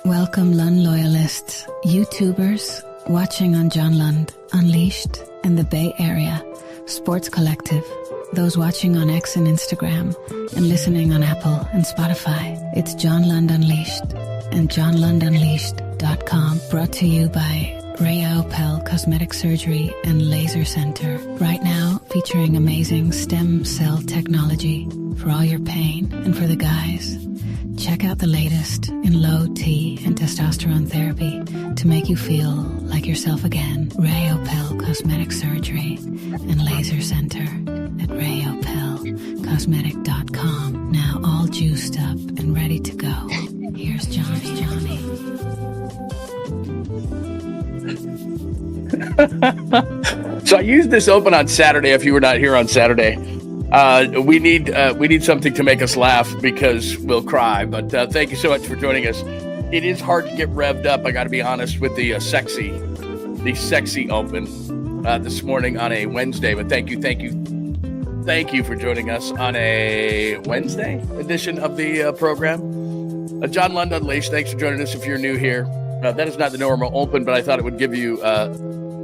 Welcome Lund loyalists, YouTubers, watching on John Lund Unleashed in the Bay Area, Sports Collective, those watching on X and Instagram, and listening on Apple and Spotify. It's John Lund Unleashed and johnlundunleashed.com, brought to you by 𝐟𝐨𝐫𝐞𝐿 Cosmetic Surgery and Laser Center. Right now, featuring amazing stem cell technology for all your pain and for the guys. Check out the latest in low T and testosterone therapy to make you feel like yourself again. 𝐟𝐨𝐫𝐿 Cosmetic Surgery and Laser Center at 𝐟𝐨𝐫𝐿cosmetic.com. Now all juiced up and ready to go. Here's Johnny. So I used this open on Saturday. If you were not here on Saturday, we need something to make us laugh because we'll cry. But thank you so much for joining us. It is hard to get revved up. I got to be honest with the sexy open this morning on a Wednesday. But thank you for joining us on a Wednesday edition of the program. John Lund Unleashed. Thanks for joining us. If you're new here, that is not the normal open, but I thought it would give you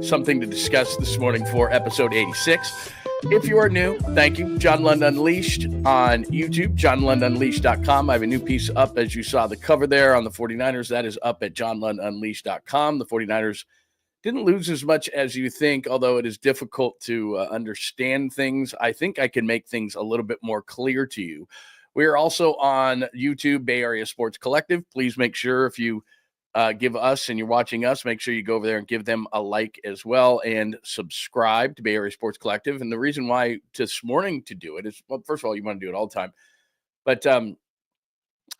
something to discuss this morning for episode 86. If you are new, thank you. John Lund Unleashed on YouTube, johnlundunleashed.com. I have a new piece up, as you saw the cover there on the 49ers. That is up at johnlundunleashed.com. The 49ers didn't lose as much as you think, although it is difficult to understand things. I think I can make things a little bit more clear to you. We are also on YouTube, Bay Area Sports Collective. Please make sure if you give us and you're watching us, make sure you go over there and give them a like as well and subscribe to Bay Area Sports Collective. And the reason why this morning to do it is, well, first of all, you want to do it all the time. But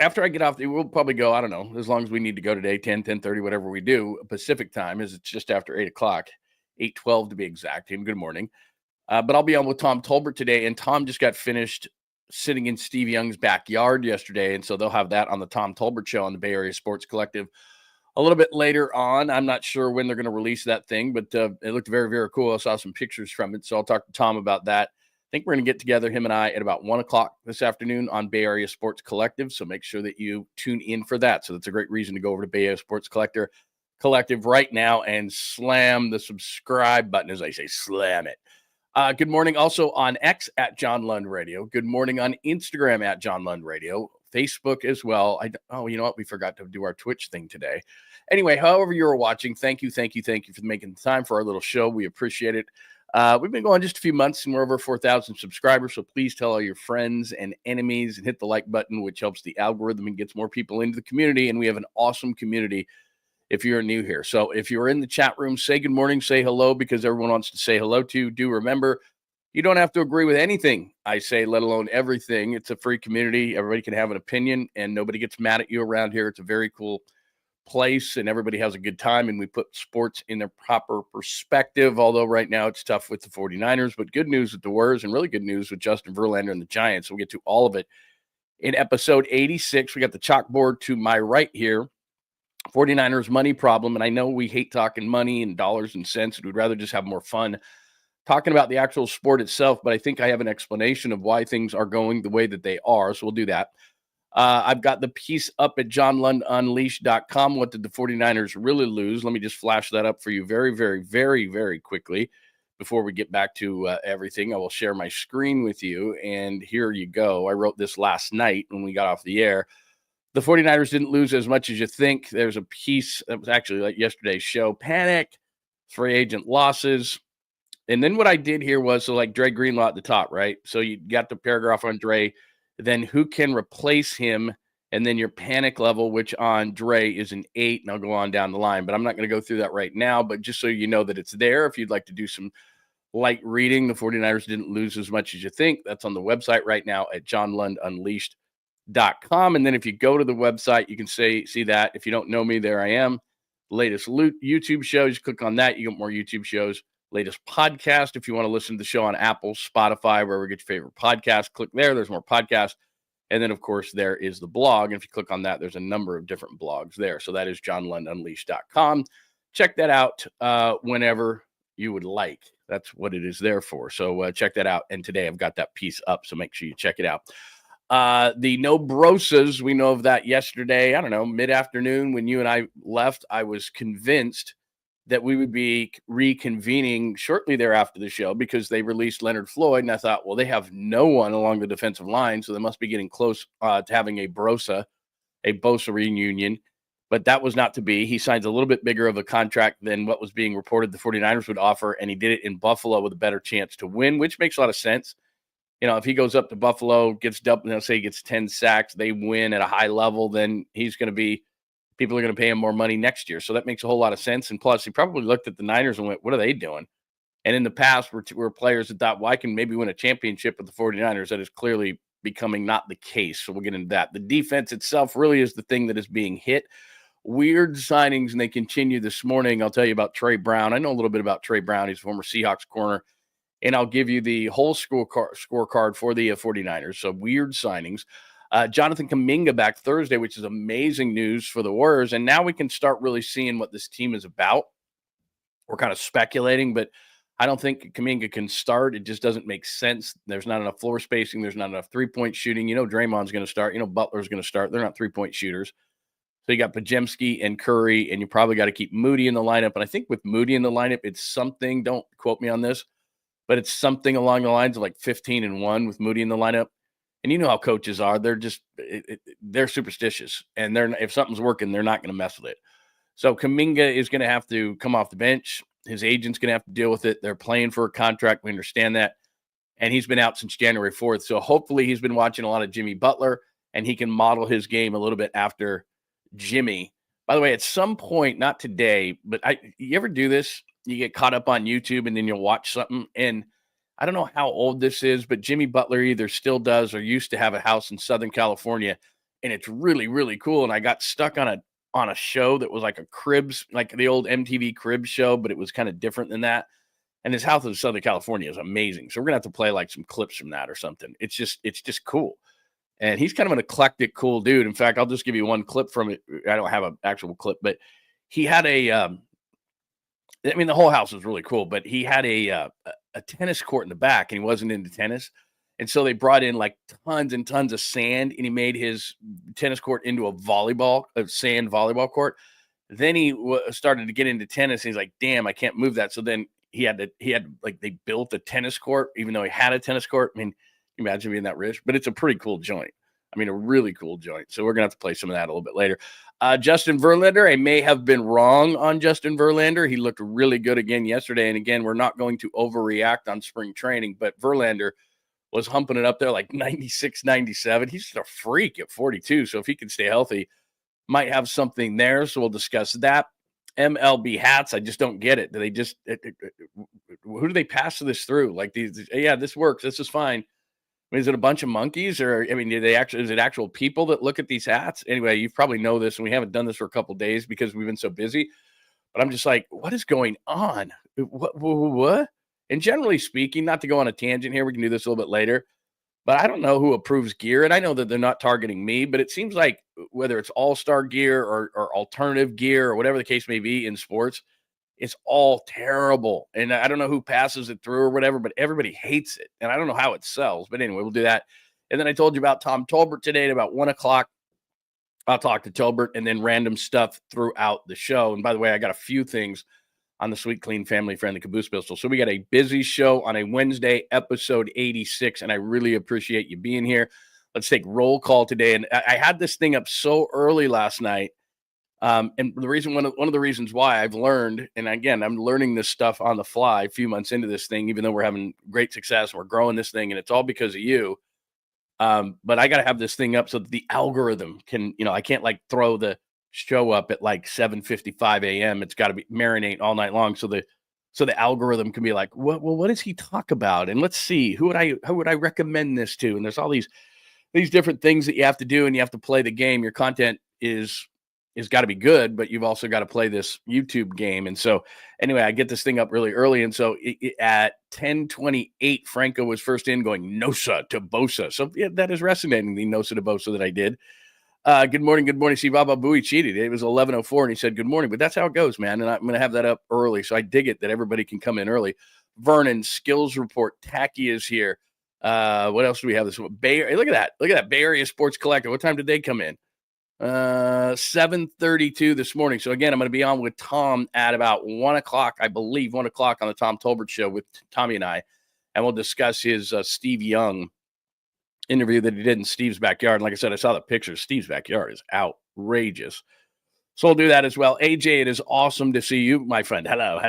after I get off, we'll probably go, I don't know, as long as we need to go today, 10:30, whatever we do, Pacific time, is it's just after 8 o'clock, 8:12 to be exact. And good morning. But I'll be on with Tom Tolbert today. And Tom just got finished sitting in Steve Young's backyard yesterday. And so they'll have that on the Tom Tolbert show on the Bay Area Sports Collective a little bit later on. I'm not sure when they're going to release that thing, but it looked very, very cool. I saw some pictures from it. So I'll talk to Tom about that. I think we're going to get together, him and I, at about 1 o'clock this afternoon on Bay Area Sports Collective. So make sure that you tune in for that. So that's a great reason to go over to Bay Area Sports Collective right now and slam the subscribe button. As I say, slam it. Good morning also on X at John Lund Radio. Good morning on Instagram at John Lund Radio. Facebook as well. You know what? We forgot to do our Twitch thing today. Anyway, however you're watching, thank you for making the time for our little show. We appreciate it. We've been going just a few months and we're over 4,000 subscribers. So please tell all your friends and enemies and hit the like button, which helps the algorithm and gets more people into the community. And we have an awesome community if you're new here. So if you're in the chat room, say good morning, say hello, because everyone wants to say hello to you. Do remember, you don't have to agree with anything I say, let alone everything. It's a free community. Everybody can have an opinion and nobody gets mad at you around here. It's a very cool place and everybody has a good time. And we put sports in their proper perspective. Although right now it's tough with the 49ers, but good news with the Warriors and really good news with Justin Verlander and the Giants. So we'll get to all of it in episode 86. We got the chalkboard to my right here. 49ers money problem. And I know we hate talking money and dollars and cents. And we'd rather just have more fun talking about the actual sport itself, but I think I have an explanation of why things are going the way that they are, so we'll do that. I've got the piece up at johnlundunleashed.com. What did the 49ers really lose? Let me just flash that up for you very, very, very, very quickly before we get back to everything. I will share my screen with you, and here you go. I wrote this last night when we got off the air. The 49ers didn't lose as much as you think. There's a piece that was actually like yesterday's show. Panic, free agent losses. And then what I did here was, so like Dre Greenlaw at the top, right? So you got the paragraph on Dre, then who can replace him, and then your panic level, which on Dre is an 8, and I'll go on down the line. But I'm not going to go through that right now, but just so you know that it's there. If you'd like to do some light reading, the 49ers didn't lose as much as you think. That's on the website right now at johnlundunleashed.com. And then if you go to the website, you can see that. If you don't know me, there I am. Latest YouTube shows, click on that. You get more YouTube shows. Latest podcast. If you want to listen to the show on Apple, Spotify, wherever you get your favorite podcast, click there. There's more podcasts. And then, of course, there is the blog. And if you click on that, there's a number of different blogs there. So that is johnlundunleashed.com. Check that out whenever you would like. That's what it is there for. So check that out. And today I've got that piece up. So make sure you check it out. The no brosas, we know of that yesterday. I don't know, mid-afternoon when you and I left, I was convinced that we would be reconvening shortly thereafter the show because they released Leonard Floyd. And I thought, well, they have no one along the defensive line, so they must be getting close to having a Bosa reunion. But that was not to be. He signs a little bit bigger of a contract than what was being reported the 49ers would offer, and he did it in Buffalo with a better chance to win, which makes a lot of sense. You know, if he goes up to Buffalo, gets 10 sacks, they win at a high level, then people are going to pay him more money next year. So that makes a whole lot of sense. And plus, he probably looked at the Niners and went, what are they doing? And in the past, were players that thought, well, I can maybe win a championship with the 49ers. That is clearly becoming not the case. So we'll get into that. The defense itself really is the thing that is being hit. Weird signings, and they continue this morning. I'll tell you about Trey Brown. I know a little bit about Trey Brown. He's a former Seahawks corner. And I'll give you the whole scorecard for the 49ers. So weird signings. Jonathan Kaminga back Thursday, which is amazing news for the Warriors. And now we can start really seeing what this team is about. We're kind of speculating, but I don't think Kaminga can start. It just doesn't make sense. There's not enough floor spacing. There's not enough three-point shooting. You know, Draymond's going to start. You know, Butler's going to start. They're not three-point shooters. So you got Podziemski and Curry, and you probably got to keep Moody in the lineup. And I think with Moody in the lineup, it's something, don't quote me on this, but it's something along the lines of like 15-1 with Moody in the lineup. And you know how coaches are. They're just they're superstitious. And if something's working, they're not going to mess with it. So Kaminga is going to have to come off the bench. His agent's going to have to deal with it. They're playing for a contract. We understand that. And he's been out since January 4th. So hopefully he's been watching a lot of Jimmy Butler, and he can model his game a little bit after Jimmy. By the way, at some point, not today, but you ever do this? You get caught up on YouTube and then you'll watch something. And I don't know how old this is, but Jimmy Butler either still does or used to have a house in Southern California. And it's really, really cool. And I got stuck on a show that was like a Cribs, like the old MTV Cribs show, but it was kind of different than that. And his house in Southern California is amazing. So we're going to have to play like some clips from that or something. It's just cool. And he's kind of an eclectic, cool dude. In fact, I'll just give you one clip from it. I don't have an actual clip, but he had the whole house was really cool, but he had a tennis court in the back, and he wasn't into tennis. And so they brought in like tons and tons of sand, and he made his tennis court into a sand volleyball court. Then he started to get into tennis, and he's like, damn, I can't move that. So then they built a tennis court, even though he had a tennis court. I mean, imagine being that rich, but it's a pretty cool joint. I mean, a really cool joint. So we're going to have to play some of that a little bit later. Justin Verlander, I may have been wrong on Justin Verlander. He looked really good again yesterday. And again, we're not going to overreact on spring training, but Verlander was humping it up there like 96, 97. He's just a freak at 42. So if he can stay healthy, might have something there. So we'll discuss that. MLB hats, I just don't get it. Do they just who do they pass this through? Like these, yeah, this works. This is fine. I mean, is it a bunch of monkeys, or I mean, is it actual people that look at these hats? Anyway, you probably know this, and we haven't done this for a couple of days because we've been so busy. But I'm just like, what is going on? What? And generally speaking, not to go on a tangent here, we can do this a little bit later, but I don't know who approves gear, and I know that they're not targeting me, but it seems like whether it's all-star gear or alternative gear or whatever the case may be in sports, it's all terrible. And I don't know who passes it through or whatever, but everybody hates it. And I don't know how it sells. But anyway, we'll do that. And then I told you about Tom Tolbert today at about 1 o'clock. I'll talk to Tolbert and then random stuff throughout the show. And by the way, I got a few things on the Sweet Clean Family Friendly Caboose Pistol. So we got a busy show on a Wednesday, episode 86. And I really appreciate you being here. Let's take roll call today. And I had this thing up so early last night. And the reason, one of the reasons why I've learned, and again, I'm learning this stuff on the fly a few months into this thing, even though we're having great success and we're growing this thing, and it's all because of you. But I got to have this thing up so that the algorithm can, I can't like throw the show up at like 7:55 a.m. It's got to be marinate all night long. So the algorithm can be like, what does he talk about? And let's see, who would I recommend this to? And there's all these different things that you have to do, and you have to play the game. Your content is got to be good, but you've also got to play this YouTube game. And so anyway, I get this thing up really early. And so at 10:28, Franco was first in going Nosa to Bosa. So yeah, that is resonating, the Nosa to Bosa that I did. Good morning. See, Baba Booey cheated. It was 11:04 and he said, good morning, but that's how it goes, man. And I'm going to have that up early. So I dig it that everybody can come in early. Vernon, skills report. Tacky is here. What else do we have this one? Look at that. Look at that. Bay Area Sports Collective. What time did they come in? 7:32 this morning. So again, I'm going to be on with Tom at about 1 o'clock, I believe, 1 o'clock on the Tom Tolbert show with Tommy and I. And we'll discuss his Steve Young interview that he did in Steve's backyard. And like I said, I saw the picture. Steve's backyard is outrageous. So we'll do that as well. AJ, it is awesome to see you, my friend. Hello.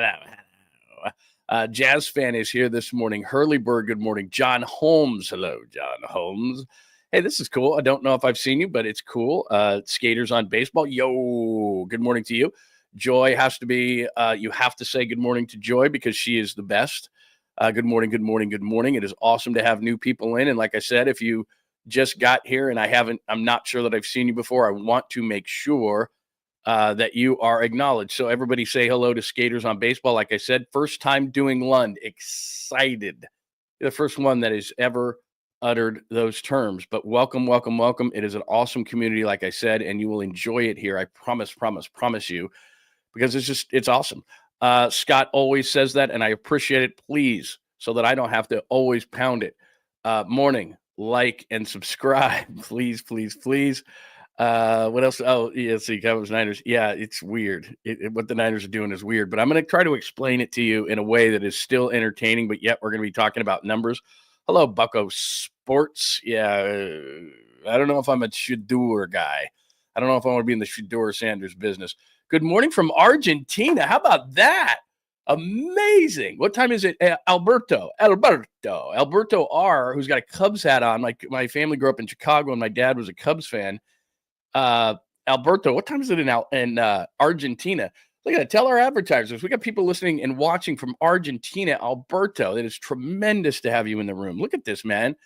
Jazz fan is here this morning. Hurley Bird, good morning. John Holmes. Hello, John Holmes. Hey, this is cool. I don't know if I've seen you, but it's cool. Skaters on Baseball. Yo, good morning to you. Joy has to be, you have to say good morning to Joy because she is the best. Good morning, good morning, good morning. It is awesome to have new people in. And like I said, if you just got here and I'm not sure that I've seen you before, I want to make sure that you are acknowledged. So everybody say hello to Skaters on Baseball. Like I said, first time doing Lund. Excited. The first one that has ever uttered those terms. But welcome, welcome, welcome. It is an awesome community, like I said, and you will enjoy it here. I promise you, because it's awesome. Scott always says that, and I appreciate it. Please, so that I don't have to always pound it. Morning, like, and subscribe. Please, please, please. What else? Oh, yeah, see, Cowboys Niners. Yeah, it's weird. What the Niners are doing is weird, but I'm going to try to explain it to you in a way that is still entertaining, but yet we're going to be talking about numbers. Hello, Bucko Sports. Yeah, I don't know if I'm a Shador guy. I don't know if I want to be in the Shador Sanders business. Good morning from Argentina. How about that? Amazing. What time is it? Alberto R, who's got a Cubs hat on. My family grew up in Chicago, and my dad was a Cubs fan. Alberto, what time is it in Argentina? Look at that. Tell our advertisers. We got people listening and watching from Argentina, Alberto. It is tremendous to have you in the room. Look at this, man.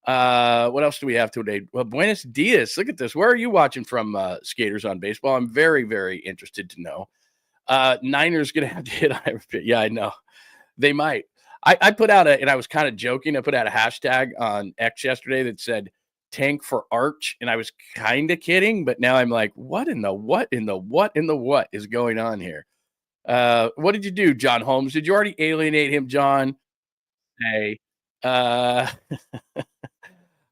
What else do we have today? Well, buenos dias. Look at this. Where are you watching from, Skaters on Baseball? I'm very, very interested to know. Niners going to have to hit on. Yeah, I know. They might. I put out and I was kind of joking. I put out a hashtag on X yesterday that said tank for Arch, and I was kind of kidding, but now I'm like, what in the what is going on here? What did you do, John Holmes? Did you already alienate him, John? Hey, hello,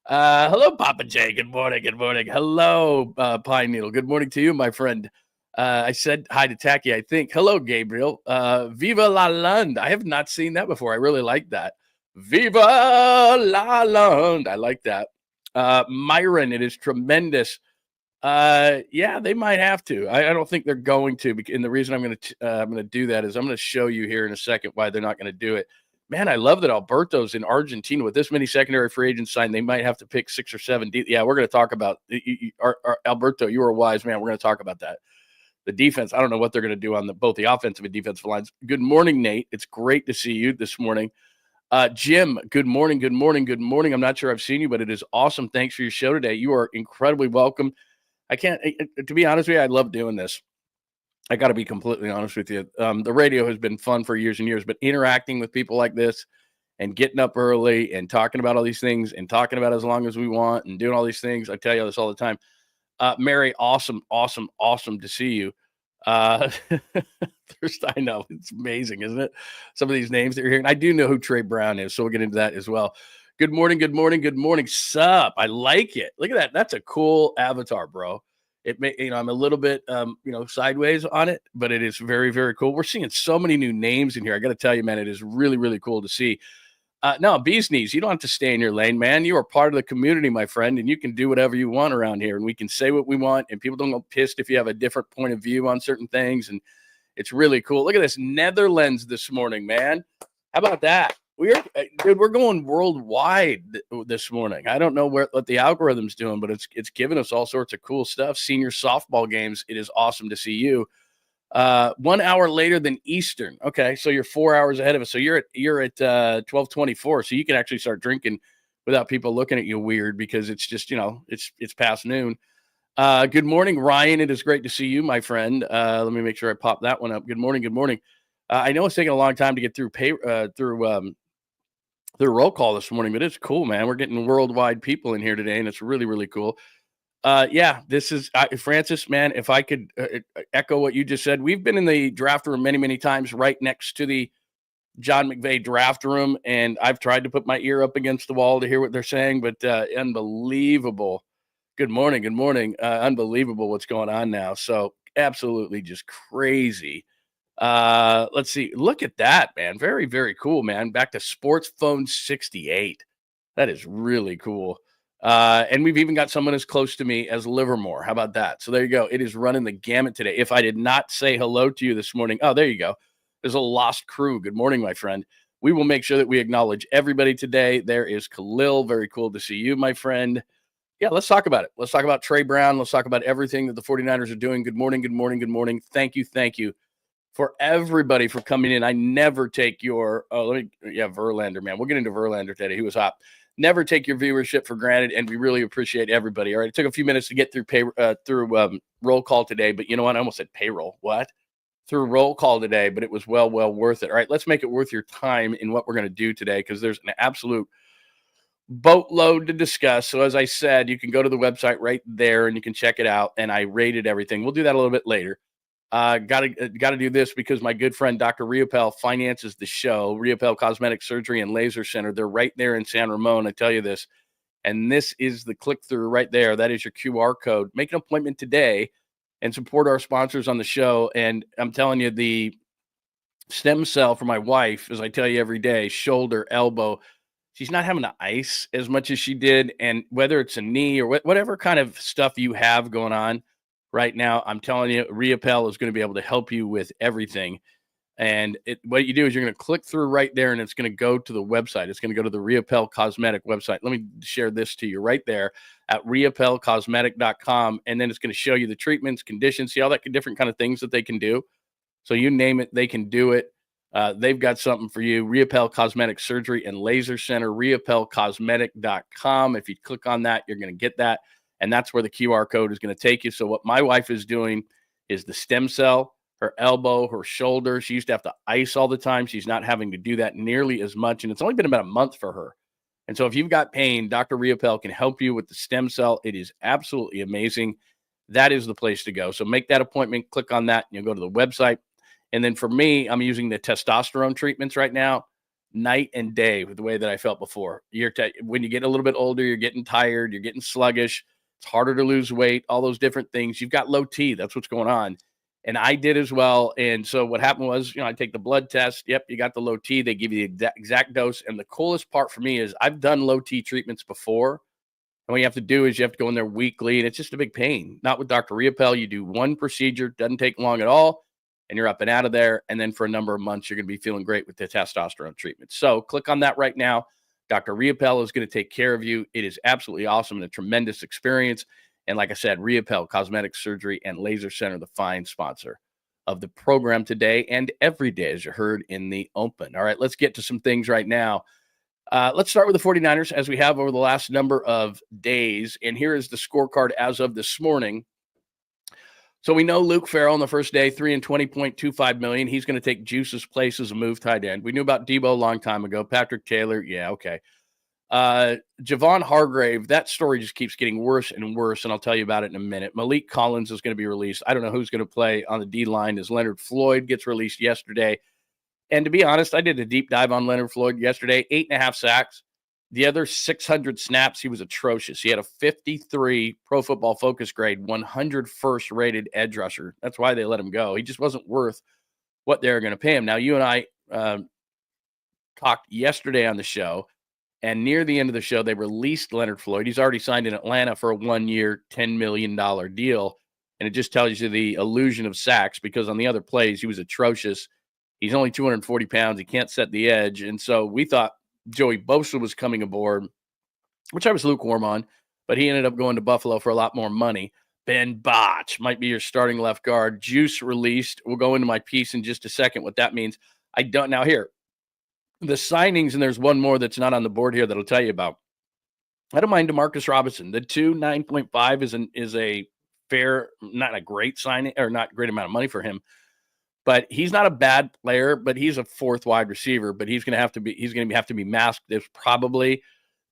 Papa J. Good morning. Hello, Pine Needle. Good morning to you, my friend. I said hi to Tacky, I think. Hello, Gabriel. Viva la Lund. I have not seen that before. I really like that. Viva la Lund. I like that. Myron, it is tremendous. Yeah, they might have to. I don't think they're going to. And the reason I'm going to do that is I'm going to show you here in a second why they're not going to do it. Man, I love that Alberto's in Argentina with this many secondary free agents signed. They might have to pick 6 or 7. Yeah, we're going to talk about Alberto. You are a wise man. We're going to talk about that. The defense, I don't know what they're going to do on both the offensive and defensive lines. Good morning, Nate. It's great to see you this morning. Jim, good morning. I'm not sure I've seen you, but it is awesome. Thanks for your show today. You are incredibly welcome. To be honest with you, I love doing this. I got to be completely honest with you. The radio has been fun for years and years, but interacting with people like this and getting up early and talking about all these things and talking about as long as we want and doing all these things, I tell you this all the time. Mary, awesome to see you. First, I know it's amazing, isn't it? Some of these names that you're hearing. I do know who Trey Brown is, so we'll get into that as well. Good morning. Sup? I like it. Look at that. That's a cool avatar, bro. It may, I'm a little bit, sideways on it, but it is very, very cool. We're seeing so many new names in here. I got to tell you, man, it is really, really cool to see. No, bee's knees. You don't have to stay in your lane, man. You are part of the community, my friend, and you can do whatever you want around here, and we can say what we want, and people don't get pissed if you have a different point of view on certain things, and it's really cool. Look at this, Netherlands this morning, man. How about that? We're going worldwide this morning. I don't know what the algorithm's doing, but it's giving us all sorts of cool stuff. Senior softball games. It is awesome to see you. 1 hour later than Eastern. Okay, so you're 4 hours ahead of us. So you're at 12:24. So you can actually start drinking without people looking at you weird because it's just it's past noon. Good morning, Ryan. It is great to see you, my friend. Let me make sure I pop that one up. Good morning. I know it's taking a long time to get through the roll call this morning, but it's cool, man. We're getting worldwide people in here today, and it's really, really cool. This is Francis, man. If I could echo what you just said, we've been in the draft room many, many times right next to the John McVay draft room, and I've tried to put my ear up against the wall to hear what they're saying, but unbelievable. Good morning. Good morning. Unbelievable what's going on now. So absolutely just crazy. Let's see. Look at that, man. Very, very cool, man. Back to Sports Phone 68. That is really cool. And we've even got someone as close to me as Livermore. How about that? So there you go. It is running the gamut today. If I did not say hello to you this morning, oh, there you go. There's a lost crew. Good morning, my friend. We will make sure that we acknowledge everybody today. There is Khalil. Very cool to see you, my friend. Yeah, let's talk about it. Let's talk about Trey Brown. Let's talk about everything that the 49ers are doing. Good morning, good morning, good morning. Thank you for everybody for coming in. I never take your, Verlander, man. We'll get into Verlander today. He was hot. Never take your viewership for granted, and we really appreciate everybody. All right, it took a few minutes to get through roll call today, but you know what? I almost said payroll. What? Through roll call today, but it was well worth it. All right, let's make it worth your time in what we're going to do today, because there's an absolute boatload to discuss. So as I said, you can go to the website right there and you can check it out. And I rated everything. We'll do that a little bit later. Got to do this because my good friend Dr. 𝐟𝐸𝐵𝐿 finances the show. 𝐟𝐸𝐵𝐿 Cosmetic Surgery and Laser Center. They're right there in San Ramon. I tell you this. And this is the click through right there. That is your QR code. Make an appointment today and support our sponsors on the show. And I'm telling you, the stem cell for my wife, as I tell you every day, shoulder, elbow, she's not having to ice as much as she did. And whether it's a knee or whatever kind of stuff you have going on right now, I'm telling you, 𝐟𝐸𝐵𝐿 is going to be able to help you with everything. And what you do is you're going to click through right there, and it's going to go to the website. It's going to go to the 𝐟𝐸𝐵𝐿 Cosmetic website. Let me share this to you right there at 𝐟𝐸𝐵𝐿cosmetic.com. And then it's going to show you the treatments, conditions, see all that different kind of things that they can do. So you name it, they can do it. They've got something for you. 𝐟𝐸𝐵𝐿 Cosmetic Surgery and Laser Center, 𝐟𝐸𝐵𝐿cosmetic.com. If you click on that, you're going to get that. And that's where the QR code is going to take you. So what my wife is doing is the stem cell, her elbow, her shoulder. She used to have to ice all the time. She's not having to do that nearly as much. And it's only been about a month for her. And so if you've got pain, Dr. 𝐟𝐸𝐵𝐿 can help you with the stem cell. It is absolutely amazing. That is the place to go. So make that appointment, click on that, and you'll go to the website. And then for me, I'm using the testosterone treatments right now, night and day with the way that I felt before. When you get a little bit older, you're getting tired, you're getting sluggish. It's harder to lose weight, all those different things. You've got low T. That's what's going on. And I did as well. And so what happened was, I take the blood test. Yep, you got the low T. They give you the exact dose. And the coolest part for me is I've done low T treatments before. And what you have to do is you have to go in there weekly, and it's just a big pain. Not with Dr. 𝐟𝐸𝐵𝐿. You do one procedure, doesn't take long at all, and you're up and out of there. And then for a number of months, you're going to be feeling great with the testosterone treatment. So click on that right now. Dr. 𝐟𝐸𝐵𝐿 is going to take care of you. It is absolutely awesome and a tremendous experience. And like I said, 𝐟𝐸𝐵𝐿 Cosmetic Surgery and Laser Center, the fine sponsor of the program today and every day, as you heard in the open. All right, let's get to some things right now. Let's start with the 49ers, as we have over the last number of days. And here is the scorecard as of this morning. So we know Luke Farrell on the first day, $3 and $20.25 million. He's going to take Juice's place as a move tight end. We knew about Debo a long time ago. Patrick Taylor, yeah, okay. Javon Hargrave, that story just keeps getting worse and worse, and I'll tell you about it in a minute. Malik Collins is going to be released. I don't know who's going to play on the D-line as Leonard Floyd gets released yesterday. And to be honest, I did a deep dive on Leonard Floyd yesterday, 8.5 sacks. The other 600 snaps, he was atrocious. He had a 53 Pro Football Focus grade, 101st rated edge rusher. That's why they let him go. He just wasn't worth what they were going to pay him. Now, you and I talked yesterday on the show, and near the end of the show, they released Leonard Floyd. He's already signed in Atlanta for a 1-year, $10 million deal. And it just tells you the illusion of sacks, because on the other plays, he was atrocious. He's only 240 pounds. He can't set the edge. And so we thought Joey Bosa was coming aboard, which I was lukewarm on, but he ended up going to Buffalo for a lot more money. Ben Botch might be your starting left guard. Juice released. We'll go into my piece in just a second, what that means. I don't. Now here, the signings, and there's one more that's not on the board here that I'll tell you about. I don't mind Demarcus Robinson. The 9.5 is a fair, not a great signing, or not great amount of money for him. But he's not a bad player, but he's a fourth wide receiver. But he's going to have to be masked. There's probably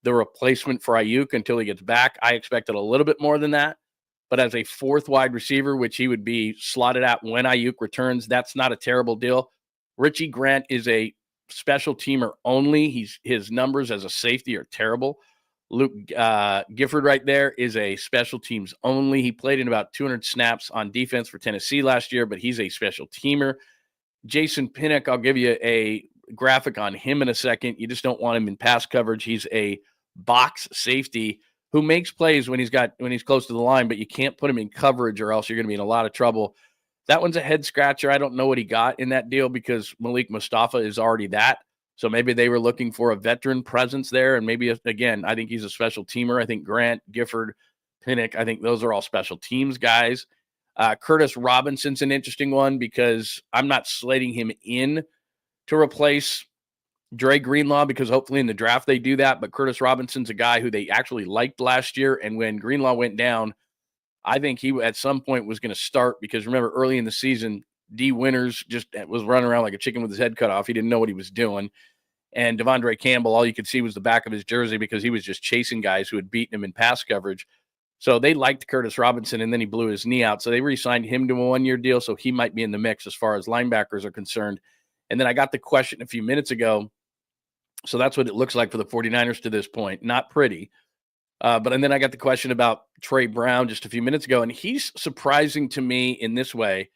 the replacement for Ayuk until he gets back. I expected a little bit more than that. But as a fourth wide receiver, which he would be slotted at when Ayuk returns, that's not a terrible deal. Richie Grant is a special teamer only. His numbers as a safety are terrible. Luke Gifford right there is a special teams only. He played in about 200 snaps on defense for Tennessee last year, but he's a special teamer. 𝐻𝐿 Pinnock, I'll give you a graphic on him in a second. You just don't want him in pass coverage. He's a box safety who makes plays when he's close to the line, but you can't put him in coverage or else you're going to be in a lot of trouble. That one's a head scratcher. I don't know what he got in that deal because Malik Mustafa is already that. So maybe they were looking for a veteran presence there. And maybe, again, I think he's a special teamer. I think Grant, Gifford, Pinnock, I think those are all special teams guys. Curtis Robinson's an interesting one because I'm not slating him in to replace Dre Greenlaw because hopefully in the draft they do that. But Curtis Robinson's a guy who they actually liked last year. And when Greenlaw went down, I think he at some point was going to start because remember early in the season, D. Winters just was running around like a chicken with his head cut off. He didn't know what he was doing. And Devondre Campbell, all you could see was the back of his jersey because he was just chasing guys who had beaten him in pass coverage. So they liked Curtis Robinson, and then he blew his knee out. So they re-signed him to a one-year deal, so he might be in the mix as far as linebackers are concerned. And then I got the question a few minutes ago. So that's what it looks like for the 49ers to this point. Not pretty. And then I got the question about Trey Brown just a few minutes ago, and he's surprising to me in this way.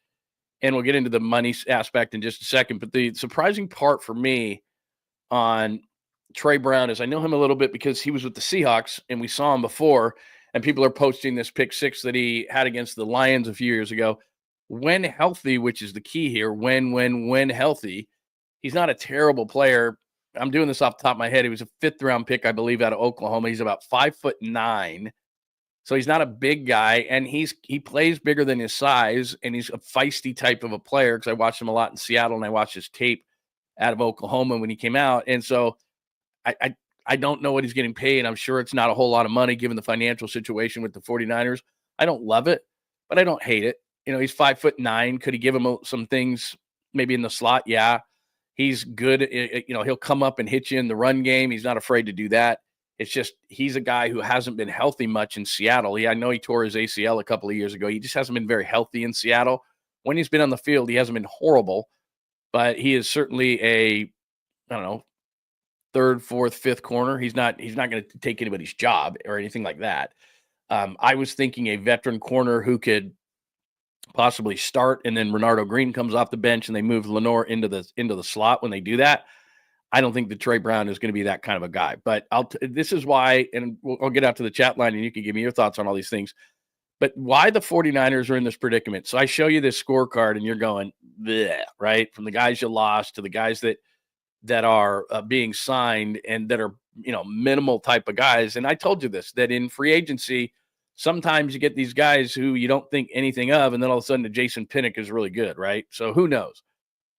And we'll get into the money aspect in just a second. But the surprising part for me on Trey Brown is I know him a little bit because he was with the Seahawks, and we saw him before, and people are posting this pick six that he had against the Lions a few years ago. When healthy, which is the key here, when healthy, he's not a terrible player. I'm doing this off the top of my head. He was a 5th-round pick, I believe, out of Oklahoma. He's about 5'9". So he's not a big guy, and he plays bigger than his size, and he's a feisty type of a player because I watched him a lot in Seattle, and I watched his tape out of Oklahoma when he came out. And so I don't know what he's getting paid. I'm sure it's not a whole lot of money given the financial situation with the 49ers. I don't love it, but I don't hate it. You know, he's 5'9". Could he give him some things maybe in the slot? Yeah. He's good. He'll come up and hit you in the run game. He's not afraid to do that. It's just he's a guy who hasn't been healthy much in Seattle. I know he tore his ACL a couple of years ago. He just hasn't been very healthy in Seattle. When he's been on the field, he hasn't been horrible, but he is certainly a, 3rd, 4th, 5th corner. He's not going to take anybody's job or anything like that. I was thinking a veteran corner who could possibly start, and then Renardo Green comes off the bench and they move Lenore into the slot when they do that. I don't think that Trey Brown is going to be that kind of a guy, but this is why, and I'll get out to the chat line and you can give me your thoughts on all these things, but why the 49ers are in this predicament. So I show you this scorecard and you're going, bleh, right? From the guys you lost to the guys that are being signed and that are, minimal type of guys. And I told you this, that in free agency, sometimes you get these guys who you don't think anything of, and then all of a sudden 𝐻𝐿 Pinnock is really good, right? So who knows?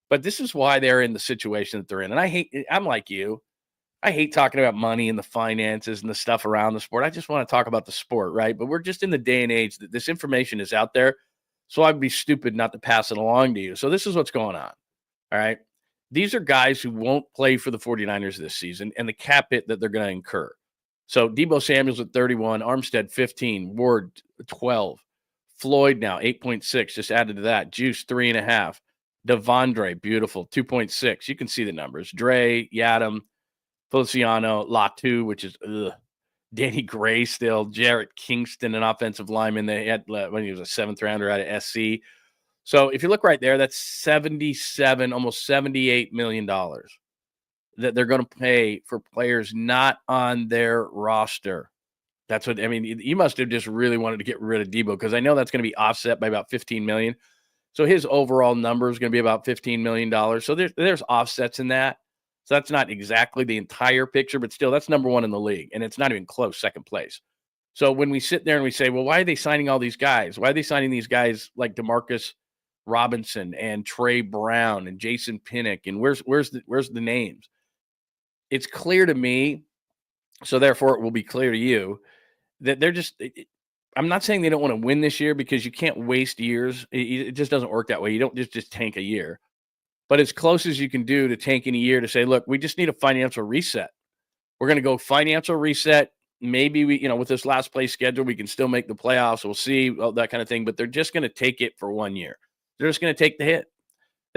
But this is why they're in the situation that they're in. And I'm like you. I hate talking about money and the finances and the stuff around the sport. I just want to talk about the sport, right? But we're just in the day and age that this information is out there. So I'd be stupid not to pass it along to you. So this is what's going on. All right. These are guys who won't play for the 49ers this season and the cap hit that they're going to incur. So Deebo Samuel's at 31, Armstead 15, Ward 12, Floyd now 8.6, just added to that. Juice 3.5, Devondre, beautiful 2.6. You can see the numbers. Dre, Yadam, Feliciano, Latu, which is Danny Gray still, Jarrett Kingston, an offensive lineman they had when he was a 7th rounder out of SC. So if you look right there, that's 77, almost $78 million that they're going to pay for players not on their roster. That's what, you must have just really wanted to get rid of Deebo because I know that's going to be offset by about $15 million. So his overall number is going to be about $15 million. So there's offsets in that. So that's not exactly the entire picture, but still that's number 1 in the league. And it's not even close, 2nd place. So when we sit there and we say, well, why are they signing all these guys? Why are they signing these guys like DeMarcus Robinson and Trey Brown and 𝐻𝐿 Pinnock? And where's the names? It's clear to me, so therefore it will be clear to you, that they're just – I'm not saying they don't want to win this year because you can't waste years. It just doesn't work that way. You don't just tank a year. But as close as you can do to tanking a year to say, look, we just need a financial reset. We're going to go financial reset. Maybe we, with this last place schedule, we can still make the playoffs. We'll see, that kind of thing. But they're just going to take it for 1 year. They're just going to take the hit.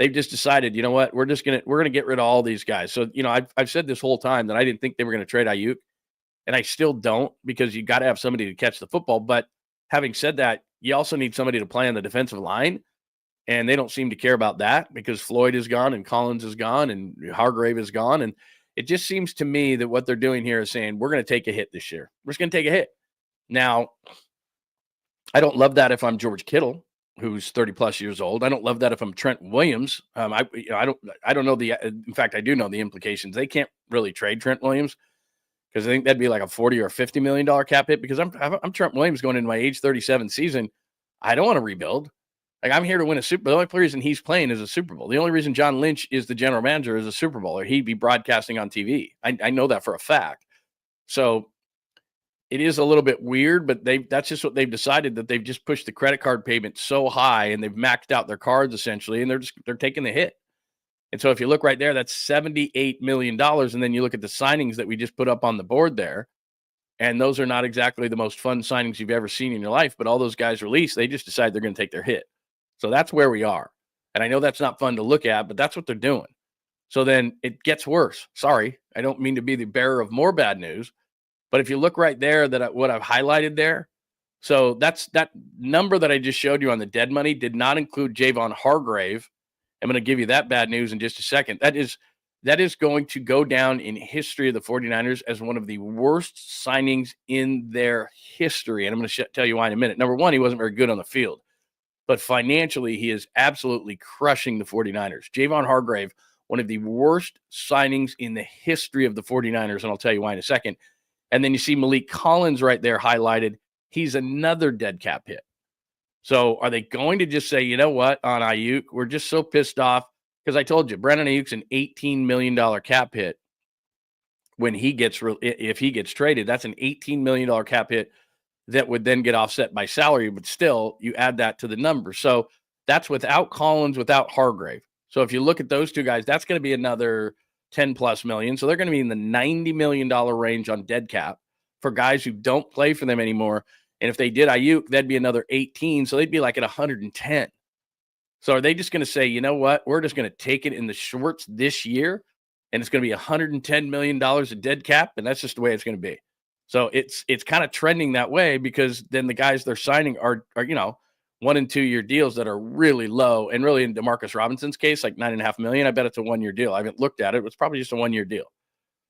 they've just decided, you know what, we're gonna get rid of all these guys. So, I've said this whole time that I didn't think they were gonna trade Ayuk, and I still don't, because you got to have somebody to catch the football. But having said that, you also need somebody to play on the defensive line, and they don't seem to care about that because Floyd is gone and Collins is gone and Hargrave is gone. And it just seems to me that what they're doing here is saying, we're going to take a hit this year. We're just going to take a hit. Now, I don't love that if I'm George Kittle, who's 30 plus years old. I don't love that if I'm Trent Williams. I don't know in fact, I do know the implications. They can't really trade Trent Williams, because I think that'd be like a $40 or $50 million cap hit, because I'm Trent Williams going into my age 37 season. I don't want to rebuild. Like, I'm here to win a Super Bowl. The only reason he's playing is a Super Bowl. The only reason John Lynch is the general manager is a Super Bowl, or he'd be broadcasting on TV. I know that for a fact. So it is a little bit weird, but that's just what they've decided, that they've just pushed the credit card payment so high and they've maxed out their cards essentially, and they're taking the hit. And so if you look right there, that's $78 million. And then you look at the signings that we just put up on the board there, and those are not exactly the most fun signings you've ever seen in your life. But all those guys released, they just decide they're going to take their hit. So that's where we are. And I know that's not fun to look at, but that's what they're doing. So then it gets worse. Sorry, I don't mean to be the bearer of more bad news. But if you look right there, what I've highlighted there, so that number that I just showed you on the dead money did not include Javon Hargrave. I'm going to give you that bad news in just a second. That is going to go down in history of the 49ers as one of the worst signings in their history. And I'm going to tell you why in a minute. Number one, he wasn't very good on the field, but financially, he is absolutely crushing the 49ers. Javon Hargrave, one of the worst signings in the history of the 49ers, and I'll tell you why in a second. And then you see Malik Collins right there highlighted. He's another dead cap hit. So are they going to just say, you know what, on Ayuk, we're just so pissed off? Because I told you, Brandon Ayuk's an $18 million cap hit when if he gets traded. That's an $18 million cap hit that would then get offset by salary, but still, you add that to the number. So that's without Collins, without Hargrave. So if you look at those two guys, that's going to be another 10 plus million. So they're going to be in the $90 million range on dead cap for guys who don't play for them anymore. And if they did Ayuk, that'd be another 18. So they'd be like at 110. So are they just going to say, you know what, we're just going to take it in the shorts this year, and it's going to be $110 million of dead cap, and that's just the way it's going to be. So it's kind of trending that way, because then the guys they're signing are 1 and 2 year deals that are really low, and really in DeMarcus Robinson's case, like $9.5 million. I bet it's a 1 year deal. I haven't looked at it. It's probably just a 1 year deal.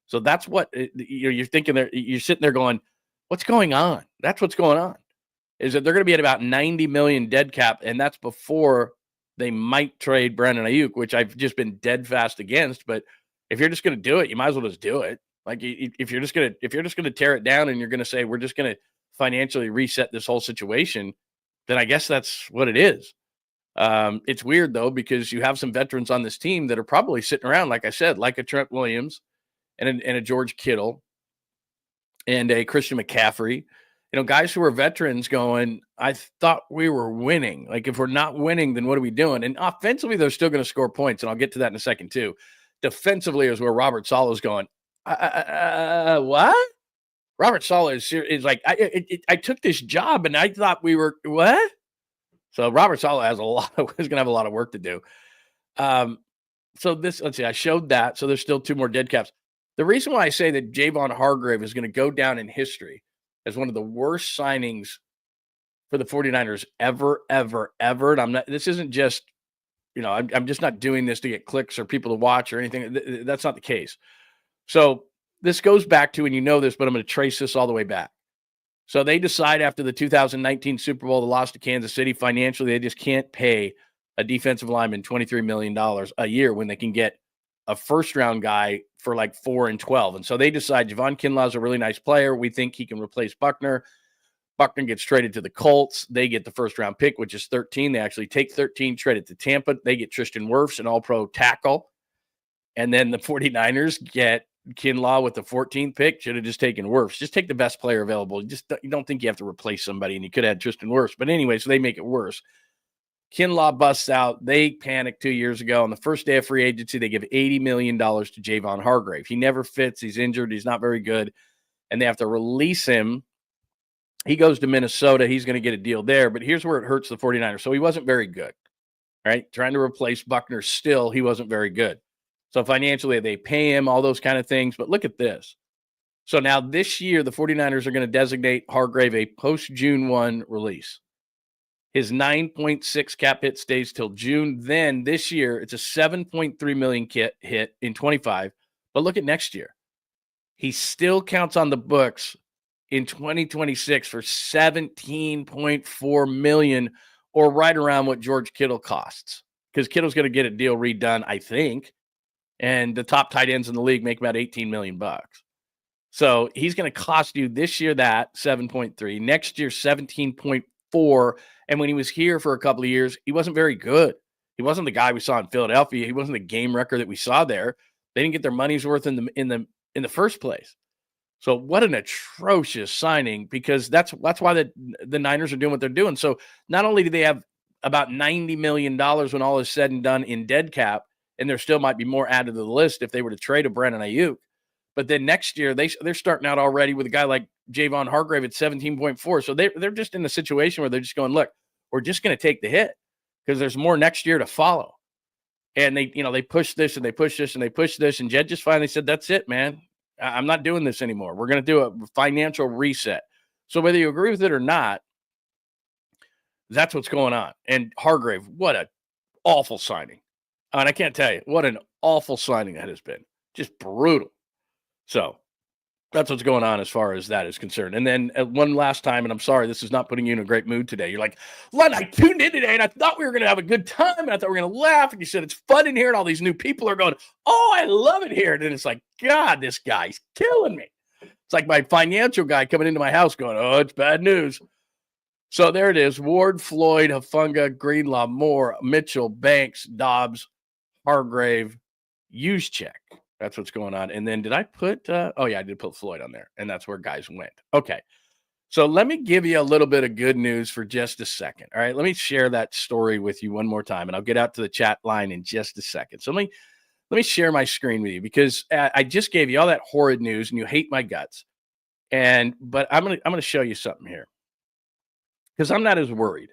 So that's what you're thinking there. You're sitting there going, what's going on? That's what's going on, is that they're going to be at about 90 million dead cap, and that's before they might trade Brandon Ayuk, which I've just been dead fast against. But if you're just going to do it, you might as well just do it. Like, if you're just going to tear it down and you're going to say, we're just going to financially reset this whole situation, then I guess that's what it is. It's weird though, because you have some veterans on this team that are probably sitting around, like I said, like a Trent Williams and a George Kittle and a Christian McCaffrey, guys who are veterans going, I thought we were winning. Like, if we're not winning, then what are we doing? And offensively, they're still going to score points. And I'll get to that in a second too. Defensively is where Robert Saleh is going, what? Robert Saleh is like, I took this job and I thought we were, what? So Robert Saleh is going to have a lot of work to do. So let's see, I showed that. So there's still 2 more dead caps. The reason why I say that Javon Hargrave is going to go down in history as one of the worst signings for the 49ers ever. And this isn't just, I'm just not doing this to get clicks or people to watch or anything. That's not the case. So this goes back to, and you know this, but I'm going to trace this all the way back. So they decide after the 2019 Super Bowl, the loss to Kansas City, financially, they just can't pay a defensive lineman $23 million a year when they can get a first-round guy for like 4 and 12. And so they decide Javon Kinlaw is a really nice player. We think he can replace Buckner. Buckner gets traded to the Colts. They get the first-round pick, which is 13. They actually take 13, trade it to Tampa. They get Tristan Wirfs, an all-pro tackle. And then the 49ers get Kinlaw with the 14th pick. Should have just taken Wirfs. Just take the best player available. You don't think you have to replace somebody, and you could have had Tristan Wirfs. But anyway, so they make it worse. Kinlaw busts out. They panicked 2 years ago. On the first day of free agency, they give $80 million to Javon Hargrave. He never fits. He's injured. He's not very good. And they have to release him. He goes to Minnesota. He's going to get a deal there. But here's where it hurts the 49ers. So he wasn't very good. right? Trying to replace Buckner still, he wasn't very good. So financially, they pay him, all those kind of things. But look at this. So now this year, the 49ers are going to designate Hargrave a post-June 1 release. His 9.6 cap hit stays till June. Then this year, it's a $7.3 million hit in 25. But look at next year. He still counts on the books in 2026 for $17.4 million, or right around what George Kittle costs. Because Kittle's going to get a deal redone, I think. And the top tight ends in the league make about $18 million. So he's going to cost you this year that 7.3, next year 17.4. And when he was here for a couple of years, he wasn't very good. He wasn't the guy we saw in Philadelphia. He wasn't the game record that we saw there. They didn't get their money's worth in the first place. So what an atrocious signing, because that's why the Niners are doing what they're doing. So not only do they have about $90 million when all is said and done in dead cap, and there still might be more added to the list if they were to trade a Brandon Ayuk, but then next year they're starting out already with a guy like Javon Hargrave at 17.4. So they're just in the situation where they're just going, look, we're just going to take the hit because there's more next year to follow. And they push this and they push this and they push this. And Jed just finally said, that's it, man. I'm not doing this anymore. We're going to do a financial reset. So whether you agree with it or not, that's what's going on. And Hargrave, what an awful signing. And I can't tell you what an awful signing that has been. Just brutal. So that's what's going on as far as that is concerned. And then one last time, and I'm sorry, this is not putting you in a great mood today. You're like, Lund, I tuned in today, and I thought we were going to have a good time, and I thought we were going to laugh. And you said it's fun in here, and all these new people are going, oh, I love it here. And then it's like, God, this guy's killing me. It's like my financial guy coming into my house going, oh, it's bad news. So there it is. Ward, Floyd, Hufanga, Greenlaw, Moore, Mitchell, Banks, Dobbs, Hargrave, 𝐬𝐮𝐬𝐿. That's what's going on. And then did I put, I did put Floyd on there, and that's where guys went. Okay. So let me give you a little bit of good news for just a second. All right. Let me share that story with you one more time, and I'll get out to the chat line in just a second. So let me share my screen with you, because I just gave you all that horrid news and you hate my guts. But I'm going to show you something here, because I'm not as worried.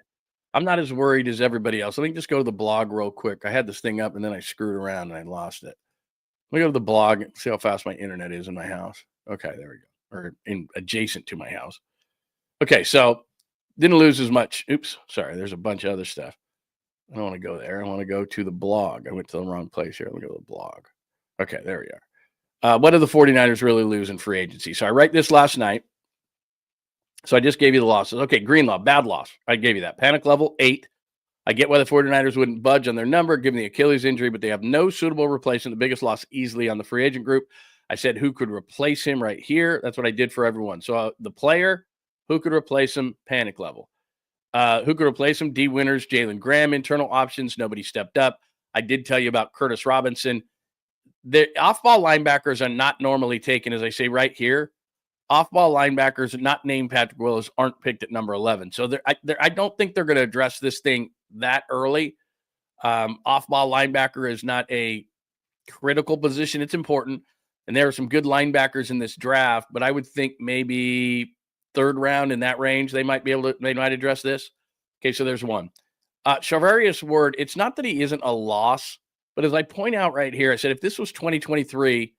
I'm not as worried as everybody else. Let me just go to the blog real quick. I had this thing up and then I screwed around and I lost it. Let me go to the blog and see how fast my internet is in my house. Okay, there we go. Or adjacent to my house. Okay, so didn't lose as much. Oops, sorry. There's a bunch of other stuff. I don't want to go there. I want to go to the blog. I went to the wrong place here. Let me go to the blog. Okay, there we are. What did the 49ers really lose in free agency? So I write this last night. So I just gave you the losses. Okay, Greenlaw, bad loss. I gave you that. Panic level 8. I get why the 49ers wouldn't budge on their number given the Achilles injury, but they have no suitable replacement. The biggest loss easily on the free agent group. I said who could replace him right here. That's what I did for everyone. So the player, who could replace him, panic level. Who could replace him? D. Winters, Jalen Graham, internal options. Nobody stepped up. I did tell you about Curtis Robinson. The off-ball linebackers are not normally taken, as I say right here. Off-ball linebackers not named Patrick Willis aren't picked at number 11. So I don't think they're going to address this thing that early. Off-ball linebacker is not a critical position. It's important. And there are some good linebackers in this draft, but I would think maybe third round in that range, they might address this. Okay, so there's one. Charvarius Ward, it's not that he isn't a loss, but as I point out right here, I said if this was 2023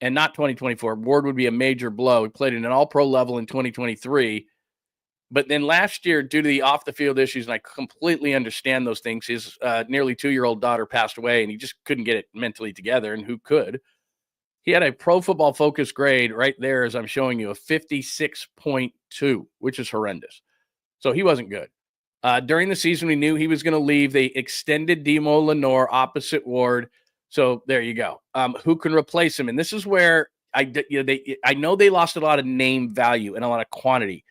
and not 2024, Ward would be a major blow. He played at an all-pro level in 2023. But then last year, due to the off-the-field issues, and I completely understand those things, his nearly 2-year-old daughter passed away, and he just couldn't get it mentally together, and who could? He had a Pro Football Focus grade right there, as I'm showing you, a 56.2, which is horrendous. So he wasn't good. During the season, we knew he was going to leave. They extended Demo Lenore opposite Ward. So there you go. Who can replace him? And this is where I know they lost a lot of name value and a lot of quantity.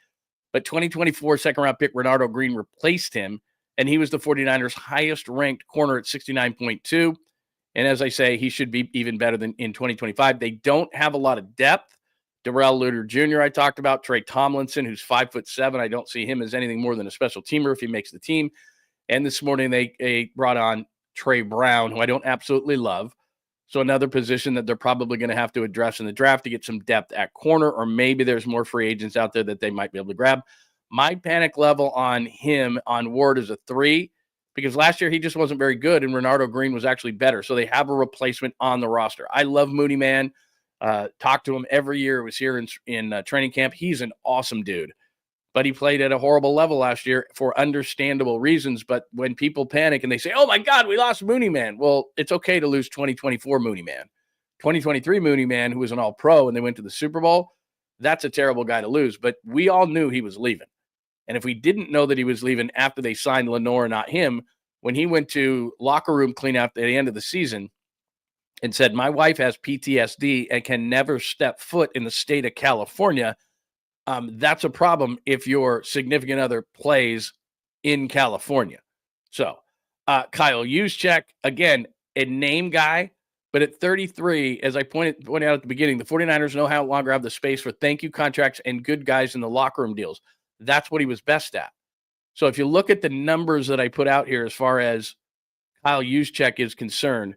But 2024 second-round pick Renardo Green replaced him, and he was the 49ers' highest-ranked corner at 69.2. And as I say, he should be even better than in 2025. They don't have a lot of depth. Darrell Luter Jr. I talked about. Trey Tomlinson, who's 5'7". I don't see him as anything more than a special teamer if he makes the team. And this morning they brought on Trey Brown, who I don't absolutely love. So another position that they're probably going to have to address in the draft to get some depth at corner, or maybe there's more free agents out there that they might be able to grab. My panic level on him, on Ward, is a 3. because last year he just wasn't very good, and Renardo Green was actually better. So they have a replacement on the roster. I love Mooney Man. Talk to him every year. It was here in training camp. He's an awesome dude, but he played at a horrible level last year for understandable reasons. But when people panic and they say, oh my God, we lost Mooney Man. Well, it's okay to lose 2024 Mooney Man. 2023 Mooney Man, who was an all-pro and they went to the Super Bowl, that's a terrible guy to lose. But we all knew he was leaving. And if we didn't know that he was leaving after they signed Lenore, not him, when he went to locker room cleanup at the end of the season and said, my wife has PTSD and can never step foot in the state of California, that's a problem if your significant other plays in California. So 𝐬𝐮𝐬𝐫𝐞, again, a name guy, but at 33, as I pointed out at the beginning, the 49ers no longer have the space for thank you contracts and good guys in the locker room deals. That's what he was best at. So if you look at the numbers that I put out here as far as 𝐬𝐮𝐬𝐫𝐞 is concerned,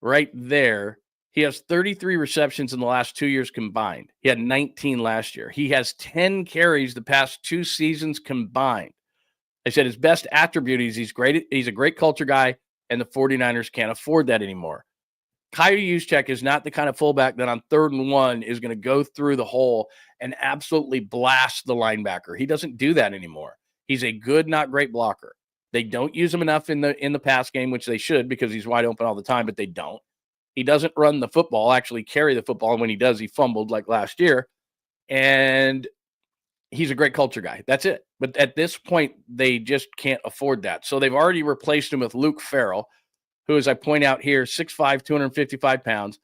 right there, he has 33 receptions in the last 2 years combined. He had 19 last year. He has 10 carries the past 2 seasons combined. I said his best attribute is he's great. He's a great culture guy, and the 49ers can't afford that anymore. 𝐬𝐮𝐬𝐫𝐞 is not the kind of fullback that on 3rd and 1 is going to go through the hole and absolutely blast the linebacker. He doesn't do that anymore. He's a good, not great blocker. They don't use him enough in the pass game, which they should because he's wide open all the time, but they don't. He doesn't run the football, actually carry the football, and when he does, he fumbled like last year. And he's a great culture guy. That's it. But at this point, they just can't afford that. So they've already replaced him with Luke Farrell, who, as I point out here, 6'5", 255 pounds.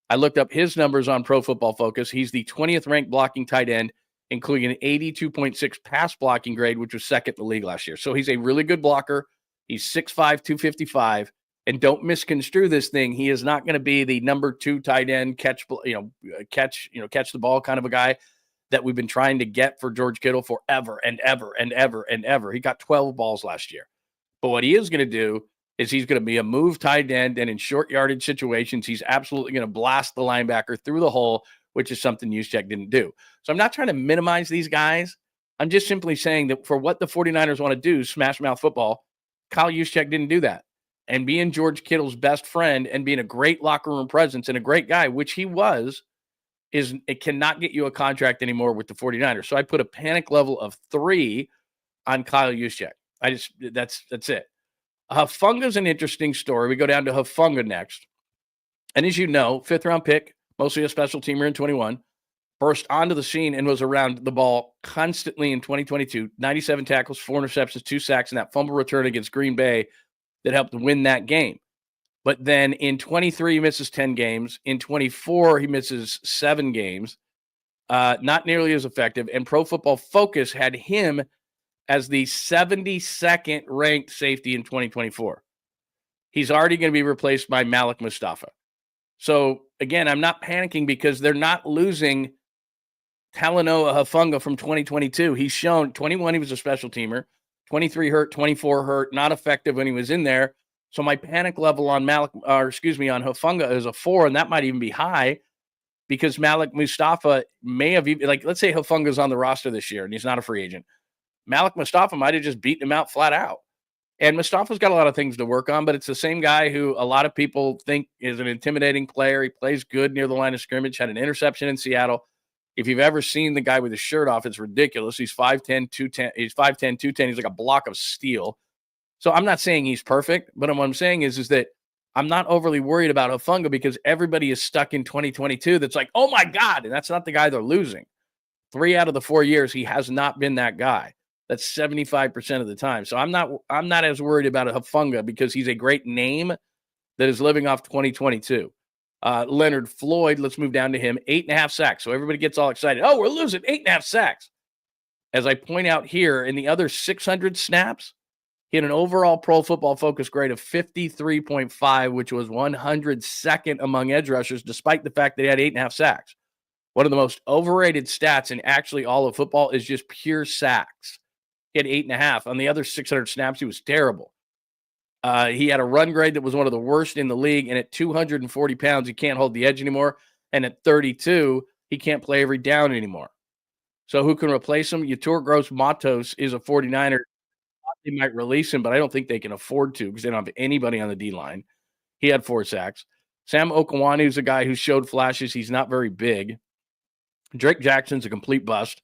I looked up his numbers on Pro Football Focus. He's the 20th ranked blocking tight end, including an 82.6 pass blocking grade, which was 2nd in the league last year. So he's a really good blocker. He's 6'5", 255. And don't misconstrue this thing. He is not going to be the number 2 tight end, catch the ball kind of a guy that we've been trying to get for George Kittle forever and ever and ever and ever. He got 12 balls last year. But what he is going to do is he's going to be a move tight end, and in short yardage situations, he's absolutely going to blast the linebacker through the hole, which is something 𝐬𝐮𝐬𝐫𝐞 didn't do. So I'm not trying to minimize these guys. I'm just simply saying that for what the 49ers want to do, smash mouth football, 𝐬𝐮𝐬𝐫𝐞 didn't do that. And being George Kittle's best friend and being a great locker room presence and a great guy, which he was, it cannot get you a contract anymore with the 49ers. So I put a panic level of 3 on 𝐬𝐮𝐬𝐫𝐞. That's it. Hufanga is an interesting story. We go down to Hufanga next. And as you know, 5th round pick, mostly a special teamer in 21, burst onto the scene and was around the ball constantly in 2022. 97 tackles, 4 interceptions, 2 sacks, and that fumble return against Green Bay that helped win that game. But then in 23, he misses 10 games. In 24, he misses 7 games. Not nearly as effective. And Pro Football Focus had him as the 72nd ranked safety in 2024. He's already going to be replaced by Malik Mustafa. So, again, I'm not panicking because they're not losing Talanoa Hufanga from 2022. He's shown 21, he was a special teamer. 23 hurt, 24 hurt, not effective when he was in there. So my panic level on Hufanga is a 4, and that might even be high because Malik Mustafa may have even, let's say Hufanga's on the roster this year and he's not a free agent. Malik Mustafa might have just beaten him out flat out. And Mustafa's got a lot of things to work on, but it's the same guy who a lot of people think is an intimidating player. He plays good near the line of scrimmage, had an interception in Seattle. If you've ever seen the guy with his shirt off, it's ridiculous. He's 5'10", 210. He's 5'10", 210. He's like a block of steel. So I'm not saying he's perfect, but what I'm saying is that I'm not overly worried about Hufanga because everybody is stuck in 2022 that's like, oh, my God, and that's not the guy they're losing. 3 out of the 4 years, he has not been that guy. That's 75% of the time. So I'm not as worried about Hufanga because he's a great name that is living off 2022. Leonard Floyd, let's move down to him, 8.5 sacks. So everybody gets all excited. Oh, we're losing 8.5 sacks. As I point out here, in the other 600 snaps, he had an overall Pro Football Focus grade of 53.5, which was 102nd among edge rushers, despite the fact that he had 8.5 sacks. One of the most overrated stats in actually all of football is just pure sacks. He had 8.5. On the other 600 snaps, he was terrible. He had a run grade that was one of the worst in the league, and at 240 pounds, he can't hold the edge anymore. And at 32, he can't play every down anymore. So who can replace him? Yetur Gross-Matos is a 49er. they might release him, but I don't think they can afford to because they don't have anybody on the D-line. He had 4 sacks. Sam Okwuonu is a guy who showed flashes. He's not very big. Drake Jackson's a complete bust.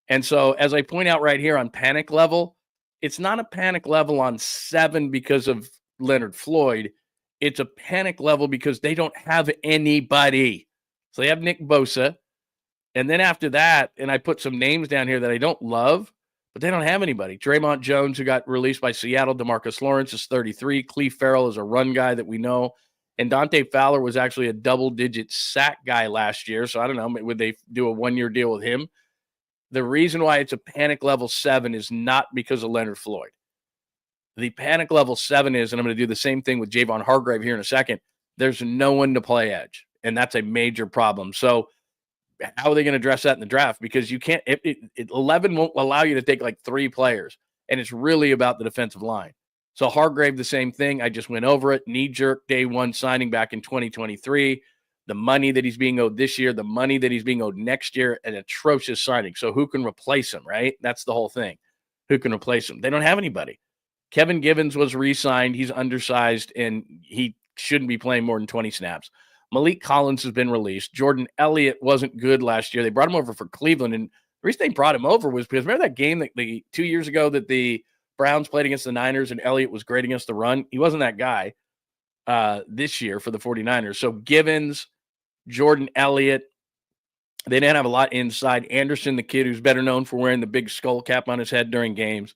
And so, as I point out right here on panic level, it's not a panic level on 7 because of Leonard Floyd. It's a panic level because they don't have anybody. So they have Nick Bosa. And then after that, and I put some names down here that I don't love, but they don't have anybody. Draymond Jones, who got released by Seattle. DeMarcus Lawrence is 33. Cleve Farrell is a run guy that we know. And Dante Fowler was actually a double-digit sack guy last year. So I don't know, would they do a one-year deal with him? The reason why it's a panic level 7 is not because of Leonard Floyd. The panic level 7 is, and I'm going to do the same thing with Javon Hargrave here in a second, there's no one to play edge. And that's a major problem. So how are they going to address that in the draft? Because you can't, 11 won't allow you to take like 3 players. And it's really about the defensive line. So Hargrave, the same thing. I just went over it. Knee-jerk day 1 signing back in 2023. The money that he's being owed this year, the money that he's being owed next year, an atrocious signing. So who can replace him, right? That's the whole thing. Who can replace him? They don't have anybody. Kevin Givens was re-signed. He's undersized, and he shouldn't be playing more than 20 snaps. Malik Collins has been released. Jordan Elliott wasn't good last year. They brought him over for Cleveland, and the reason they brought him over was because remember that game that 2 years ago that the Browns played against the Niners and Elliott was great against the run? He wasn't that guy this year for the 49ers. So Givens, Jordan Elliott, they didn't have a lot inside. Anderson, the kid who's better known for wearing the big skull cap on his head during games.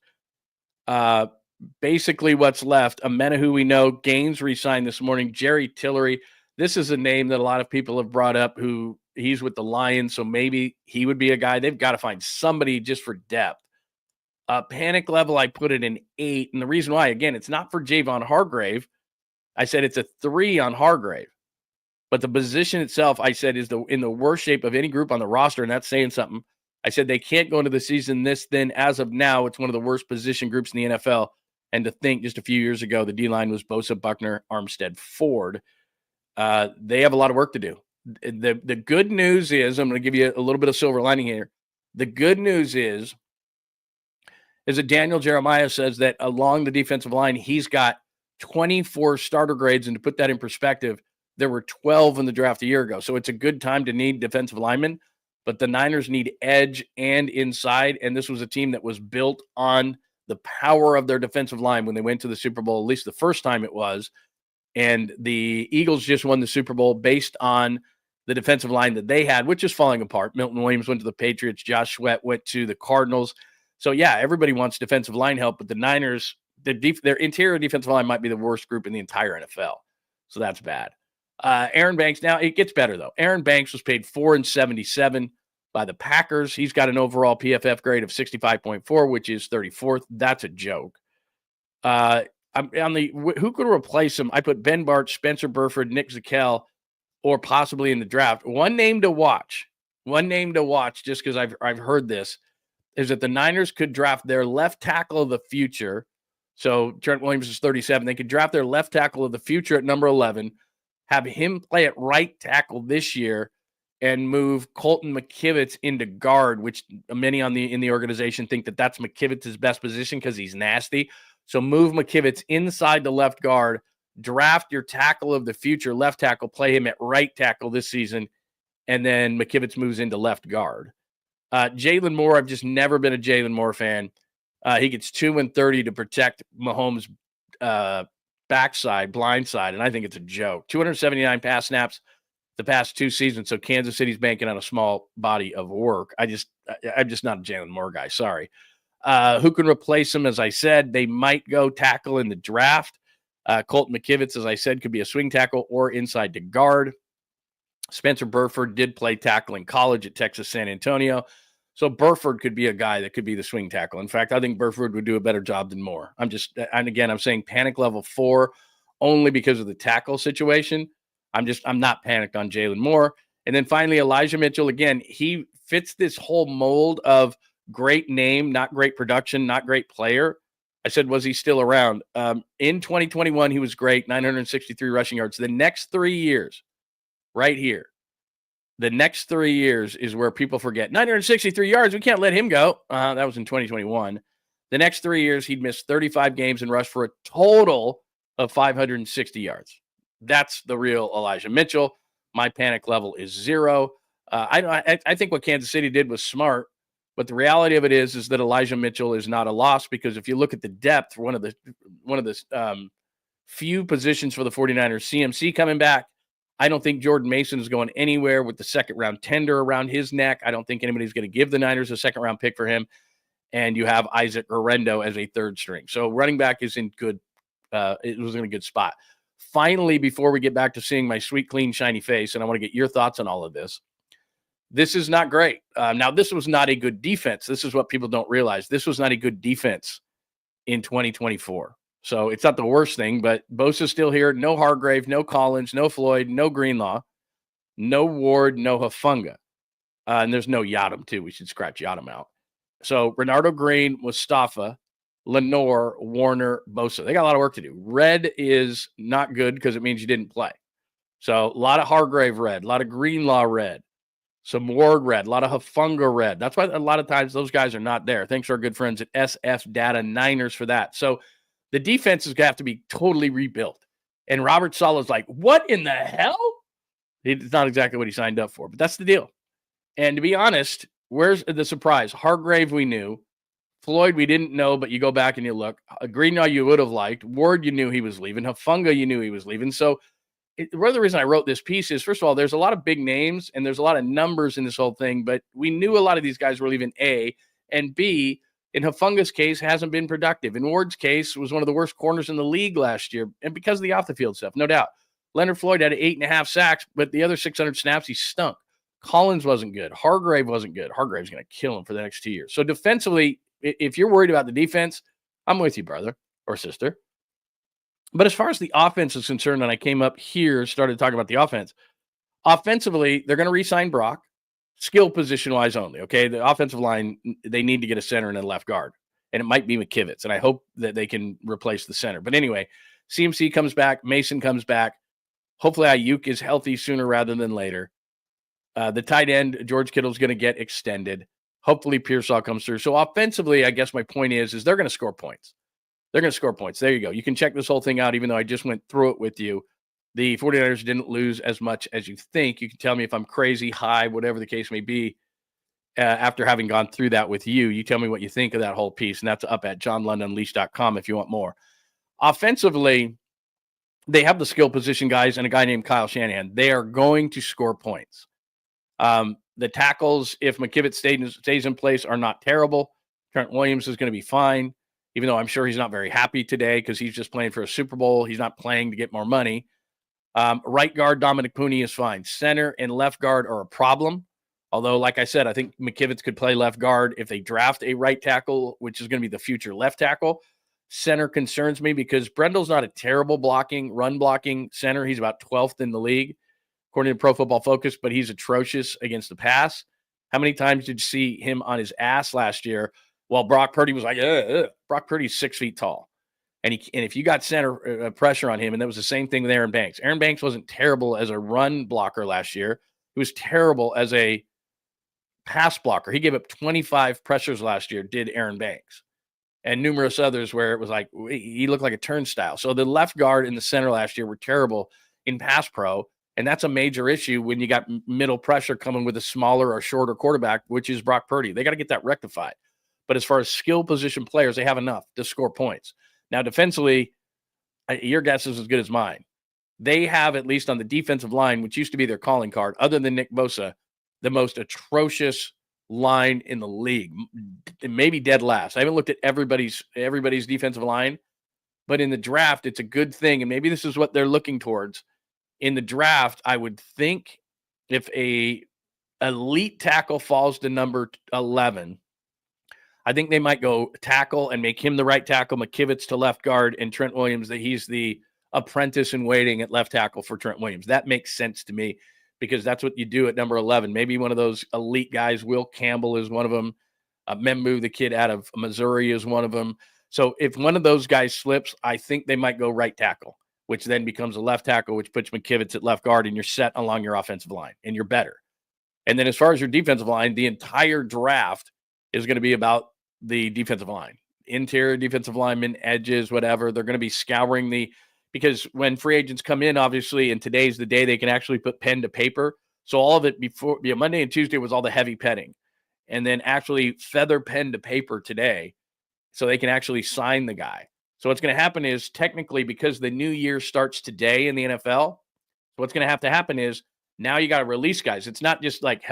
Basically what's left, Amena, who we know, Gaines re-signed this morning. Jerry Tillery, this is a name that a lot of people have brought up who he's with the Lions, so maybe he would be a guy. They've got to find somebody just for depth. Panic level, I put it in 8. And the reason why, again, it's not for Javon Hargrave. I said it's a 3 on Hargrave. But the position itself, I said, is in the worst shape of any group on the roster, and that's saying something. I said they can't go into the season this thin. As of now, it's one of the worst position groups in the NFL. And to think just a few years ago, the D-line was Bosa, Buckner, Armstead, Ford. They have a lot of work to do. The good news is, I'm going to give you a little bit of silver lining here. The good news is that Daniel Jeremiah says that along the defensive line, he's got 24 starter grades. And to put that in perspective, there were 12 in the draft a year ago. So it's a good time to need defensive linemen. But the Niners need edge and inside. And this was a team that was built on the power of their defensive line when they went to the Super Bowl, at least the first time it was. And the Eagles just won the Super Bowl based on the defensive line that they had, which is falling apart. Milton Williams went to the Patriots. Josh Sweat went to the Cardinals. So, yeah, everybody wants defensive line help, but the Niners, their interior defensive line might be the worst group in the entire NFL. So that's bad. Aaron Banks, now it gets better, though. Aaron Banks was paid $4.77 by the Packers. He's got an overall PFF grade of 65.4, which is 34th. That's a joke. I'm on the who could replace him? I put Ben Bart, Spencer Burford, Nick Zakelj, or possibly in the draft. One name to watch, just because I've heard this, is that the Niners could draft their left tackle of the future. So Trent Williams is 37. They could draft their left tackle of the future at number 11, have him play at right tackle this year, and move Colton McKivitz into guard, which many in the organization think that that's McKivitz's best position because he's nasty. So move McKivitz inside the left guard, draft your tackle of the future, left tackle, play him at right tackle this season, and then McKivitz moves into left guard. Jalen Moore, I've just never been a Jalen Moore fan. He gets 2 and 30 to protect Mahomes' backside, blind side, and I think it's a joke. 279 pass snaps the past 2 seasons, so Kansas City's banking on a small body of work. I'm just not a Jalen Moore guy. Sorry. Who can replace him? As I said, they might go tackle in the draft. Colton McKivitz, as I said, could be a swing tackle or inside to guard. Spencer Burford did play tackle in college at Texas San Antonio. So Burford could be a guy that could be the swing tackle. In fact, I think Burford would do a better job than Moore. I'm saying panic level 4 only because of the tackle situation. I'm not panicked on Jalen Moore. And then finally, Elijah Mitchell, again, he fits this whole mold of great name, not great production, not great player. I said, was he still around? In 2021, he was great, 963 rushing yards. The next 3 years, right here, the next 3 years is where people forget. 963 yards, we can't let him go. That was in 2021. The next 3 years, he'd missed 35 games and rushed for a total of 560 yards. That's the real Elijah Mitchell. My panic level is 0. I think what Kansas City did was smart, but the reality of it is that Elijah Mitchell is not a loss, because if you look at the depth, one of the few positions for the 49ers, CMC coming back. I don't think Jordan Mason is going anywhere with the second-round tender around his neck. I don't think anybody's going to give the Niners a second-round pick for him. And you have Isaac Orlando as a third string. So running back is in good. It was in a good spot. Finally, before we get back to seeing my sweet, clean, shiny face, and I want to get your thoughts on all of this. This is not great. Now, this was not a good defense. This is what people don't realize. This was not a good defense in 2024. So it's not the worst thing, but Bosa's still here. No Hargrave, no Collins, no Floyd, no Greenlaw, no Ward, no Hufanga. And there's no Yadam, too. We should scratch Yadam out. So Renardo Green, Mustafa, Lenore, Warner, Bosa. They got a lot of work to do. Red is not good because it means you didn't play. So a lot of Hargrave red, a lot of Greenlaw red, some Ward red, a lot of Hufanga red. That's why a lot of times those guys are not there. Thanks to our good friends at SF Data Niners for that. So the defense is going to have to be totally rebuilt. And Robert Saleh's like, what in the hell? It's not exactly what he signed up for, but that's the deal. And to be honest, where's the surprise? Hargrave we knew. Floyd we didn't know, but you go back and you look. Greenlaw you would have liked. Ward you knew he was leaving. Hufanga you knew he was leaving. So one of the reasons I wrote this piece is, first of all, there's a lot of big names and there's a lot of numbers in this whole thing, but we knew a lot of these guys were leaving, A, and B, in Hufanga's case, hasn't been productive. In Ward's case, was one of the worst corners in the league last year, and because of the off-the-field stuff, no doubt. Leonard Floyd had 8.5 sacks, but the other 600 snaps, he stunk. Collins wasn't good. Hargrave wasn't good. Hargrave's going to kill him for the next 2 years. So defensively, if you're worried about the defense, I'm with you, brother or sister. But as far as the offense is concerned, and I came up here, started talking about the offense, offensively, they're going to re-sign Brock. Skill position-wise only, okay? The offensive line, they need to get a center and a left guard, and it might be McKivitz, and I hope that they can replace the center. But anyway, CMC comes back, Mason comes back. Hopefully Ayuk is healthy sooner rather than later. The tight end, George Kittle's going to get extended. Hopefully Pearsall comes through. So offensively, I guess my point is they're going to score points. They're going to score points. There you go. You can check this whole thing out, even though I just went through it with you. The 49ers didn't lose as much as you think. You can tell me if I'm crazy, high, whatever the case may be, after having gone through that with you. You tell me what you think of that whole piece, and that's up at johnlundunleashed.com if you want more. Offensively, they have the skill position guys and a guy named Kyle Shanahan. They are going to score points. The tackles, if McKivitz stays in place, are not terrible. Trent Williams is going to be fine, even though I'm sure he's not very happy today because he's just playing for a Super Bowl. He's not playing to get more money. Right guard, Dominic Pooney is fine. Center and left guard are a problem. Although, like I said, I think McKivitz could play left guard if they draft a right tackle, which is going to be the future left tackle. Center concerns me because Brendel's not a terrible run blocking center. He's about 12th in the league, according to Pro Football Focus, but he's atrocious against the pass. How many times did you see him on his ass last year while Brock Purdy was like, Brock Purdy's 6 feet tall. And if you got center pressure on him, and that was the same thing with Aaron Banks. Aaron Banks wasn't terrible as a run blocker last year. He was terrible as a pass blocker. He gave up 25 pressures last year, did Aaron Banks. And numerous others where it was like, he looked like a turnstile. So the left guard and the center last year were terrible in pass pro. And that's a major issue when you got middle pressure coming with a smaller or shorter quarterback, which is Brock Purdy. They got to get that rectified. But as far as skill position players, they have enough to score points. Now, defensively, your guess is as good as mine. They have, at least on the defensive line, which used to be their calling card, other than Nick Bosa, the most atrocious line in the league, maybe dead last. I haven't looked at everybody's defensive line, but in the draft, it's a good thing, and maybe this is what they're looking towards. In the draft, I would think if a elite tackle falls to number 11, I think they might go tackle and make him the right tackle, McKivitz to left guard, and Trent Williams, that he's the apprentice in waiting at left tackle for Trent Williams. That makes sense to me because that's what you do at number 11. Maybe one of those elite guys, Will Campbell is one of them. Membu, the kid out of Missouri, is one of them. So if one of those guys slips, I think they might go right tackle, which then becomes a left tackle, which puts McKivitz at left guard, and you're set along your offensive line, and you're better. And then as far as your defensive line, the entire draft is going to be about the defensive line. interior defensive linemen, edges, whatever. They're going to be scouring because when free agents come in, obviously, and today's the day they can actually put pen to paper. So all of it before Monday and Tuesday was all the heavy petting, and then actually feather pen to paper today, so they can actually sign the guy. So what's going to happen is, technically, because the new year starts today in the NFL, what's going to have to happen is now you got to release guys. It's not just like,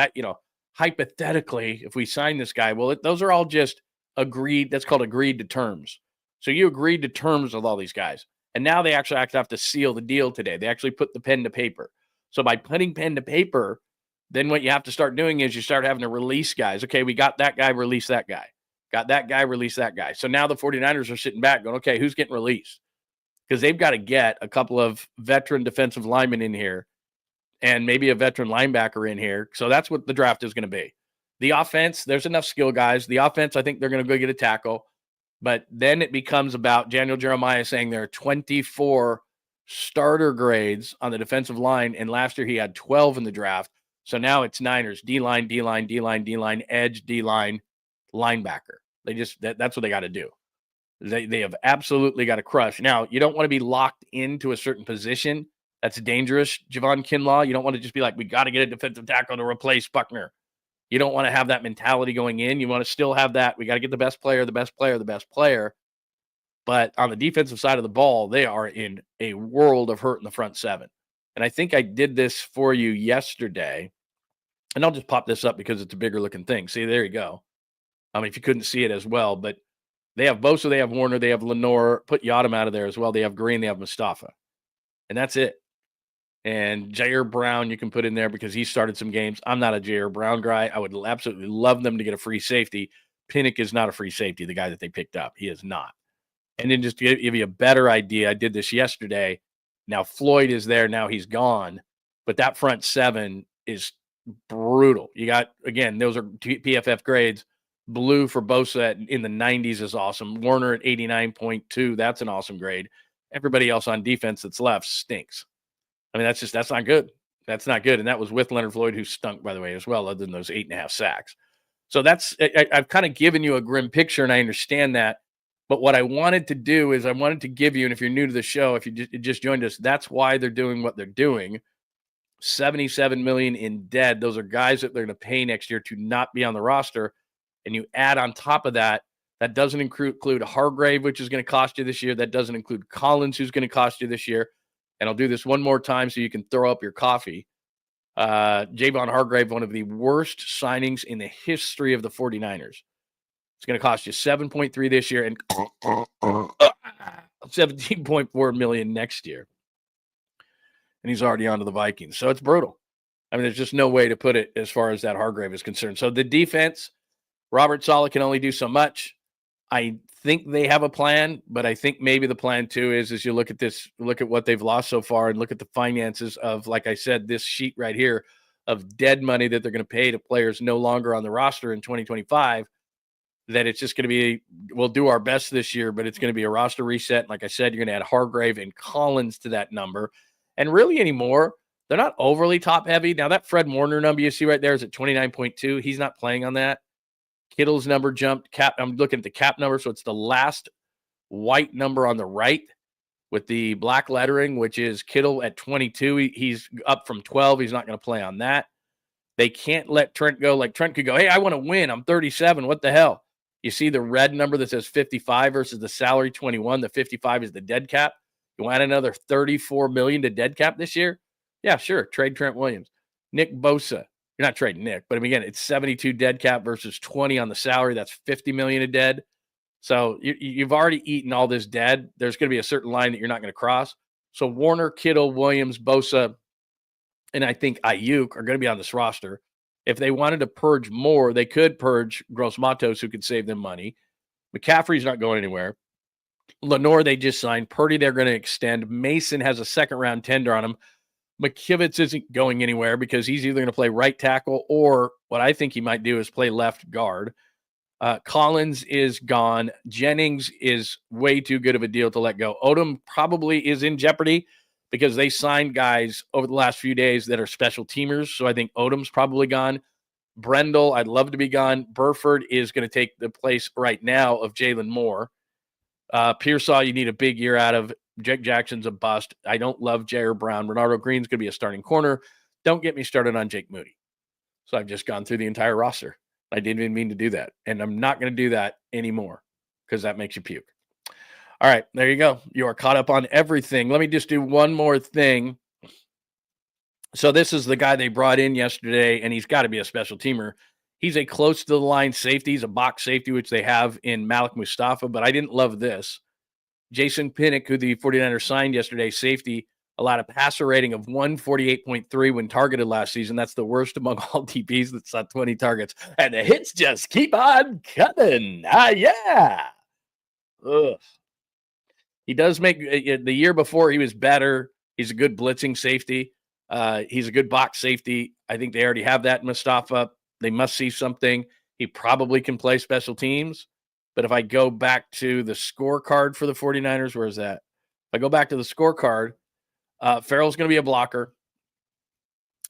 hypothetically, if we sign this guy, well, those are all just agreed. That's called agreed to terms. So you agreed to terms with all these guys. And now they actually have to seal the deal today. They actually put the pen to paper. So by putting pen to paper, then what you have to start doing is you start having to release guys. Okay, we got that guy, release that guy. Got that guy, release that guy. So now the 49ers are sitting back going, okay, who's getting released? Because they've got to get a couple of veteran defensive linemen in here and maybe a veteran linebacker in here. So that's what the draft is going to be. The offense, there's enough skill guys. The offense, I think they're going to go get a tackle. But then it becomes about Daniel Jeremiah saying there are 24 starter grades on the defensive line, and last year he had 12 in the draft. So now it's Niners, D-line, D-line, D-line, D-line, edge, D-line, linebacker. That's what they got to do. They have absolutely got to crush. Now, you don't want to be locked into a certain position. That's dangerous, 𝐬𝐻𝐿. You don't want to just be like, we got to get a defensive tackle to replace Buckner. You don't want to have that mentality going in. You want to still have that. We got to get the best player, the best player, the best player. But on the defensive side of the ball, they are in a world of hurt in the front seven. And I think I did this for you yesterday. And I'll just pop this up because it's a bigger looking thing. See, there you go. If you couldn't see it as well, but they have Bosa, they have Warner, they have Lenore, put Yadam out of there as well. They have Green, they have Mustafa. And that's it. And Jair Brown, you can put in there because he started some games. I'm not a Jair Brown guy. I would absolutely love them to get a free safety. Pinnock is not a free safety, the guy that they picked up. He is not. And then just to give you a better idea, I did this yesterday. Now Floyd is there. Now he's gone. But that front seven is brutal. You got, again, those are PFF grades. Blue for Bosa in the 90s is awesome. Warner at 89.2. That's an awesome grade. Everybody else on defense that's left stinks. That's not good. That's not good. And that was with Leonard Floyd, who stunk, by the way, as well, other than those 8.5 sacks. So I've kind of given you a grim picture, and I understand that. But what I wanted to do is I wanted to give you, and if you're new to the show, if you just joined us, that's why they're doing what they're doing. $77 million in dead. Those are guys that they're going to pay next year to not be on the roster. And you add on top of that, that doesn't include Hargrave, which is going to cost you this year. That doesn't include Collins, who's going to cost you this year. And I'll do this one more time so you can throw up your coffee. Javon Hargrave, one of the worst signings in the history of the 49ers. It's going to cost you 7.3 this year and 17.4 million next year. And he's already on to the Vikings. So it's brutal. There's just no way to put it as far as that Hargrave is concerned. So the defense, Robert Saleh can only do so much. I think they have a plan, but I think maybe the plan too is you look at this, look at what they've lost so far and look at the finances of, like I said, this sheet right here of dead money that they're going to pay to players no longer on the roster in 2025, that it's just going to be, we'll do our best this year, but it's going to be a roster reset. Like I said, you're going to add Hargrave and Collins to that number. And really anymore, they're not overly top heavy. Now that Fred Warner number you see right there is at 29.2. He's not playing on that. Kittle's number jumped. I'm looking at the cap number, so it's the last white number on the right with the black lettering, which is Kittle at 22. He's up from 12. He's not going to play on that. They can't let Trent go. Like Trent could go, hey, I want to win. I'm 37. What the hell? You see the red number that says 55 versus the salary 21. The 55 is the dead cap. You want another $34 million to dead cap this year? Yeah, sure. Trade Trent Williams. Nick Bosa. You're not trading Nick, but again, it's 72 dead cap versus 20 on the salary. That's $50 million a dead. So you've already eaten all this dead. There's going to be a certain line that you're not going to cross. So Warner, Kittle, Williams, Bosa, and I think Ayuk are going to be on this roster. If they wanted to purge more, they could purge Gross Matos, who could save them money. McCaffrey's not going anywhere. Lenore, they just signed. Purdy, they're going to extend. Mason has a second-round tender on him. McKivitz isn't going anywhere because he's either going to play right tackle or what I think he might do is play left guard. Collins is gone. Jennings is way too good of a deal to let go. Odom probably is in jeopardy because they signed guys over the last few days that are special teamers. So I think Odom's probably gone. Brendel, I'd love to be gone. Burford is going to take the place right now of Jalen Moore. Pearsall, you need a big year out of. Jake Jackson's a bust. I don't love Jair Brown. Renardo Green's going to be a starting corner. Don't get me started on Jake Moody. So I've just gone through the entire roster. I didn't even mean to do that. And I'm not going to do that anymore because that makes you puke. All right, there you go. You are caught up on everything. Let me just do one more thing. So this is the guy they brought in yesterday, and he's got to be a special teamer. He's a close to the line safety. He's a box safety, which they have in Malik Mustafa, but I didn't love this. Jason Pinnock, who the 49ers signed yesterday, safety, allowed a passer rating of 148.3 when targeted last season. That's the worst among all DBs. That's not 20 targets. And the hits just keep on coming. Yeah. Ugh. He does make the year before he was better. He's a good blitzing safety. He's a good box safety. I think they already have that in Mustafa. They must see something. He probably can play special teams. But if I go back to the scorecard for the 49ers, where is that? If I go back to the scorecard, Farrell's going to be a blocker.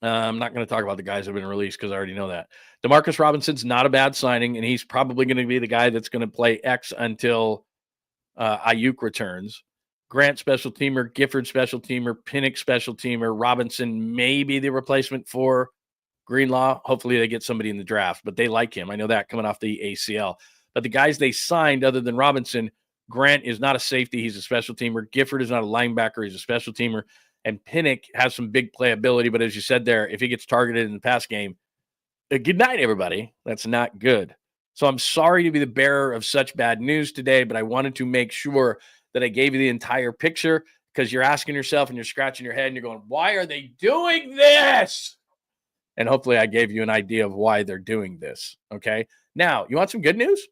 I'm not going to talk about the guys that have been released because I already know that. Demarcus Robinson's not a bad signing, and he's probably going to be the guy that's going to play X until Ayuk returns. Grant, special teamer. Gifford, special teamer. Pinnock, special teamer. Robinson may be the replacement for Greenlaw. Hopefully they get somebody in the draft, but they like him. I know that coming off the ACL. But the guys they signed, other than Robinson, Grant is not a safety. He's a special teamer. Gifford is not a linebacker. He's a special teamer. And Pinnock has some big playability. But as you said there, if he gets targeted in the pass game, good night, everybody. That's not good. So I'm sorry to be the bearer of such bad news today, but I wanted to make sure that I gave you the entire picture because you're asking yourself and you're scratching your head and you're going, why are they doing this? And hopefully I gave you an idea of why they're doing this. Okay. Now, you want some good news?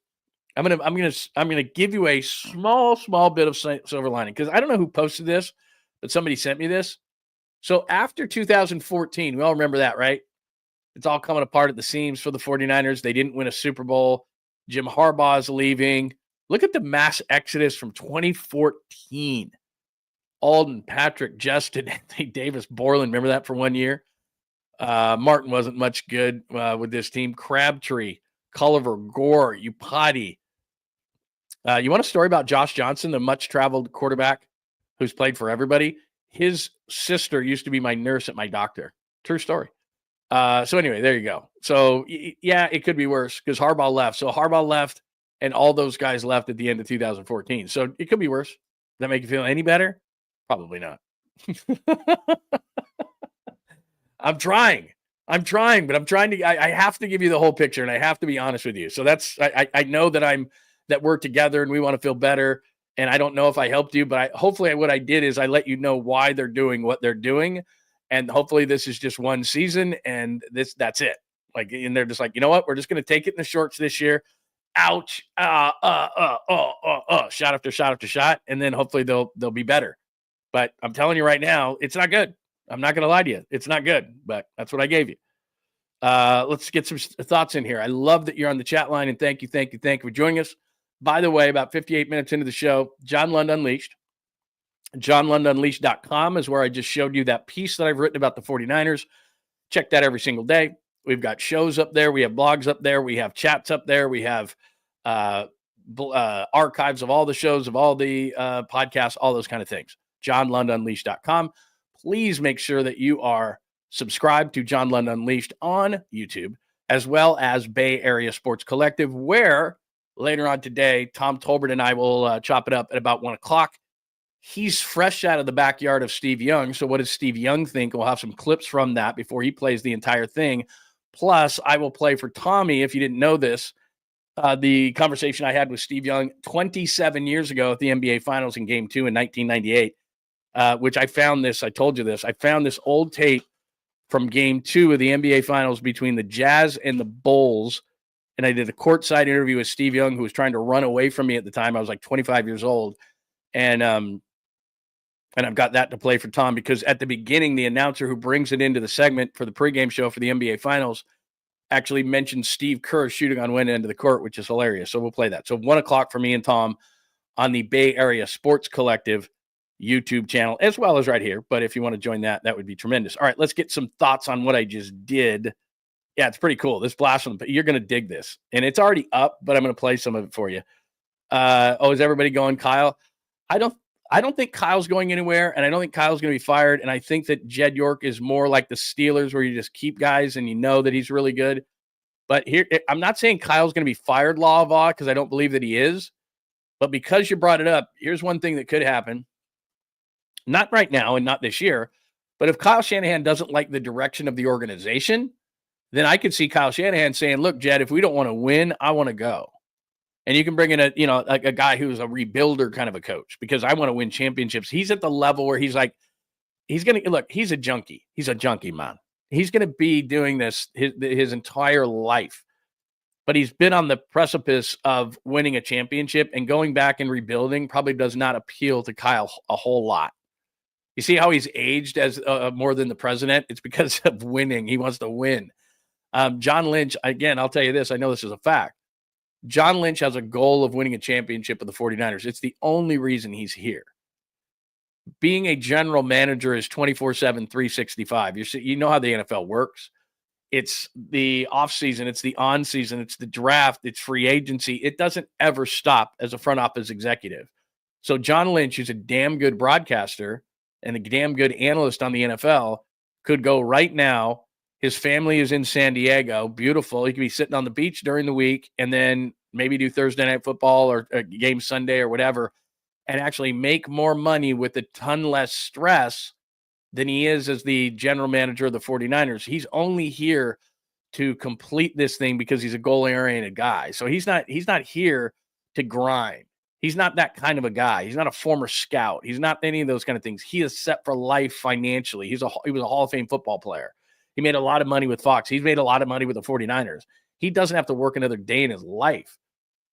I'm gonna give you a small bit of silver lining because I don't know who posted this, but somebody sent me this. So after 2014, we all remember that, right? It's all coming apart at the seams for the 49ers. They didn't win a Super Bowl. Jim Harbaugh is leaving. Look at the mass exodus from 2014. Alden, Patrick, Justin, Anthony Davis, Borland. Remember that for 1 year? Martin wasn't much good with this team. Crabtree, Culliver, Gore, Upati. You want a story about Josh Johnson, the much-traveled quarterback who's played for everybody? His sister used to be my nurse at my doctor. True story. So anyway, there you go. So, yeah, it could be worse because Harbaugh left. So Harbaugh left, and all those guys left at the end of 2014. So it could be worse. Does that make you feel any better? Probably not. I'm trying, but I'm trying to, I have to give you the whole picture and I have to be honest with you. So that's, I know that we're together and we want to feel better. And I don't know if I helped you, but hopefully what I did is I let you know why they're doing what they're doing. And hopefully this is just one season and that's it. Like, and they're just like, you know what? We're just going to take it in the shorts this year. Ouch. Shot after shot after shot. And then hopefully they'll be better. But I'm telling you right now, it's not good. I'm not going to lie to you. It's not good, but that's what I gave you. Let's get some thoughts in here. I love that you're on the chat line, and thank you for joining us. By the way, about 58 minutes into the show, John Lund Unleashed. JohnLundUnleashed.com is where I just showed you that piece that I've written about the 49ers. Check that every single day. We've got shows up there. We have blogs up there. We have chats up there. We have archives of all the shows, of all the podcasts, all those kind of things. JohnLundUnleashed.com. Please make sure that you are subscribed to John Lund Unleashed on YouTube, as well as Bay Area Sports Collective, where later on today, Tom Tolbert and I will chop it up at about 1 o'clock. He's fresh out of the backyard of Steve Young. So what does Steve Young think? We'll have some clips from that before he plays the entire thing. Plus, I will play for Tommy, if you didn't know this, the conversation I had with Steve Young 27 years ago at the NBA Finals in Game 2 in 1998. Which I found this, I told you this, I found this old tape from Game 2 of the NBA Finals between the Jazz and the Bulls, and I did a courtside interview with Steve Young, who was trying to run away from me at the time. I was like 25 years old, and I've got that to play for Tom, because at the beginning, the announcer who brings it into the segment for the pregame show for the NBA Finals actually mentioned Steve Kerr shooting on one end of the court, which is hilarious. So we'll play that. So 1 o'clock for me and Tom on the Bay Area Sports Collective YouTube channel, as well as right here. But if you want to join that, that would be tremendous. All right, let's get some thoughts on what I just did. Yeah, it's pretty cool. This blast from you're going to dig this. And it's already up, but I'm going to play some of it for you. Is everybody going Kyle? I don't think Kyle's going anywhere, and I don't think Kyle's going to be fired. And I think that Jed York is more like the Steelers, where you just keep guys and you know that he's really good. But here, I'm not saying Kyle's going to be fired, law of law, because I don't believe that he is. But because you brought it up, here's one thing that could happen. Not right now and not this year, but if Kyle Shanahan doesn't like the direction of the organization, then I could see Kyle Shanahan saying, look, Jed, if we don't want to win, I want to go. And you can bring in a guy who's a rebuilder kind of a coach, because I want to win championships. He's at the level where he's like, he's a junkie. He's a junkie, man. He's going to be doing this his entire life. But he's been on the precipice of winning a championship, and going back and rebuilding probably does not appeal to Kyle a whole lot. You see how he's aged as more than the president? It's because of winning. He wants to win. John Lynch, again, I'll tell you this. I know this is a fact. John Lynch has a goal of winning a championship with the 49ers. It's the only reason he's here. Being a general manager is 24/7, 365. You know how the NFL works. It's the offseason, it's the on-season, it's the draft, it's free agency. It doesn't ever stop as a front office executive. So John Lynch, who's a damn good broadcaster and a damn good analyst on the NFL, could go right now. His family is in San Diego. Beautiful. He could be sitting on the beach during the week and then maybe do Thursday Night Football or a game Sunday or whatever, and actually make more money with a ton less stress than he is as the general manager of the 49ers. He's only here to complete this thing because he's a goal-oriented guy. So he's not here to grind. He's not that kind of a guy. He's not a former scout. He's not any of those kind of things. He is set for life financially. He was a Hall of Fame football player. He made a lot of money with Fox. He's made a lot of money with the 49ers. He doesn't have to work another day in his life.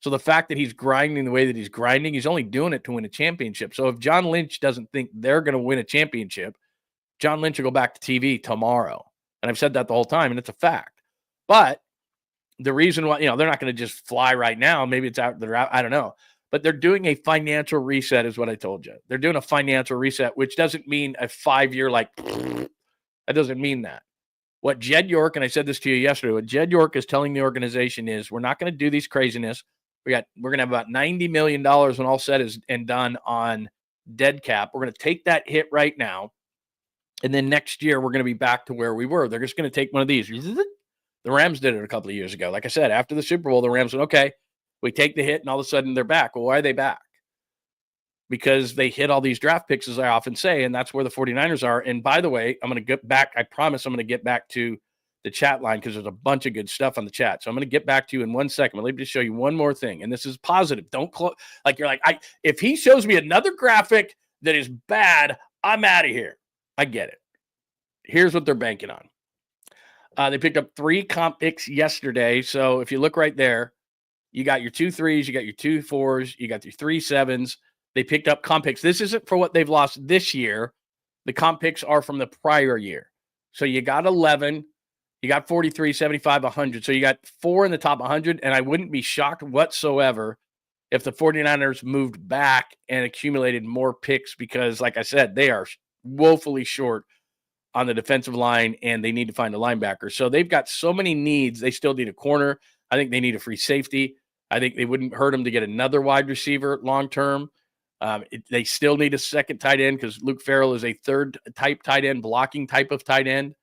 So the fact that he's grinding the way that he's grinding, he's only doing it to win a championship. So if John Lynch doesn't think they're going to win a championship, John Lynch will go back to TV tomorrow. And I've said that the whole time, and it's a fact. But the reason why, they're not going to just fly right now. Maybe it's out. They're out. I don't know. But they're doing a financial reset is what I told you. They're doing a financial reset, which doesn't mean a 5-year, that doesn't mean that. What Jed York, and I said this to you yesterday, what Jed York is telling the organization is we're not going to do these craziness. We're going to have about $90 million when all said is and done on dead cap. We're going to take that hit right now. And then next year, we're going to be back to where we were. They're just going to take one of these. The Rams did it a couple of years ago. Like I said, after the Super Bowl, the Rams went, okay, we take the hit, and all of a sudden they're back. Well, why are they back? Because they hit all these draft picks, as I often say, and that's where the 49ers are. And by the way, I'm going to get back. I promise I'm going to get back to the chat line because there's a bunch of good stuff on the chat. So I'm going to get back to you in 1 second. But let me just show you one more thing. And this is positive. Don't close. If he shows me another graphic that is bad, I'm out of here. I get it. Here's what they're banking on. They picked up 3 comp picks yesterday. So if you look right there, you got your 2 3s, you got your 2 4s, you got your 3 7s. They picked up comp picks. This isn't for what they've lost this year. The comp picks are from the prior year. So you got 11, you got 43, 75, 100. So you got 4 in the top 100, and I wouldn't be shocked whatsoever if the 49ers moved back and accumulated more picks because, like I said, they are woefully short on the defensive line, and they need to find a linebacker. So they've got so many needs. They still need a corner. I think they need a free safety. I think they wouldn't hurt them to get another wide receiver long-term. They still need a second tight end because Luke Farrell is a third type tight end, blocking type of tight end.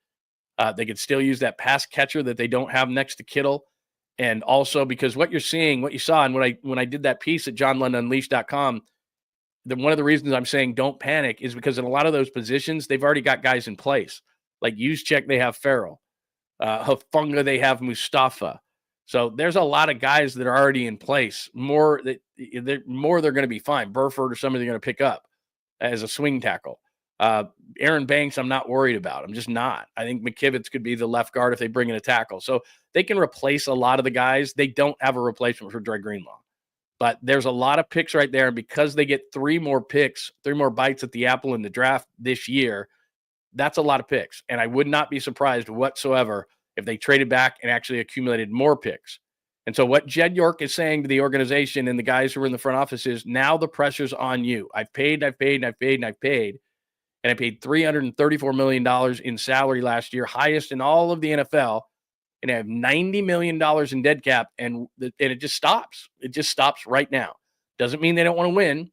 They could still use that pass catcher that they don't have next to Kittle. And also because what you saw, and when I did that piece at johnlundunleashed.com, one of the reasons I'm saying don't panic is because in a lot of those positions, they've already got guys in place. Like Juszczyk, they have Farrell. Hufanga, they have Mustafa. So there's a lot of guys that are already in place. They're going to be fine. Burford or somebody they're going to pick up as a swing tackle. Aaron Banks, I'm not worried about. I'm just not. I think McKivitz could be the left guard if they bring in a tackle. So they can replace a lot of the guys. They don't have a replacement for Dre Greenlaw. But there's a lot of picks right there. And because they get 3 more picks, 3 more bites at the apple in the draft this year, that's a lot of picks. And I would not be surprised whatsoever if they traded back and actually accumulated more picks. And so what Jed York is saying to the organization and the guys who are in the front office is now the pressure's on you. I've paid. And I paid $334 million in salary last year, highest in all of the NFL. going to have $90 million in dead cap, and it just stops. It just stops right now. Doesn't mean they don't want to win,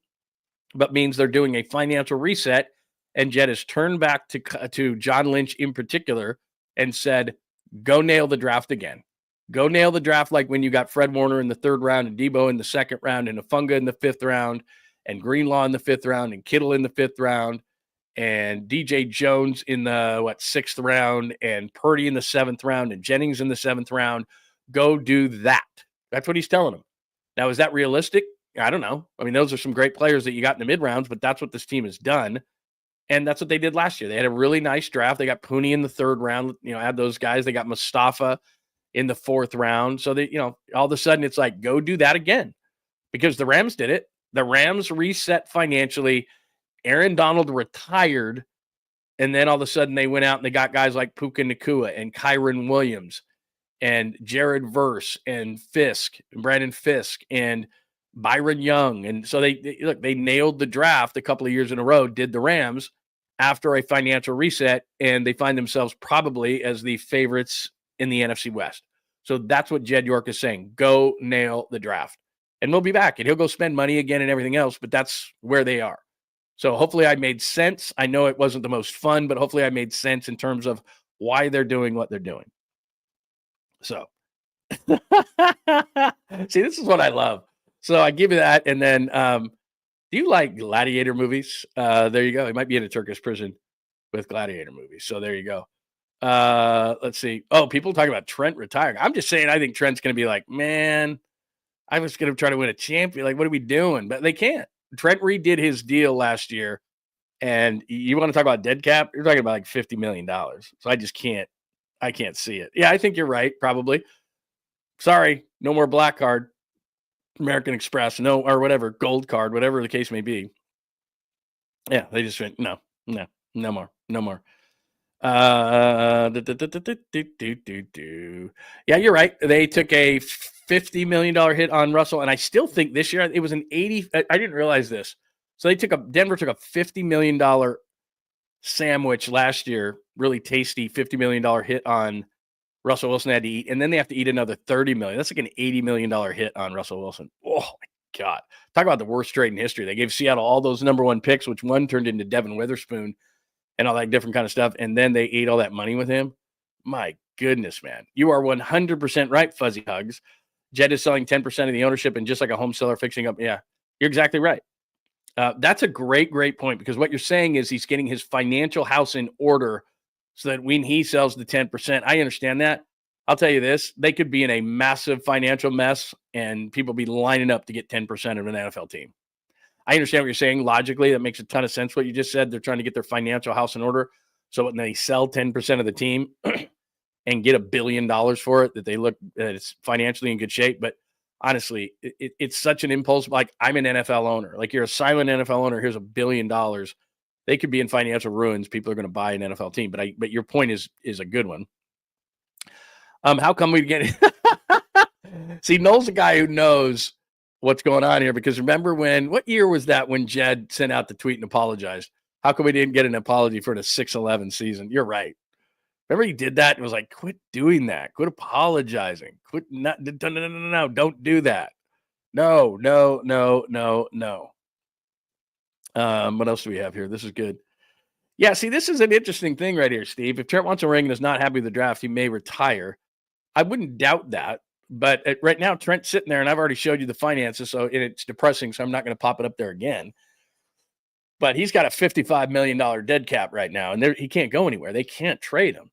but means they're doing a financial reset. And Jed has turned back to John Lynch in particular and said, go nail the draft again. Go nail the draft like when you got Fred Warner in the 3rd round and Debo in the 2nd round and Afunga in the 5th round and Greenlaw in the 5th round and Kittle in the 5th round and DJ Jones in the 6th round and Purdy in the 7th round and Jennings in the 7th round. Go do that. That's what he's telling them. Now, is that realistic? I don't know. I mean, those are some great players that you got in the mid rounds, but that's what this team has done. And that's what they did last year. They had a really nice draft. They got Pooney in the 3rd round, add those guys. They got Mustafa in the 4th round. So they, all of a sudden it's like, go do that again, because the Rams did it. The Rams reset financially. Aaron Donald retired. And then all of a sudden they went out and they got guys like Puka Nacua and Kyron Williams and Jared Verse and Brandon Fisk and Byron Young. And so they nailed the draft a couple of years in a row, did the Rams after a financial reset, and they find themselves probably as the favorites in the NFC West. So that's what Jed York is saying. Go nail the draft. And we'll be back, and he'll go spend money again and everything else, but that's where they are. So hopefully I made sense. I know it wasn't the most fun, but hopefully I made sense in terms of why they're doing what they're doing. So see, this is what I love. So I give you that. And then, do you like gladiator movies? There you go. It might be in a Turkish prison with gladiator movies. So there you go. Let's see. Oh, people talking about Trent retiring. I'm just saying, I think Trent's going to be like, man, I was going to try to win a champion. Like, what are we doing? But they can't. Trent redid his deal last year. And you want to talk about dead cap? You're talking about like $50 million. So I just can't see it. Yeah, I think you're right. Probably. Sorry. No more black card. American Express, no, or whatever, gold card, whatever the case may be. Yeah, they just went, no more. Yeah, you're right. They took a $50 million hit on Russell, and I still think this year it was an 80. I didn't realize this. So Denver took a $50 million sandwich last year, really tasty $50 million hit on Russell Wilson had to eat, and then they have to eat another $30 million. That's like an $80 million hit on Russell Wilson. Oh my God. Talk about the worst trade in history. They gave Seattle all those number 1 picks, which one turned into Devin Witherspoon and all that different kind of stuff. And then they ate all that money with him. My goodness, man. You are 100% right, Fuzzy Hugs. Jed is selling 10% of the ownership, and just like a home seller fixing up. Yeah, you're exactly right. That's a great point, because what you're saying is he's getting his financial house in order so that when he sells the 10%, I understand that. I'll tell you this, they could be in a massive financial mess and people be lining up to get 10% of an NFL team. I understand what you're saying. Logically, that makes a ton of sense what you just said. They're trying to get their financial house in order. So when they sell 10% of the team and get $1 billion for it, that it's financially in good shape. But honestly, it's such an impulse. Like, I'm an NFL owner. Like, you're a silent NFL owner. Here's $1 billion. They could be in financial ruins. People are going to buy an NFL team. But your point is a good one. How come we get See, Noel's a guy who knows what's going on here, because remember what year was that when Jed sent out the tweet and apologized? How come we didn't get an apology for the 6-11 season? You're right. Remember he did that and was like, quit doing that. Quit apologizing. No, don't do that. No. What else do we have here? This is good. Yeah, see, this is an interesting thing right here, Steve. If Trent wants a ring and is not happy with the draft, he may retire. I wouldn't doubt that. But right now, Trent's sitting there, and I've already showed you the finances, so it's depressing, so I'm not going to pop it up there again. But he's got a $55 million dead cap right now, and he can't go anywhere. They can't trade him.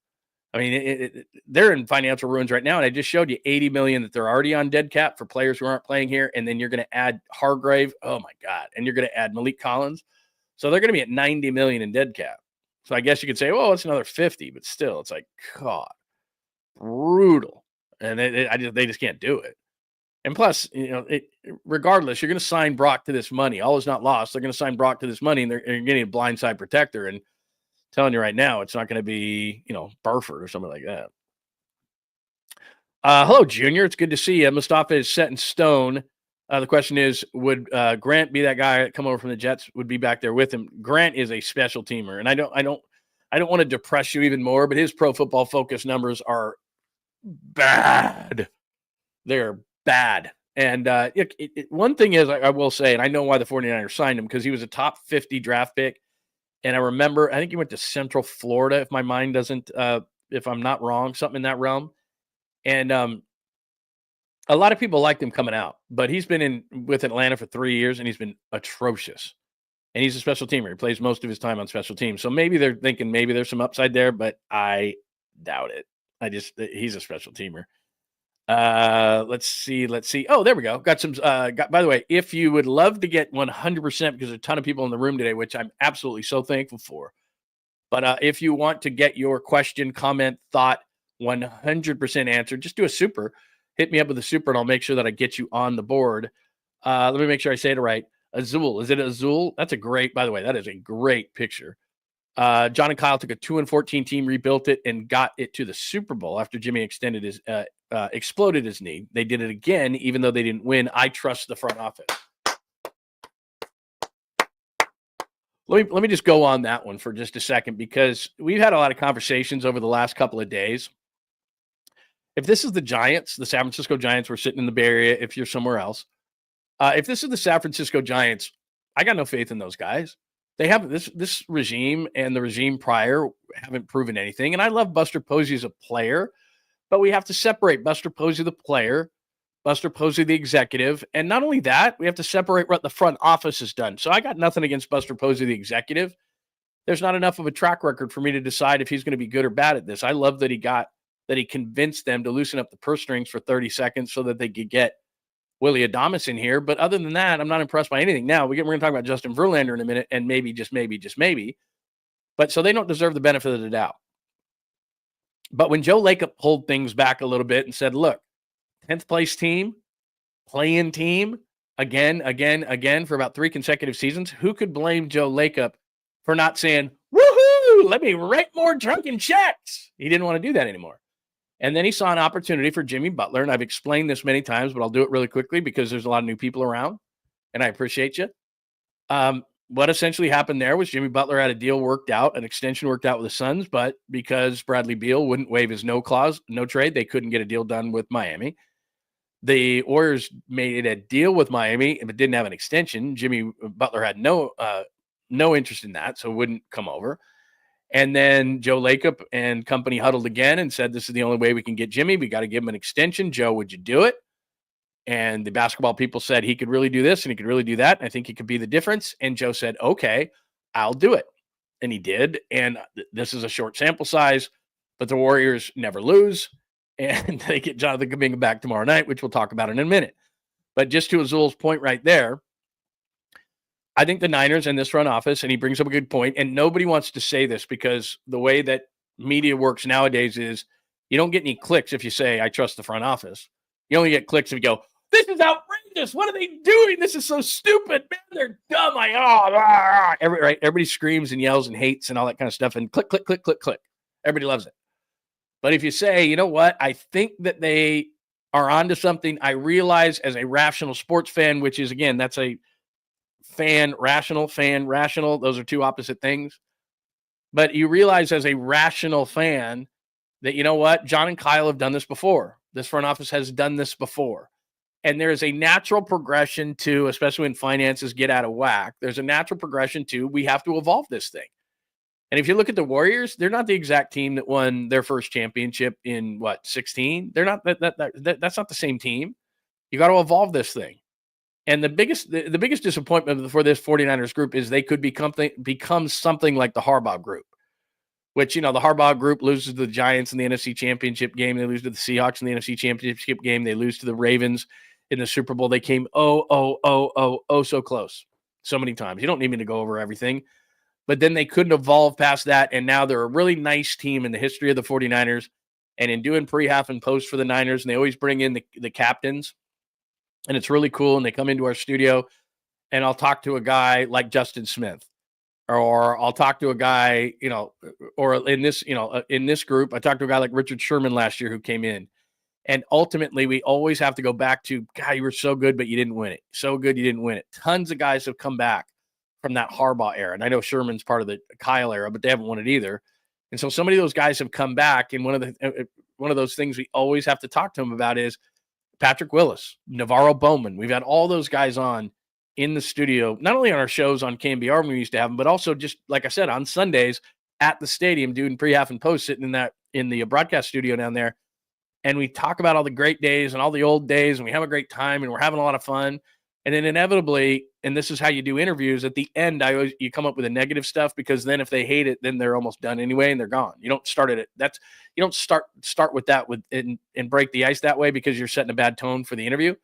I mean, they're in financial ruins right now, and I just showed you $80 million that they're already on dead cap for players who aren't playing here, and then you're going to add Hargrave. Oh, my God. And you're going to add Malik Collins. So they're going to be at $90 million in dead cap. So I guess you could say, well, it's another 50, but still, it's like, God, brutal. And they just can't do it. And plus, regardless, you're going to sign Brock to this money. All is not lost. They're going to sign Brock to this money, and they're getting a blindside protector. And I'm telling you right now, it's not going to be, Burford or something like that. Hello, Junior. It's good to see you. Mustafa is set in stone. The question is, would Grant be that guy that come over from the Jets? Would be back there with him? Grant is a special teamer, and I don't want to depress you even more, but his Pro Football Focus numbers are bad. They're bad. And one thing is, I will say, and I know why the 49ers signed him, because he was a top 50 draft pick. And I remember, I think he went to Central Florida, if my mind doesn't, if I'm not wrong, something in that realm. And a lot of people liked him coming out, but he's been with Atlanta for 3 years, and he's been atrocious. And he's a special teamer. He plays most of his time on special teams. So maybe they're thinking maybe there's some upside there, but I doubt it. He's a special teamer. Let's see. Oh, there we go. Got some, by the way, if you would love to get 100%, because there's a ton of people in the room today, which I'm absolutely so thankful for. But if you want to get your question, comment, thought 100% answered, just do a super. Hit me up with a super, and I'll make sure that I get you on the board. Let me make sure I say it right. Azul. Is it Azul? That's by the way, that is a great picture. John and Kyle took a 2-14 team, rebuilt it, and got it to the Super Bowl after Jimmy exploded his knee. They did it again, even though they didn't win. I trust the front office. Let me just go on that one for just a second, because we've had a lot of conversations over the last couple of days. If this is the Giants, the San Francisco Giants, we're sitting in the Bay Area, if you're somewhere else. If this is the San Francisco Giants, I got no faith in those guys. They have this regime and the regime prior haven't proven anything. And I love Buster Posey as a player, but we have to separate Buster Posey, the player, Buster Posey, the executive. And not only that, we have to separate what the front office has done. So I got nothing against Buster Posey, the executive. There's not enough of a track record for me to decide if he's going to be good or bad at this. I love that he convinced them to loosen up the purse strings for 30 seconds so that they could get Willie Adames in here. But other than that, I'm not impressed by anything. Now, we're going to talk about Justin Verlander in a minute, and maybe, just maybe. But so they don't deserve the benefit of the doubt. But when Joe Lacob pulled things back a little bit and said, look, 10th place team, play-in team, again, for about 3 consecutive seasons, who could blame Joe Lacob for not saying, woohoo, let me write more drunken checks? He didn't want to do that anymore. And then he saw an opportunity for Jimmy Butler. And I've explained this many times, but I'll do it really quickly because there's a lot of new people around, and I appreciate you. What essentially happened there was Jimmy Butler had a deal worked out, an extension worked out with the Suns, but because Bradley Beal wouldn't waive his no clause, no trade, they couldn't get a deal done with Miami. The Warriors made a deal with Miami, but didn't have an extension. Jimmy Butler had no interest in that, so wouldn't come over. And then Joe Lacob and company huddled again and said, this is the only way we can get Jimmy. We got to give him an extension. Joe, would you do it? And the basketball people said he could really do this and he could really do that. And I think he could be the difference. And Joe said, okay, I'll do it. And he did. And this is a short sample size, but the Warriors never lose. And they get Jonathan Kaminga back tomorrow night, which we'll talk about in a minute. But just to Azul's point right there, I think the Niners and this front office, and he brings up a good point, and nobody wants to say this because the way that media works nowadays is you don't get any clicks if you say, I trust the front office. You only get clicks if you go, this is outrageous. What are they doing? This is so stupid. Man, they're dumb. Everybody screams and yells and hates and all that kind of stuff, and click, click, click, click, click. Everybody loves it. But if you say, you know what, I think that they are onto something, I realize as a rational sports fan, which is, again, that's a fan rational. Those are two opposite things. But you realize as a rational fan that, you know what, John and Kyle have done this before. This front office has done this before. And there is a natural progression to, especially when finances get out of whack, there's a natural progression to, we have to evolve this thing. And if you look at the Warriors, they're not the exact team that won their first championship in 16? They're not that's not the same team. You got to evolve this thing. And the biggest disappointment for this 49ers group is they could become something like the Harbaugh group, which, the Harbaugh group loses to the Giants in the NFC Championship game. They lose to the Seahawks in the NFC Championship game. They lose to the Ravens in the Super Bowl. They came so close so many times. You don't need me to go over everything. But then they couldn't evolve past that, and now they're a really nice team in the history of the 49ers. And in doing pre-half and post for the Niners, and they always bring in the captains, and it's really cool. And they come into our studio, and I'll talk to a guy like Justin Smith, or I'll talk to a guy, or in this group, I talked to a guy like Richard Sherman last year who came in. And ultimately, we always have to go back to, God, you were so good, but you didn't win it. So good, you didn't win it. Tons of guys have come back from that Harbaugh era. And I know Sherman's part of the Kyle era, but they haven't won it either. And so many of those guys have come back. And one of one of those things we always have to talk to him about is Patrick Willis, Navarro Bowman. We've had all those guys on in the studio, not only on our shows on KNBR when we used to have them, but also just, like I said, on Sundays at the stadium doing pre-half and post, sitting in the broadcast studio down there. And we talk about all the great days and all the old days, and we have a great time, and we're having a lot of fun. And then inevitably, and this is how you do interviews, at the end, you come up with the negative stuff, because then if they hate it, then they're almost done anyway, and they're gone. You don't start it. You don't start with that and break the ice that way, because you're setting a bad tone for the interview.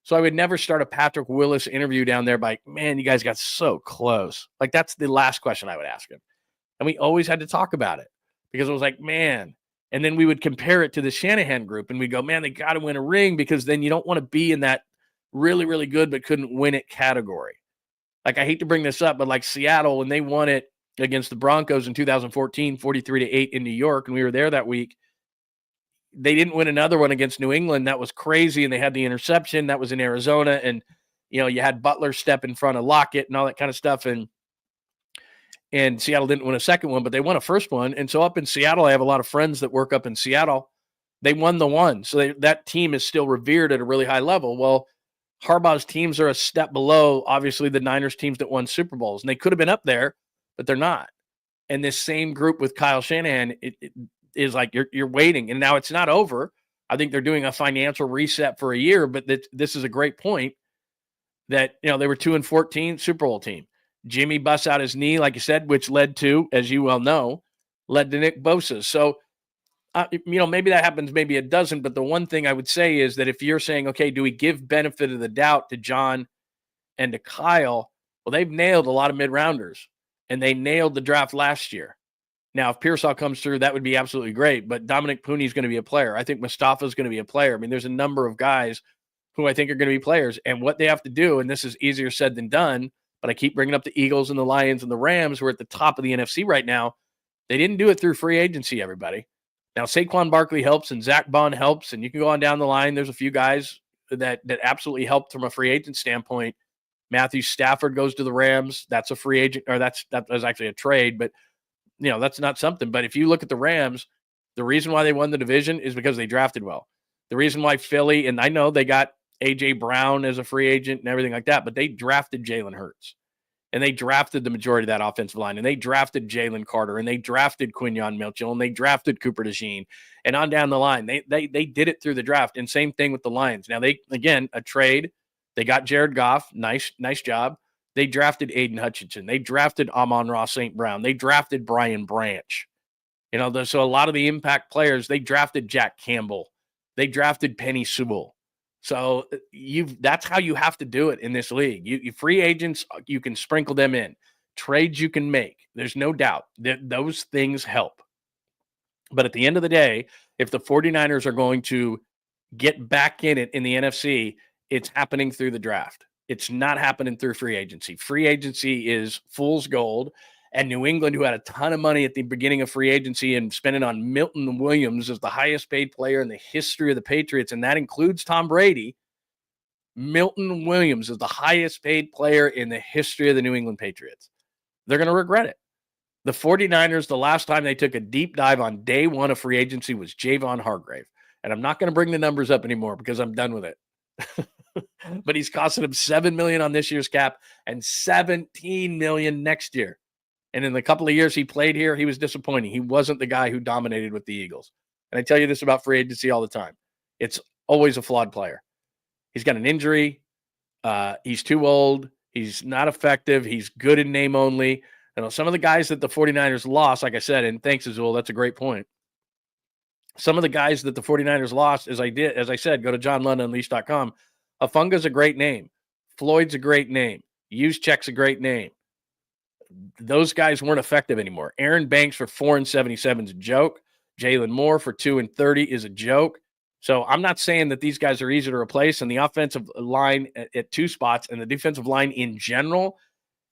So I would never start a Patrick Willis interview down there by, man, you guys got so close. Like, that's the last question I would ask him. And we always had to talk about it, because it was like, man. And then we would compare it to the Shanahan group, and we go, man, they got to win a ring, because then you don't want to be in that really, really good but couldn't win it category. Like, I hate to bring this up, but like Seattle, when they won it against the Broncos in 2014, 43-8 in New York, and we were there that week, they didn't win another one against New England. That was crazy, and they had the interception. That was in Arizona, and you had Butler step in front of Lockett and all that kind of stuff, and Seattle didn't win a second one, but they won a first one. And so up in Seattle, I have a lot of friends that work up in Seattle. They won the one. So that team is still revered at a really high level. Well, Harbaugh's teams are a step below, obviously, the Niners teams that won Super Bowls. And they could have been up there, but they're not. And this same group with Kyle Shanahan, it is like you're waiting. And now it's not over. I think they're doing a financial reset for a year, but this is a great point that, they were 2-14 Super Bowl team. Jimmy busts out his knee, like you said, which led to, as you well know, Nick Bosa. So, maybe that happens, maybe it doesn't. But the one thing I would say is that if you're saying, okay, do we give benefit of the doubt to John and to Kyle? Well, they've nailed a lot of mid-rounders, and they nailed the draft last year. Now, if Pearsall comes through, that would be absolutely great. But Dominic Pooney is going to be a player. I think Mustafa is going to be a player. I mean, there's a number of guys who I think are going to be players. And what they have to do, and this is easier said than done, but I keep bringing up the Eagles and the Lions and the Rams, who are at the top of the NFC right now. They didn't do it through free agency, everybody. Now, Saquon Barkley helps, and Zach Bond helps, and you can go on down the line. There's a few guys that absolutely helped from a free agent standpoint. Matthew Stafford goes to the Rams. That's a free agent, or that was actually a trade, but that's not something. But if you look at the Rams, the reason why they won the division is because they drafted well. The reason why Philly, and I know they got A.J. Brown as a free agent and everything like that, but they drafted Jalen Hurts, and they drafted the majority of that offensive line, and they drafted Jalen Carter, and they drafted Quinyon Mitchell, and they drafted Cooper DeJean, and on down the line. They did it through the draft, and same thing with the Lions. Now, a trade. They got Jared Goff. Nice job. They drafted Aiden Hutchinson. They drafted Amon-Ra St. Brown. They drafted Brian Branch. So a lot of the impact players, they drafted Jack Campbell. They drafted Penny Sewell. So that's how you have to do it in this league. You free agents, you can sprinkle them in. Trades you can make. There's no doubt that those things help. But at the end of the day, if the 49ers are going to get back in it in the NFC, it's happening through the draft. It's not happening through free agency. Free agency is fool's gold. And New England, who had a ton of money at the beginning of free agency and spent it on Milton Williams as the highest paid player in the history of the Patriots, and that includes Tom Brady. Milton Williams is the highest paid player in the history of the New England Patriots. They're going to regret it. The 49ers, the last time they took a deep dive on day one of free agency was Javon Hargrave. And I'm not going to bring the numbers up anymore because I'm done with it. But he's costing him $7 million on this year's cap and $17 million next year. And in the couple of years he played here, he was disappointing. He wasn't the guy who dominated with the Eagles. And I tell you this about free agency all the time. It's always a flawed player. He's got an injury. He's too old. He's not effective. He's good in name only. Some of the guys that the 49ers lost, like I said, and thanks, Azul, that's a great point. Some of the guys that the 49ers lost, as I said, go to JohnLundUnleashed.com. Afunga's a great name. Floyd's a great name. 𝐬𝐮𝐬𝐫𝐷𝐻's a great name. Those guys weren't effective anymore. Aaron Banks for 4-77 is a joke. Jalen Moore for 2-30 is a joke. So I'm not saying that these guys are easy to replace, and the offensive line at two spots and the defensive line in general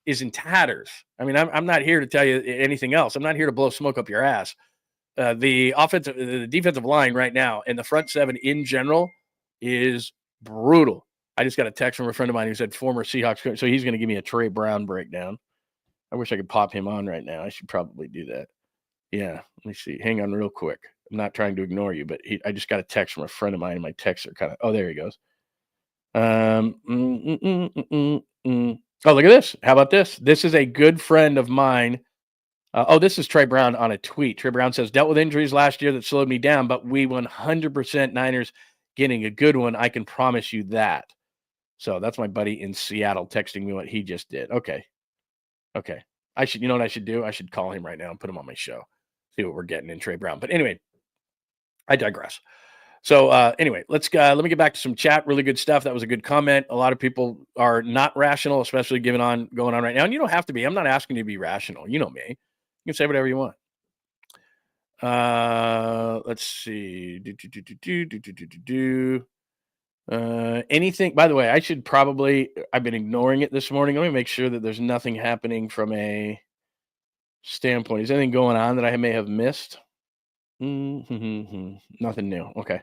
is in tatters. I mean, I'm not here to tell you anything else. I'm not here to blow smoke up your ass. The defensive line right now and the front seven in general is brutal. I just got a text from a friend of mine who said former Seahawks coach, so he's going to give me a Trey Brown breakdown. I wish I could pop him on right now. I should probably do that. Yeah, let me see. Hang on real quick. not trying to ignore you, but I just got a text from a friend of mine, and my texts are kind of, oh, there he goes. Oh, look at this. How about this? This is a good friend of mine. This is Trey Brown on a tweet. Trey Brown says, dealt with injuries last year that slowed me down, but we 100% Niners getting a good one. I can promise you that. So that's my buddy in Seattle texting me what he just did. Okay. You know what I should do? I should call him right now and put him on my show. See what we're getting in Trey Brown. But anyway, I digress. So anyway, let me get back to some chat. Really good stuff. That was a good comment. A lot of people are not rational, especially going on right now. And you don't have to be. I'm not asking you to be rational. You know me. You can say whatever you want. Let's see. Anything, by the way, I've been ignoring it this morning. Let me make sure that there's nothing happening from a standpoint. Is anything going on that I may have missed? Nothing new. Okay.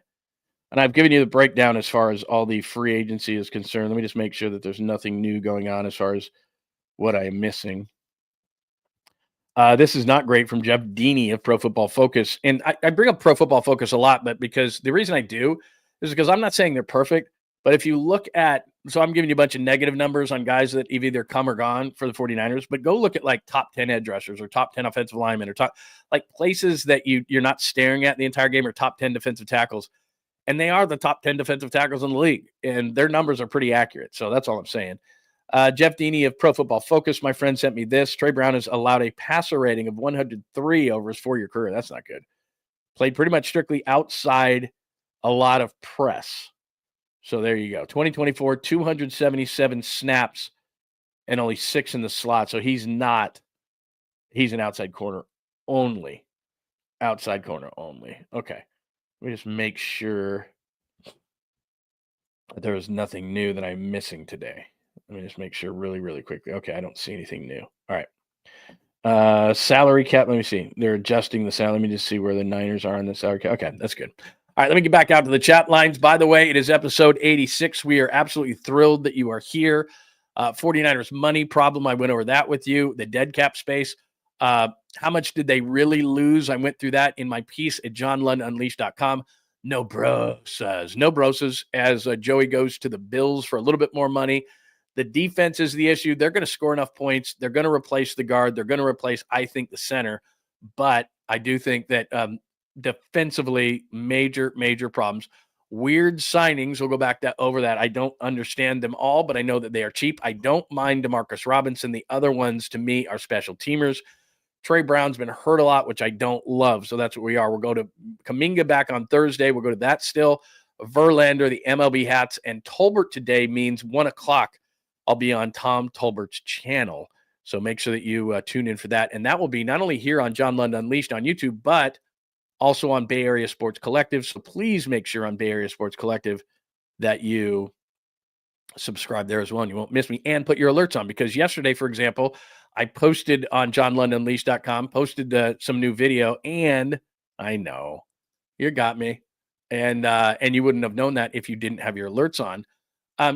And I've given you the breakdown as far as all the free agency is concerned. Let me just make sure that there's nothing new going on as far as what I am missing. This is not great from Jeff Deeney of Pro Football Focus. And I bring up Pro Football Focus a lot, but because the reason I do is because I'm not saying they're perfect, but if you look at, so I'm giving you a bunch of negative numbers on guys that have either come or gone for the 49ers, but go look at like top 10 edge rushers or top 10 offensive linemen or top, like places that you're not staring at the entire game, or top 10 defensive tackles. And they are the top 10 defensive tackles in the league, and their numbers are pretty accurate. So that's all I'm saying. Jeff Deeney of Pro Football Focus, my friend, sent me this. Trey Brown has allowed a passer rating of 103 over his 4-year career. That's not good. Played pretty much strictly outside, a lot of press. So there you go. 2024, 277 snaps and only 6 in the slot. So he's an outside corner only. Outside corner only. Okay. Let me just make sure that there is nothing new that I'm missing today. Let me just make sure really, really quickly. Okay, I don't see anything new. All right. Salary cap. Let me see. They're adjusting the salary. Let me just see where the Niners are on the salary cap. Okay, that's good. All right, let me get back out to the chat lines. By the way, it is episode 86. We are absolutely thrilled that you are here. 49ers money problem. I went over that with you. The dead cap space. How much did they really lose? I went through that in my piece at johnlundunleashed.com. No brosas. No brosas as Joey goes to the Bills for a little bit more money. The defense is the issue. They're going to score enough points. They're going to replace the guard. They're going to replace, I think, the center. But I do think that defensively, major problems. Weird signings. We'll go back over that. I don't understand them all, but I know that they are cheap. I don't mind Demarcus Robinson. The other ones, to me, are special teamers. Trey Brown's been hurt a lot, which I don't love. So that's what we are. We'll go to Kaminga back on Thursday. We'll go to that still. Verlander, the MLB hats, and Tolbert today means 1 o'clock. I'll be on Tom Tolbert's channel. So make sure that you tune in for that. And that will be not only here on John Lund Unleashed on YouTube, but also on Bay Area Sports Collective. So please make sure on Bay Area Sports Collective that you subscribe there as well, and you won't miss me, and put your alerts on, because yesterday, for example, I posted on johnlundunleashed.com, posted some new video, and I know you got me, and you wouldn't have known that if you didn't have your alerts on.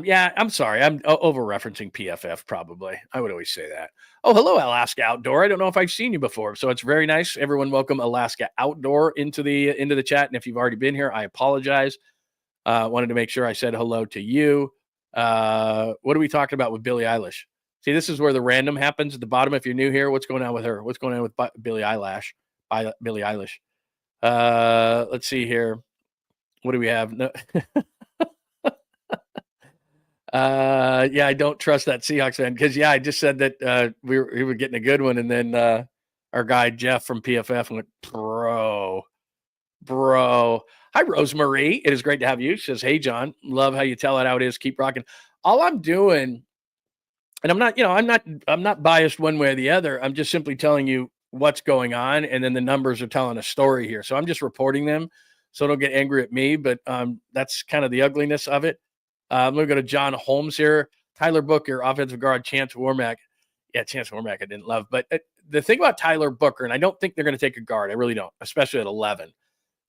Yeah, I'm sorry. I'm over-referencing PFF, probably. I would always say that. Oh, hello, Alaska Outdoor. I don't know if I've seen you before, so it's very nice. Everyone welcome Alaska Outdoor into the chat, and if you've already been here, I apologize. Wanted to make sure I said hello to you. What are we talking about with Billie Eilish? See, this is where the random happens at the bottom. If you're new here, what's going on with her? What's going on with Billie Eilish? Let's see here. What do we have? No. Yeah, I don't trust that Seahawks fan, because I just said that we were getting a good one, and then our guy Jeff from PFF went, bro. Hi, Rosemarie. It is great to have you. She says, hey, John, love how you tell it how it is. Keep rocking. All I'm doing, and I'm not biased one way or the other. I'm just simply telling you what's going on, and then the numbers are telling a story here. So I'm just reporting them, so don't get angry at me, but that's kind of the ugliness of it. I'm going to go to John Holmes here. Tyler Booker, offensive guard, Chance Warmack. Yeah, Chance Warmack I didn't love. But the thing about Tyler Booker, and I don't think they're going to take a guard. I really don't, especially at 11.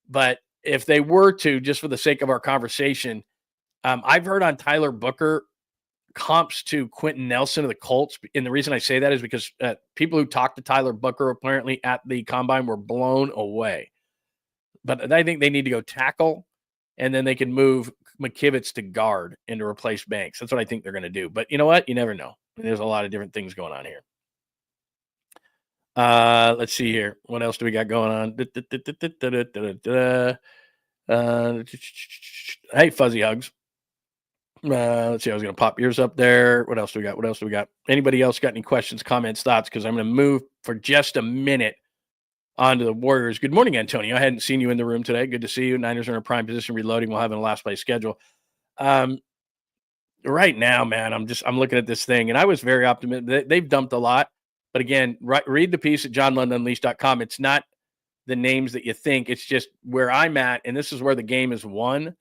But if they were to, just for the sake of our conversation, I've heard on Tyler Booker comps to Quentin Nelson of the Colts. And the reason I say that is because people who talked to Tyler Booker apparently at the combine were blown away. But I think they need to go tackle, and then they can move 𝐬𝐻𝐫𝐽s to guard and to replace Banks. That's what I think they're going to do. But you know what? You never know. There's a lot of different things going on here. Let's see here. What else do we got going on? Hey, Fuzzy Hugs. Let's see. I was going to pop yours up there. What else do we got? Anybody else got any questions, comments, thoughts? Because I'm going to move for just a minute on to the Warriors. Good morning, Antonio. I hadn't seen you in the room today. Good to see you. Niners are in a prime position, reloading while having a last play schedule. Right now, man, I'm looking at this thing, and I was very optimistic. They've dumped a lot, but again, read the piece at johnlundunleashed.com. It's not the names that you think. It's just where I'm at, and this is where the game is won.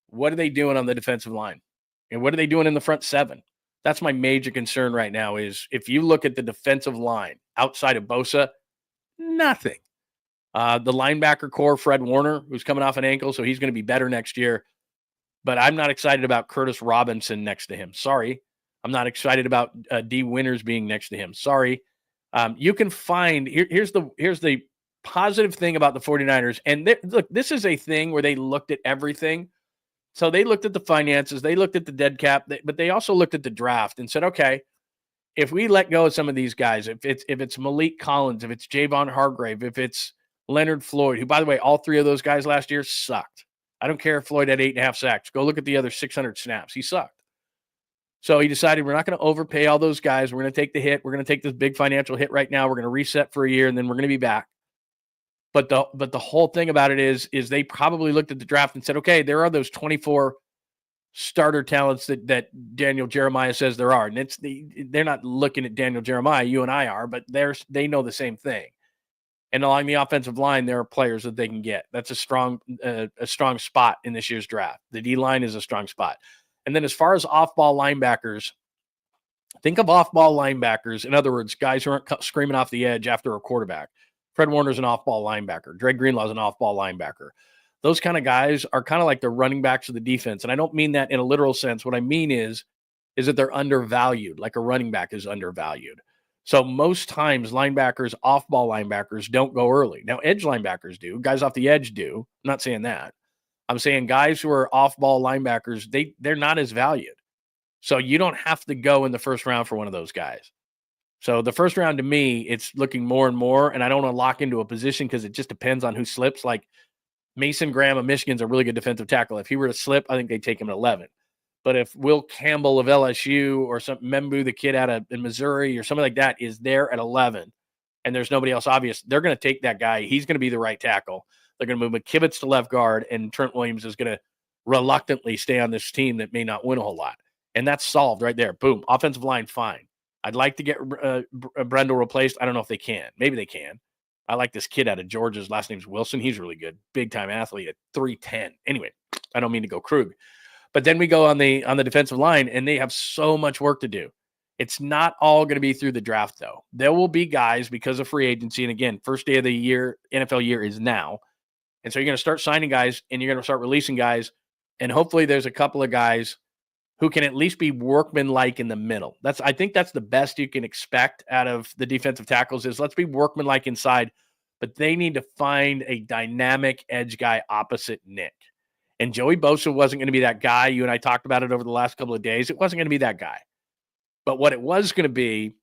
What are they doing on the defensive line? And what are they doing in the front seven? That's my major concern right now is if you look at the defensive line outside of Bosa, nothing. The linebacker core, Fred Warner, who's coming off an ankle, so he's going to be better next year. But I'm not excited about Curtis Robinson next to him. Sorry. I'm not excited about D. Winters being next to him. Sorry. You can find here's the positive thing about the 49ers. And look, this is a thing where they looked at everything. So they looked at the finances, they looked at the dead cap, but they also looked at the draft and said, okay, if we let go of some of these guys, if it's Malik Collins, if it's Javon Hargrave, if it's Leonard Floyd, who, by the way, all three of those guys last year sucked. I don't care if Floyd had 8.5 sacks. Go look at the other 600 snaps. He sucked. So he decided we're not going to overpay all those guys. We're going to take the hit. We're going to take this big financial hit right now. We're going to reset for a year, and then we're going to be back. But the whole thing about it is they probably looked at the draft and said, okay, there are those 24 starter talents that Daniel Jeremiah says there are. And they're not looking at Daniel Jeremiah. You and I are, but they know the same thing. And along the offensive line, there are players that they can get. That's a strong spot in this year's draft. The D-line is a strong spot. And then as far as off-ball linebackers, think of off-ball linebackers. In other words, guys who aren't screaming off the edge after a quarterback. Fred Warner's an off-ball linebacker. Dre Greenlaw's an off-ball linebacker. Those kind of guys are kind of like the running backs of the defense. And I don't mean that in a literal sense. What I mean is that they're undervalued, like a running back is undervalued. So most times linebackers, off-ball linebackers don't go early. Now, edge linebackers do. Guys off the edge do. I'm not saying that. I'm saying guys who are off-ball linebackers, they're not as valued. So you don't have to go in the first round for one of those guys. So the first round to me, it's looking more and more, and I don't want to lock into a position because it just depends on who slips. Like Mason Graham of Michigan's a really good defensive tackle. If he were to slip, I think they'd take him at 11. But if Will Campbell of LSU or some Membu, the kid out in Missouri or something like that, is there at 11 and there's nobody else obvious, they're going to take that guy. He's going to be the right tackle. They're going to move 𝐬𝐻𝐫𝐽s to left guard, and Trent Williams is going to reluctantly stay on this team that may not win a whole lot. And that's solved right there. Boom. Offensive line, fine. I'd like to get Brendel replaced. I don't know if they can. Maybe they can. I like this kid out of Georgia's last name's Wilson. He's really good. Big-time athlete at 310. Anyway, I don't mean to go Krug. But then we go on the defensive line, and they have so much work to do. It's not all going to be through the draft, though. There will be guys because of free agency. And again, first day of the year, NFL year is now. And so you're going to start signing guys, and you're going to start releasing guys. And hopefully there's a couple of guys who can at least be workmanlike in the middle. I think that's the best you can expect out of the defensive tackles is let's be workmanlike inside, but they need to find a dynamic edge guy opposite Nick. And Joey Bosa wasn't going to be that guy. You and I talked about it over the last couple of days. It wasn't going to be that guy. But what it was going to be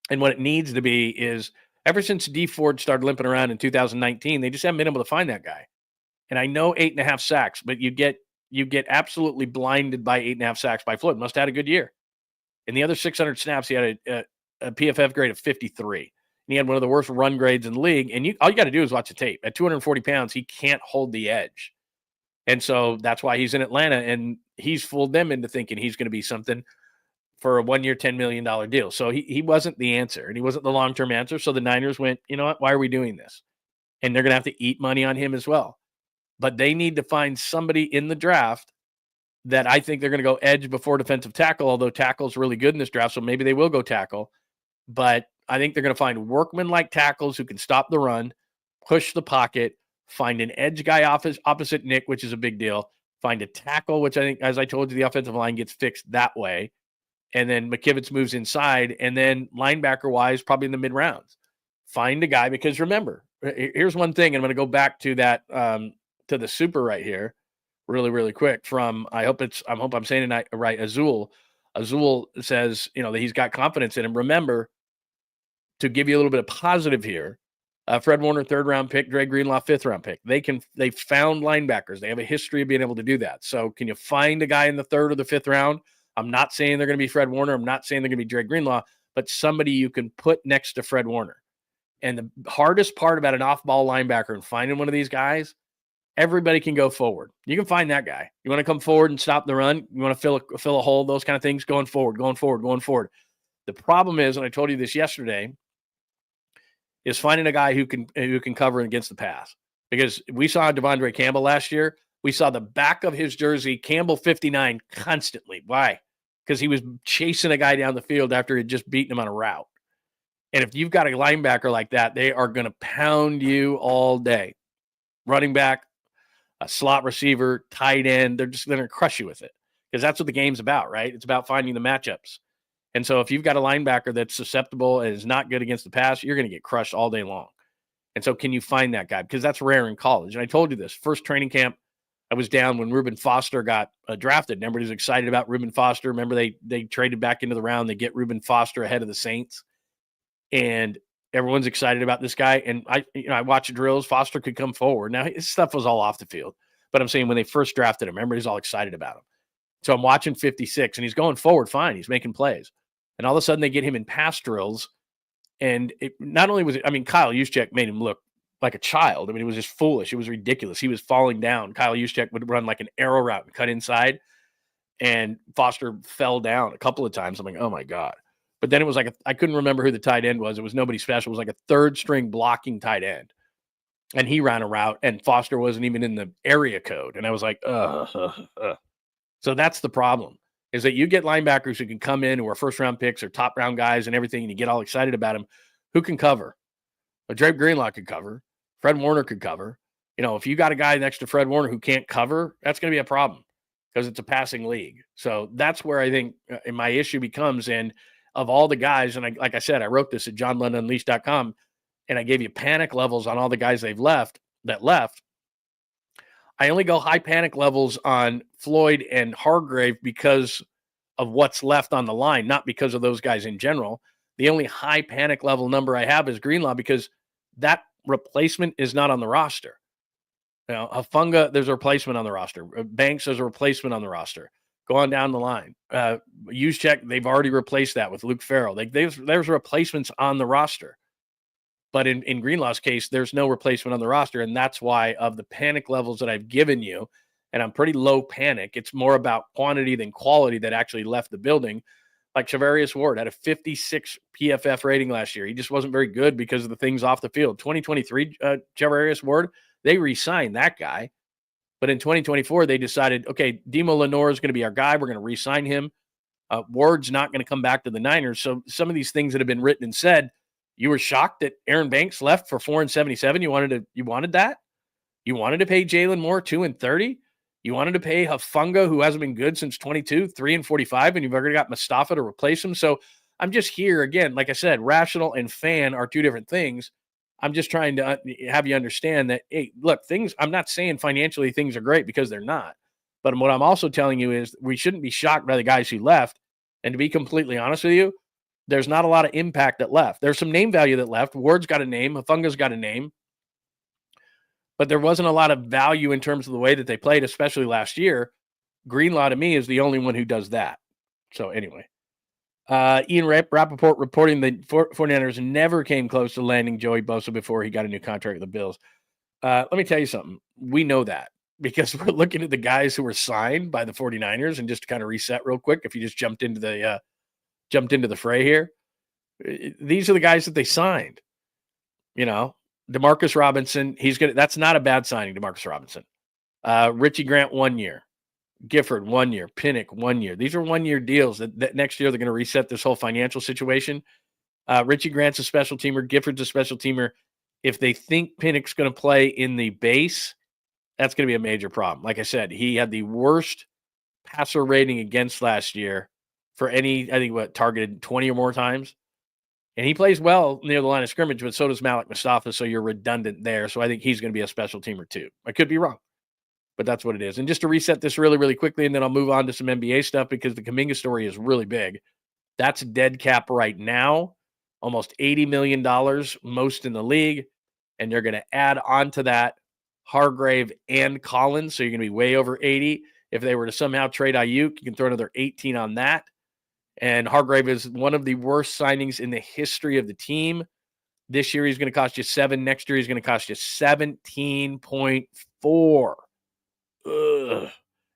and what it needs to be is ever since D Ford started limping around in 2019, they just haven't been able to find that guy. And I know 8.5 sacks, but you get absolutely blinded by 8.5 sacks by Floyd. Must have had a good year. In the other 600 snaps, he had a PFF grade of 53. And he had one of the worst run grades in the league. And all you got to do is watch the tape. At 240 pounds, he can't hold the edge. And so that's why he's in Atlanta. And he's fooled them into thinking he's going to be something for a 1-year, $10 million deal. So he wasn't the answer. And he wasn't the long-term answer. So the Niners went, you know what? Why are we doing this? And they're going to have to eat money on him as well. But they need to find somebody in the draft that I think they're going to go edge before defensive tackle, although tackle's really good in this draft, so maybe they will go tackle. But I think they're going to find workman-like tackles who can stop the run, push the pocket, find an edge guy opposite Nick, which is a big deal, find a tackle, which I think, as I told you, the offensive line gets fixed that way, and then 𝐬𝐻𝐫𝐽s moves inside, and then linebacker-wise, probably in the mid-rounds. Find a guy, because remember, here's one thing. I'm going to go back to that, to the super right here really, really quick from, I hope I'm saying it right. Azul says, that he's got confidence in him. Remember, to give you a little bit of positive here, Fred Warner, 3rd round pick, Dre Greenlaw, 5th round pick. They found linebackers. They have a history of being able to do that. So can you find a guy in the 3rd or the 5th round? I'm not saying they're going to be Fred Warner. I'm not saying they're going to be Dre Greenlaw, but somebody you can put next to Fred Warner. And the hardest part about an off-ball linebacker and finding one of these guys, everybody can go forward. You can find that guy. You want to come forward and stop the run? You want to fill a hole, those kind of things, going forward. The problem is, and I told you this yesterday, is finding a guy who can cover against the pass. Because we saw Devondre Campbell last year. We saw the back of his jersey, Campbell 59, constantly. Why? Because he was chasing a guy down the field after he had just beaten him on a route. And if you've got a linebacker like that, they are going to pound you all day. Running back, a slot receiver, tight end, they're going to crush you with it. Because that's what the game's about, right? It's about finding the matchups. And so if you've got a linebacker that's susceptible and is not good against the pass, you're going to get crushed all day long. And so can you find that guy? Because that's rare in college. And I told you this, first training camp, I was down when Reuben Foster got drafted. Everybody was excited about Reuben Foster. Remember, they traded back into the round. They get Reuben Foster ahead of the Saints. And everyone's excited about this guy. And I watch drills. Foster could come forward. Now, his stuff was all off the field. But I'm saying when they first drafted him, everybody's all excited about him. So I'm watching 56, and he's going forward fine. He's making plays. And all of a sudden, they get him in pass drills. And not only was it, Kyle Juszczyk made him look like a child. It was just foolish. It was ridiculous. He was falling down. Kyle Juszczyk would run like an arrow route and cut inside. And Foster fell down a couple of times. I'm like, oh, my God. But then it was like, I couldn't remember who the tight end was. It was nobody special. It was like a 3rd string blocking tight end. And he ran a route, and Foster wasn't even in the area code. And I was like, So that's the problem, is that you get linebackers who can come in who are 1st-round picks or top-round guys and everything, and you get all excited about them. Who can cover? Dre Greenlaw could cover. Fred Warner could cover. If you got a guy next to Fred Warner who can't cover, that's going to be a problem because it's a passing league. So that's where I think my issue becomes. And of all the guys, and like I said, I wrote this at JohnLundUnleashed.com, and I gave you panic levels on all the guys that left. I only go high panic levels on Floyd and Hargrave because of what's left on the line, not because of those guys in general. The only high panic level number I have is Greenlaw because that replacement is not on the roster. Hufanga, there's a replacement on the roster. Banks, there's a replacement on the roster. Go on down the line. Juszczyk, they've already replaced that with Luke Farrell. There's replacements on the roster. But in Greenlaw's case, there's no replacement on the roster, and that's why of the panic levels that I've given you, and I'm pretty low panic, it's more about quantity than quality that actually left the building. Like Charvarius Ward had a 56 PFF rating last year. He just wasn't very good because of the things off the field. 2023, Charvarius Ward, they re-signed that guy. But in 2024, they decided, okay, Demo Lenore is going to be our guy. We're going to re-sign him. Ward's not going to come back to the Niners. So some of these things that have been written and said, you were shocked that Aaron Banks left for $4 and $77. You wanted that? You wanted to pay Jalen Moore $2 and $30? You wanted to pay Hufanga, who hasn't been good since 22, $3 and $45, and you've already got Mustafa to replace him. So I'm just here again, like I said, rational and fan are two different things. I'm just trying to have you understand that, hey, look, I'm not saying financially things are great because they're not. But what I'm also telling you is we shouldn't be shocked by the guys who left. And to be completely honest with you, there's not a lot of impact that left. There's some name value that left. Ward's got a name. Hufanga's got a name. But there wasn't a lot of value in terms of the way that they played, especially last year. Greenlaw, to me, is the only one who does that. So anyway. Ian Rappaport reporting that 49ers never came close to landing Joey Bosa before he got a new contract with the Bills. Let me tell you something. We know that because we're looking at the guys who were signed by the 49ers, and just to kind of reset real quick, if you just jumped into the fray here, these are the guys that they signed. DeMarcus Robinson, that's not a bad signing, DeMarcus Robinson. Richie Grant, 1 year. Gifford, 1 year. Pinnock, 1 year. These are 1 year deals that next year they're going to reset this whole financial situation. Richie Grant's a special teamer. Gifford's a special teamer. If they think Pinnock's going to play in the base, that's going to be a major problem. Like I said, he had the worst passer rating against last year for any, targeted 20 or more times. And he plays well near the line of scrimmage, but so does Malik Mustafa, so you're redundant there. So I think he's going to be a special teamer too. I could be wrong, but that's what it is. And just to reset this really, really quickly, and then I'll move on to some NBA stuff because the Kaminga story is really big. That's dead cap right now, almost $80 million, most in the league. And they're going to add on to that Hargrave and Collins, so you're going to be way over 80. If they were to somehow trade Ayuk, you can throw another 18 on that. And Hargrave is one of the worst signings in the history of the team. This year, he's going to cost you 7. Next year, he's going to cost you 17.4. Ugh.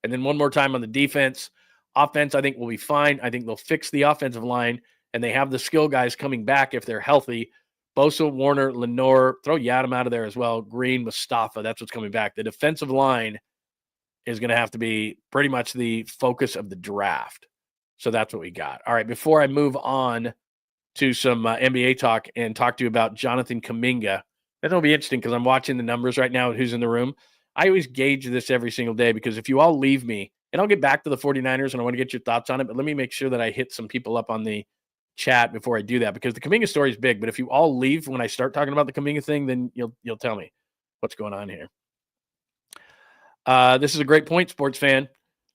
And then one more time on the defense. Offense, I think, will be fine. I think they'll fix the offensive line, and they have the skill guys coming back if they're healthy. Bosa, Warner, Lenore, throw Yadam out of there as well. Green, Mustafa, that's what's coming back. The defensive line is going to have to be pretty much the focus of the draft. So that's what we got. All right, before I move on to some NBA talk and talk to you about Jonathan Kaminga, that'll be interesting because I'm watching the numbers right now, who's in the room. I always gauge this every single day because if you all leave me, and I'll get back to the 49ers and I want to get your thoughts on it, but let me make sure that I hit some people up on the chat before I do that because the Kaminga story is big. But if you all leave when I start talking about the Kaminga thing, then you'll tell me what's going on here. This is a great point, sports fan.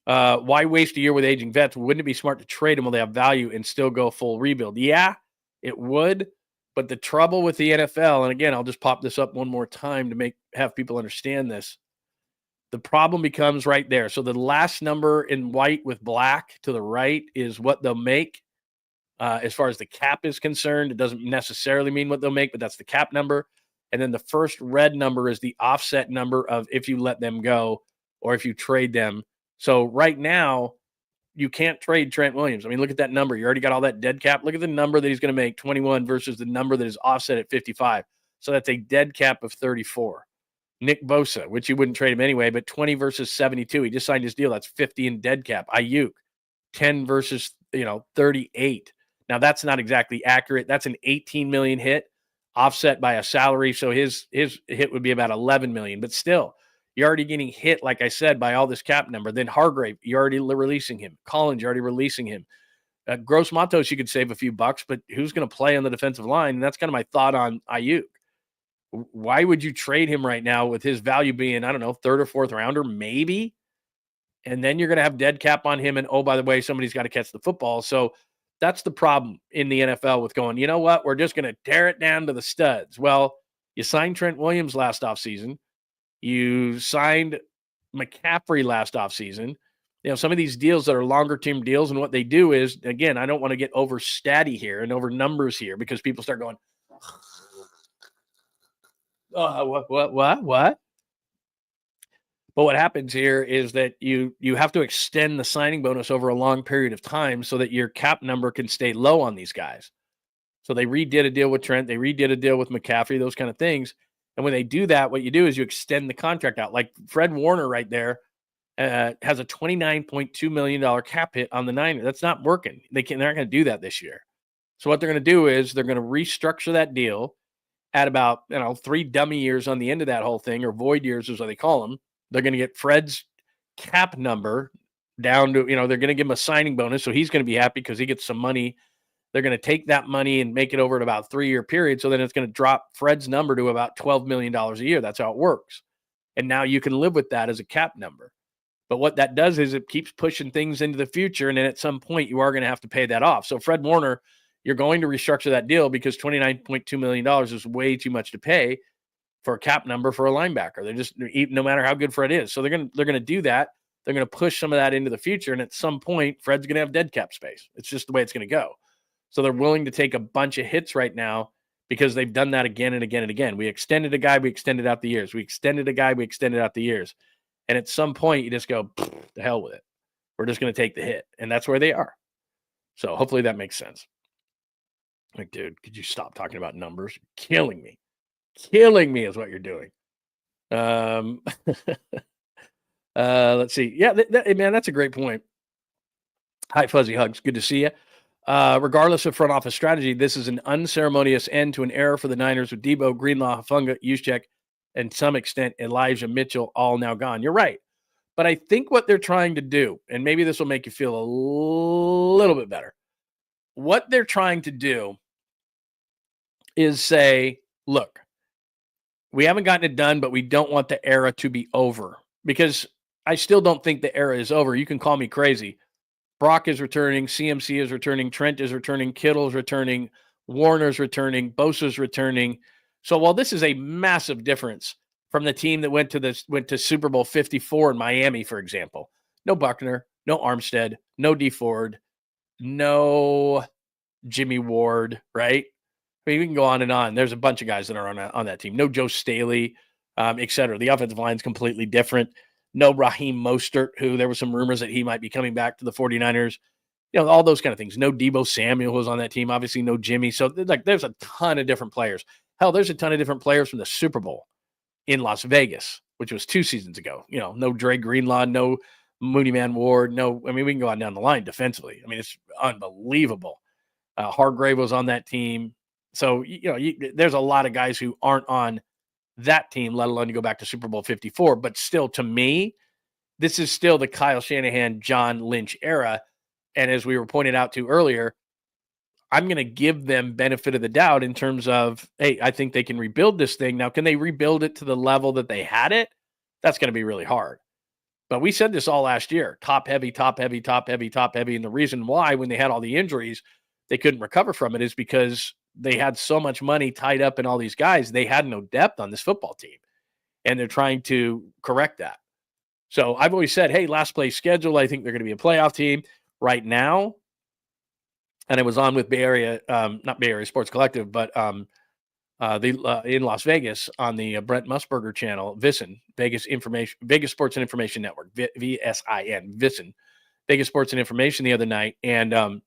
Why waste a year with aging vets? Wouldn't it be smart to trade them while they have value and still go full rebuild? Yeah, it would. But the trouble with the NFL, and again, I'll just pop this up one more time to have people understand this. The problem becomes right there. So the last number in white with black to the right is what they'll make. As far as the cap is concerned, it doesn't necessarily mean what they'll make, but that's the cap number. And then the first red number is the offset number of if you let them go or if you trade them. So right now, you can't trade Trent Williams. I mean, look at that number. You already got all that dead cap. Look at the number that he's going to make, 21, versus the number that is offset at 55. So that's a dead cap of 34. Nick Bosa, which you wouldn't trade him anyway, but 20 versus 72. He just signed his deal. That's 50 in dead cap. Ayuk, 10 versus 38. Now, that's not exactly accurate. That's an 18 million hit offset by a salary. So his hit would be about 11 million. But still, you're already getting hit, like I said, by all this cap number. Then Hargrave, you're already releasing him. Collins, you're already releasing him. Gross Matos, you could save a few bucks, but who's going to play on the defensive line? And that's kind of my thought on Ayuk. Why would you trade him right now with his value being, I don't know, 3rd or 4th rounder, maybe? And then you're going to have dead cap on him. And, oh, by the way, somebody's got to catch the football. So that's the problem in the NFL with going, you know what, we're just going to tear it down to the studs. Well, you signed Trent Williams last offseason. You signed McCaffrey last offseason. Some of these deals that are longer-term deals, and what they do is, again, I don't want to get over statty here and over numbers here because people start going, what? But what happens here is that you have to extend the signing bonus over a long period of time so that your cap number can stay low on these guys. So they redid a deal with Trent. They redid a deal with McCaffrey, those kind of things. And when they do that, what you do is you extend the contract out. Like Fred Warner right there has a $29.2 million cap hit on the Niners. That's not working. They're not going to do that this year. So what they're going to do is they're going to restructure that deal at about 3 dummy years on the end of that whole thing, or void years is what they call them. They're going to get Fred's cap number down to, they're going to give him a signing bonus. So he's going to be happy because he gets some money. They're going to take that money and make it over at about a 3-year period. So then it's going to drop Fred's number to about $12 million a year. That's how it works. And now you can live with that as a cap number. But what that does is it keeps pushing things into the future. And then at some point you are going to have to pay that off. So Fred Warner, you're going to restructure that deal because $29.2 million is way too much to pay for a cap number for a linebacker. They're just, no matter how good Fred is. So they're going to do that. They're going to push some of that into the future. And at some point, Fred's going to have dead cap space. It's just the way it's going to go. So they're willing to take a bunch of hits right now because they've done that again and again and again. We extended a guy, we extended out the years. We extended a guy, we extended out the years. And at some point, you just go, the hell with it. We're just going to take the hit. And that's where they are. So hopefully that makes sense. Like, dude, could you stop talking about numbers? You're killing me. Killing me is what you're doing. Let's see. Yeah, man, that's a great point. Hi, Fuzzy Hugs. Good to see you. Regardless of front office strategy, this is an unceremonious end to an era for the Niners with Debo, Greenlaw, Hufanga, Juszczyk, and to some extent Elijah Mitchell all now gone. You're right. But I think what they're trying to do, and maybe this will make you feel a little bit better, what they're trying to do is say, look, we haven't gotten it done, but we don't want the era to be over, because I still don't think the era is over. You can call me crazy. Brock is returning. CMC is returning. Trent is returning. Kittle's returning. Warner's returning. Bosa's returning. So while this is a massive difference from the team that went to Super Bowl 54 in Miami, for example, no Buckner, no Armstead, no D Ford, no Jimmy Ward, right? I mean, we can go on and on. There's a bunch of guys that are on that team. No Joe Staley, et cetera. The offensive line's completely different. No Raheem Mostert, who there were some rumors that he might be coming back to the 49ers. You know, all those kind of things. No Deebo Samuel was on that team. Obviously, no Jimmy. So, like, there's a ton of different players. Hell, there's a ton of different players from the Super Bowl in Las Vegas, which was 2 seasons ago. You know, no Dre Greenlaw, no Mooney Man Ward, no. I mean, we can go on down the line defensively. I mean, it's unbelievable. Hargrave was on that team. So, you know, there's a lot of guys who aren't on that team, let alone to go back to Super Bowl 54. But still, to me, this is still the Kyle Shanahan, John Lynch era. And as we were pointed out to earlier, I'm going to give them benefit of the doubt in terms of, hey, I think they can rebuild this thing. Now, can they rebuild it to the level that they had it? That's going to be really hard. But we said this all last year, top heavy, top heavy, top heavy, top heavy. And the reason why, when they had all the injuries, they couldn't recover from it is because they had so much money tied up in all these guys. They had no depth on this football team, and they're trying to correct that. So I've always said, hey, last place schedule, I think they're going to be a playoff team right now. And I was on with Bay Area, not Bay Area Sports Collective, but in Las Vegas on the Brent Musburger channel, VSIN, Vegas Sports and Information Network, VSIN, VSIN, Vegas Sports and Information the other night. And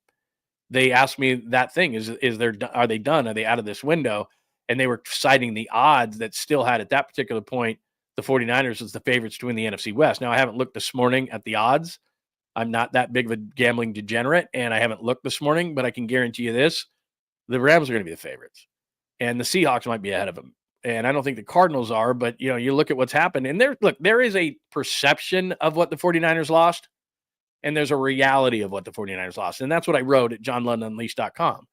they asked me that thing, are they done? Are they out of this window? And they were citing the odds that still had at that particular point, the 49ers as the favorites to win the NFC West. Now, I haven't looked this morning at the odds. I'm not that big of a gambling degenerate, and I haven't looked this morning, but I can guarantee you this. The Rams are going to be the favorites, and the Seahawks might be ahead of them. And I don't think the Cardinals are, but, you know, you look at what's happened, and there is a perception of what the 49ers lost, and there's a reality of what the 49ers lost. And that's what I wrote at johnlundunleashed.com.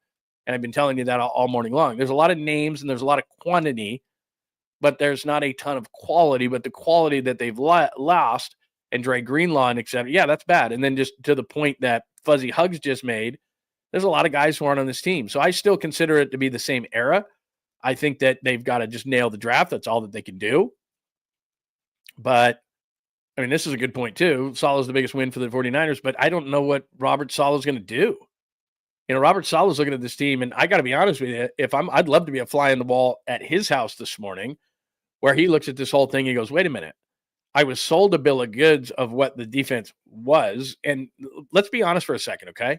And I've been telling you that all morning long. There's a lot of names and there's a lot of quantity, but there's not a ton of quality. But the quality that they've lost, and Dre Greenlaw and et cetera, yeah, that's bad. And then just to the point that Fuzzy Hugs just made, there's a lot of guys who aren't on this team. So I still consider it to be the same era. I think that they've got to just nail the draft. That's all that they can do. But I mean, this is a good point too. Saleh's the biggest win for the 49ers, but I don't know what Robert Saleh's going to do. You know, Robert Saleh's looking at this team, and I got to be honest with you, I'd love to be a fly on the wall at his house this morning, where he looks at this whole thing and he goes, wait a minute. I was sold a bill of goods of what the defense was. And let's be honest for a second, okay?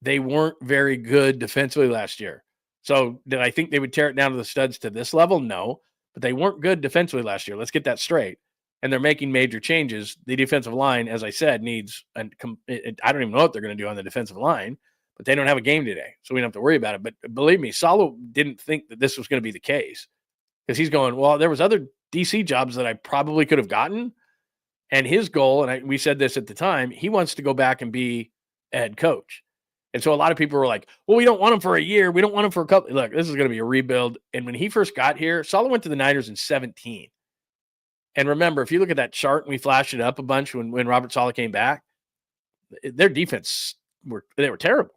They weren't very good defensively last year. So did I think they would tear it down to the studs to this level? No, but they weren't good defensively last year. Let's get that straight. And they're making major changes. The defensive line, as I said, needs – I don't even know what they're going to do on the defensive line, but they don't have a game today, so we don't have to worry about it. But believe me, Saleh didn't think that this was going to be the case, because he's going, well, there was other DC jobs that I probably could have gotten. And his goal, and we said this at the time, he wants to go back and be a head coach. And so a lot of people were like, well, we don't want him for a year. We don't want him for a couple. Look, this is going to be a rebuild. And when he first got here, Saleh went to the Niners in 2017. And remember, if you look at that chart, and we flashed it up a bunch when Robert Saleh came back, their defense they were terrible.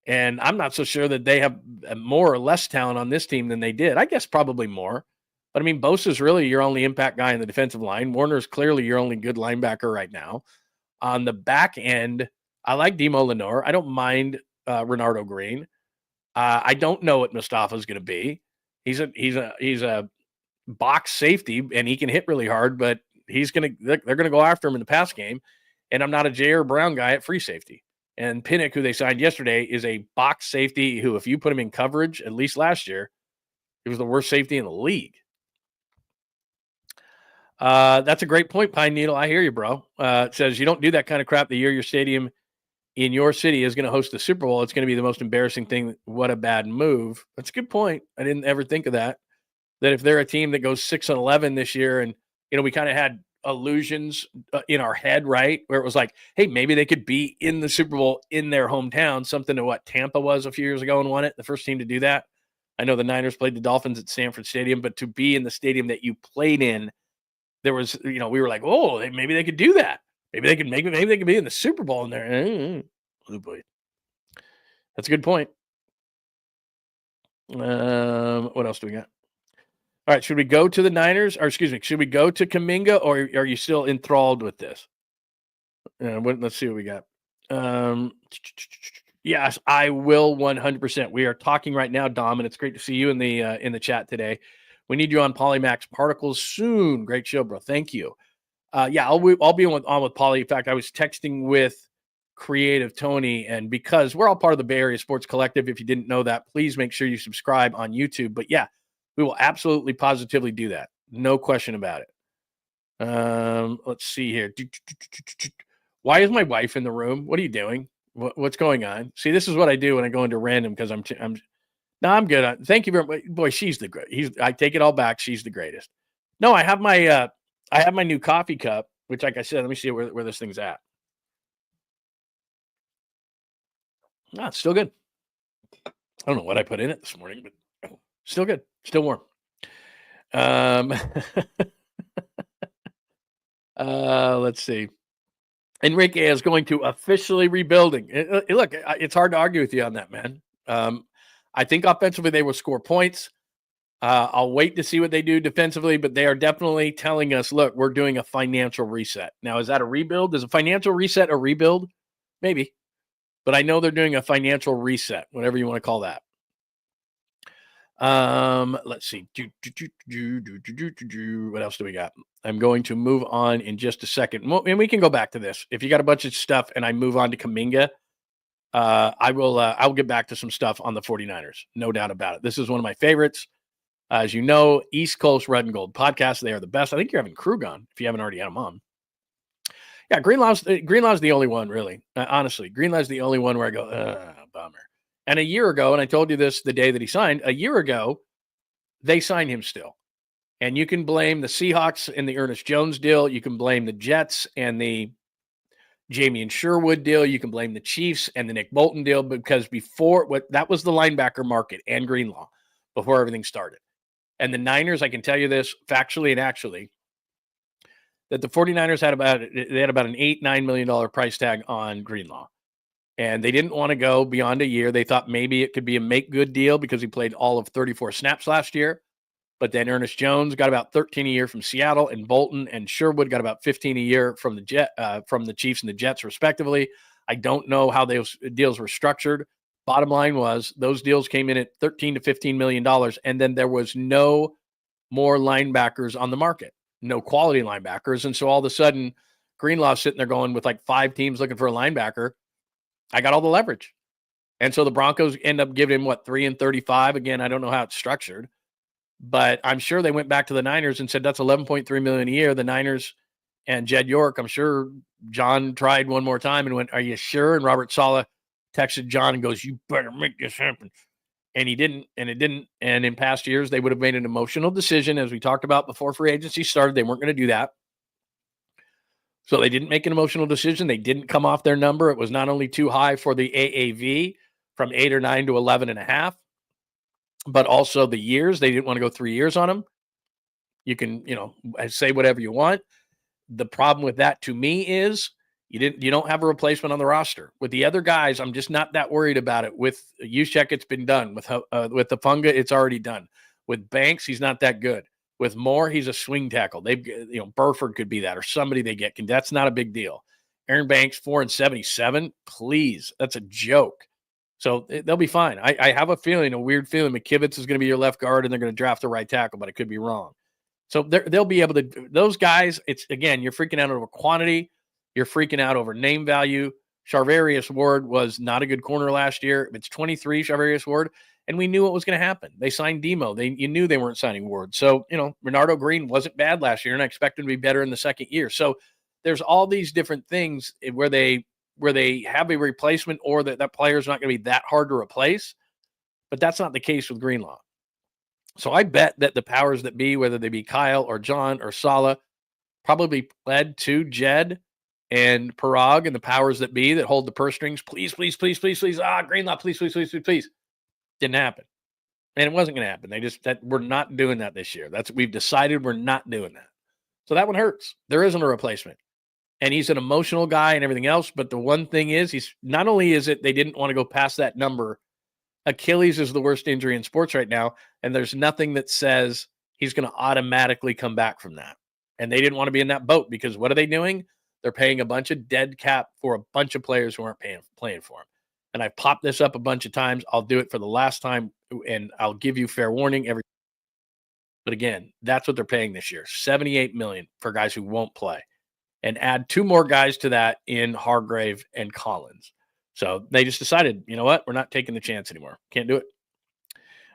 And I'm not so sure that they have more or less talent on this team than they did. I guess probably more. But I mean, Bosa's really your only impact guy in the defensive line. Warner's clearly your only good linebacker right now. On the back end, I like Demo Lenore. I don't mind Renardo Green. I don't know what Mustafa's going to be. He's a box safety, and he can hit really hard, but they're going to go after him in the pass game. And I'm not a J.R. Brown guy at free safety. And Pinnock, who they signed yesterday, is a box safety who, if you put him in coverage, at least last year, he was the worst safety in the league. That's a great point, Pine Needle. I hear you, bro. It says you don't do that kind of crap the year your stadium in your city is going to host the Super Bowl. It's going to be the most embarrassing thing. What a bad move. That's a good point. I didn't ever think of that. That if they're a team that goes 6-11 this year, and we kind of had illusions in our head, right, where it was like, hey, maybe they could be in the Super Bowl in their hometown, something to what Tampa was a few years ago and won it, the first team to do that. I know the Niners played the Dolphins at Sanford Stadium, but to be in the stadium that you played in, there was, we were like, oh, maybe they could do that. Maybe they could be in the Super Bowl in there. Oh boy, that's a good point. What else do we got? All right, should we go to the Niners, or excuse me, should we go to Kaminga, or are you still enthralled with this? Let's see what we got. Yes, I will 100%. We are talking right now, Dom, and it's great to see you in the chat today. We need you on Polymax Particles soon. Great show, bro. Thank you. Yeah, I'll be on with Poly. In fact, I was texting with Creative Tony, and because we're all part of the Bay Area Sports Collective, if you didn't know that, please make sure you subscribe on YouTube. But yeah, we will absolutely positively do that. No question about it. Let's see here. Why is my wife in the room? What are you doing? What's going on? See, this is what I do when I go into random, because I'm good. Thank you very much. Boy, she's the great. I take it all back. She's the greatest. No, I have my new coffee cup, which, like I said, let me see where this thing's at. No, it's still good. I don't know what I put in it this morning, but still good. Still warm. Let's see. Enrique is going to officially rebuilding. Look, it's hard to argue with you on that, man. I think offensively they will score points. I'll wait to see what they do defensively, but they are definitely telling us, look, we're doing a financial reset. Now, is that a rebuild? Is a financial reset a rebuild? Maybe. But I know they're doing a financial reset, whatever you want to call that. Let's see. What else do we got? I'm going to move on in just a second. And we can go back to this. If you got a bunch of stuff and I move on to Kaminga, I'll get back to some stuff on the 49ers. No doubt about it. This is one of my favorites. As you know, East Coast Red and Gold podcast. They are the best. I think you're having Krug on if you haven't already had him on. Yeah, Greenlaw's the only one, really. Honestly, Greenlaw's the only one where I go, bummer. And a year ago, and I told you this the day that he signed, a year ago, they signed him still. And you can blame the Seahawks and the Ernest Jones deal. You can blame the Jets and the Jamie and Sherwood deal. You can blame the Chiefs and the Nick Bolton deal, because that was the linebacker market and Greenlaw before everything started. And the Niners, I can tell you this factually and actually, that the 49ers had about an $8-9 million price tag on Greenlaw. And they didn't want to go beyond a year. They thought maybe it could be a make-good deal because he played all of 34 snaps last year. But then Ernest Jones got about 13 a year from Seattle, and Bolton and Sherwood got about 15 a year from the Chiefs and the Jets, respectively. I don't know how those deals were structured. Bottom line was those deals came in at $13 to $15 million, and then there was no more linebackers on the market, no quality linebackers. And so all of a sudden, Greenlaw's sitting there going with like 5 teams looking for a linebacker. I got all the leverage. And so the Broncos end up giving him, 3 and 35. Again, I don't know how it's structured, but I'm sure they went back to the Niners and said, that's $11.3 million a year. The Niners and Jed York, I'm sure John tried one more time and went, are you sure? And Robert Saleh texted John and goes, you better make this happen. And he didn't, and it didn't. And in past years, they would have made an emotional decision. As we talked about before free agency started, they weren't going to do that. So they didn't make an emotional decision. They didn't come off their number. It was not only too high for the AAV from 8 or 9 to 11.5, but also the years. They didn't want to go 3 years on him. You can, say whatever you want. The problem with that to me is you don't have a replacement on the roster. With the other guys, I'm just not that worried about it. With Juszczyk, it's been done. With the Funga, it's already done. With Banks, he's not that good. With Moore, he's a swing tackle. Burford could be that, or somebody they get. That's not a big deal. Aaron Banks, 4-77. Please, that's a joke. So they'll be fine. I have a weird feeling McKivitz is going to be your left guard, and they're going to draft the right tackle, but I could be wrong. So they'll be able to. Those guys, it's again, you're freaking out over quantity. You're freaking out over name value. Charvarius Ward was not a good corner last year. It's 23, Charvarius Ward. And we knew what was going to happen. They signed Demo. You knew they weren't signing Ward. So, Renardo Green wasn't bad last year, and I expect him to be better in the second year. So there's all these different things where they have a replacement, or that player's not going to be that hard to replace. But that's not the case with Greenlaw. So I bet that the powers that be, whether they be Kyle or John or Saleh, probably pled to Jed and Parag and the powers that be that hold the purse strings. Please, please, please, please, please. Greenlaw, please, please, please, please, please. Didn't happen. And it wasn't going to happen. We're not doing that this year. We've decided we're not doing that. So that one hurts. There isn't a replacement. And he's an emotional guy and everything else. But the one thing is, he's not only is it they didn't want to go past that number. Achilles is the worst injury in sports right now. And there's nothing that says he's going to automatically come back from that. And they didn't want to be in that boat because what are they doing? They're paying a bunch of dead cap for a bunch of players who aren't playing for him. And I've popped this up a bunch of times. I'll do it for the last time, and I'll give you fair warning every. But again, that's what they're paying this year: $78 million for guys who won't play, and add 2 more guys to that in Hargrave and Collins. So they just decided, you know what? We're not taking the chance anymore. Can't do it.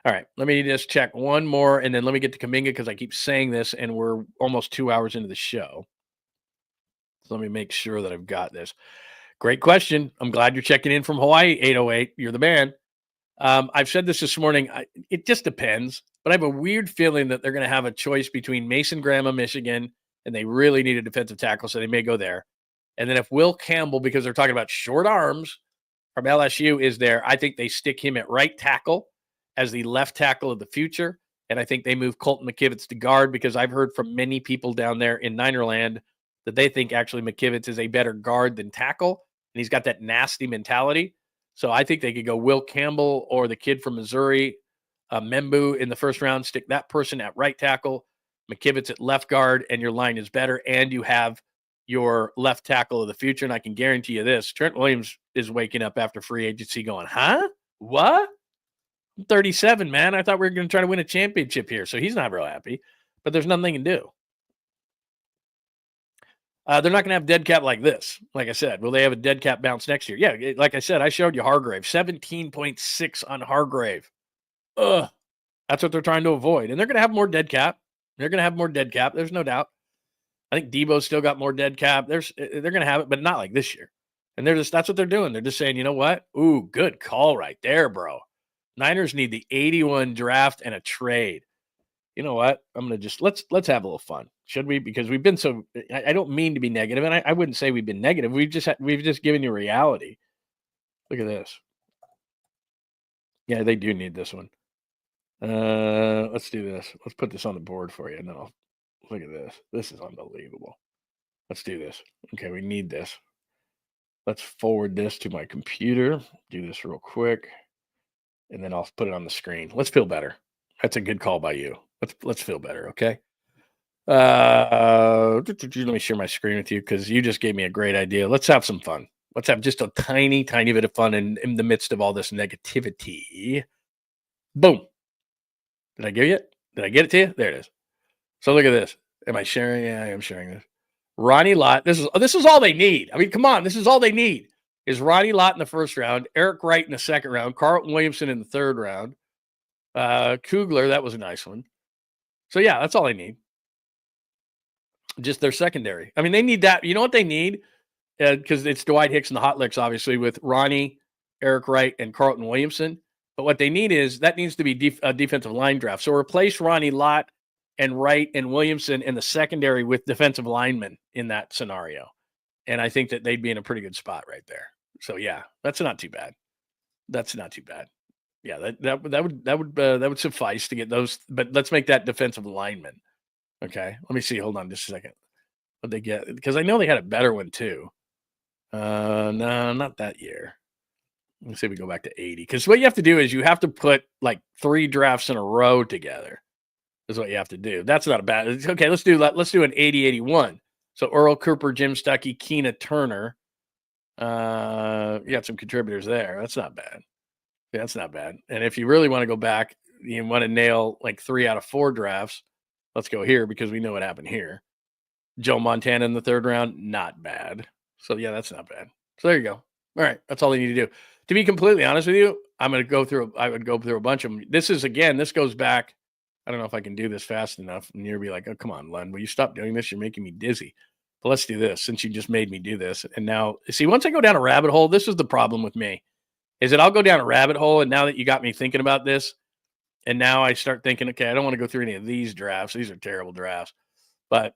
All right, let me just check one more, and then let me get to Kaminga because I keep saying this, and we're almost 2 hours into the show. So let me make sure that I've got this. Great question. I'm glad you're checking in from Hawaii, 808. You're the man. I've said this morning. It just depends, but I have a weird feeling that they're going to have a choice between Mason Graham of Michigan, and they really need a defensive tackle, so they may go there. And then if Will Campbell, because they're talking about short arms from LSU, is there, I think they stick him at right tackle as the left tackle of the future. And I think they move Colton McKivitz to guard because I've heard from many people down there in Ninerland that they think actually McKivitz is a better guard than tackle. And he's got that nasty mentality. So I think they could go Will Campbell or the kid from Missouri, Membu in the first round, stick that person at right tackle, McKivitz at left guard, and your line is better. And you have your left tackle of the future. And I can guarantee you this, Trent Williams is waking up after free agency going, huh? What? I'm 37, man. I thought we were going to try to win a championship here. So he's not real happy, but there's nothing they can do. They're not going to have dead cap like this. Like I said, will they have a dead cap bounce next year? Yeah, like I said, I showed you Hargrave, 17.6 on Hargrave. Ugh, that's what they're trying to avoid. And they're going to have more dead cap. There's no doubt. I think Debo's still got more dead cap. They're going to have it, but not like this year. And that's what they're doing. They're just saying, you know what? Ooh, good call right there, bro. Niners need the 81 draft and a trade. You know what? I'm going to just let's have a little fun. Should we? Because we've been so. I don't mean to be negative, and I wouldn't say we've been negative. We've just given you reality. Look at this. Yeah, they do need this one. Let's do this. Let's put this on the board for you. No, look at this. This is unbelievable. Let's do this. Okay, we need this. Let's forward this to my computer. Do this real quick, and then I'll put it on the screen. Let's feel better. That's a good call by you. Let's feel better, okay? Let me share my screen with you because you just gave me a great idea. Let's have some fun. Let's have just a tiny, tiny bit of fun in the midst of all this negativity. Boom. Did I give you it? Did I get it to you? There it is. So look at this. Am I sharing? Yeah, I am sharing this. Ronnie Lott. This is all they need. I mean, come on. This is all they need. Is Ronnie Lott in the first round, Eric Wright in the second round, Carlton Williamson in the third round, Kugler, that was a nice one. So yeah, that's all they need. Just their secondary. I mean, they need that. You know what they need? Because it's Dwight Hicks and the Hot Licks, obviously, with Ronnie, Eric Wright, and Carlton Williamson. But what they need is that needs to be a defensive line draft. So replace Ronnie Lott and Wright and Williamson in the secondary with defensive linemen in that scenario. And I think that they'd be in a pretty good spot right there. So yeah, that's not too bad. Yeah, that would suffice to get those. But let's make that defensive lineman. Okay, let me see. Hold on just a second. What they get? Because I know they had a better one too. No, not that year. Let's see if we go back to 80. Because what you have to do is you have to put like 3 drafts in a row together. Is what you have to do. That's not a bad. Okay, let's do an 80-81. So Earl Cooper, Jim Stuckey, Keena Turner. You got some contributors there. That's not bad. Yeah, that's not bad. And if you really want to go back, you want to nail like 3 out of 4 drafts. Let's go here because we know what happened here. Joe Montana in the third round, not bad. So yeah, that's not bad. So there you go. All right, that's all you need to do. To be completely honest with you, I would go through a bunch of them. This goes back. I don't know if I can do this fast enough. And you'll be like, oh, come on, Lund, will you stop doing this? You're making me dizzy. But let's do this since you just made me do this. And now, see, once I go down a rabbit hole, this is the problem with me, is that I'll go down a rabbit hole. And now that you got me thinking about this, and now I start thinking, okay, I don't want to go through any of these drafts. These are terrible drafts. But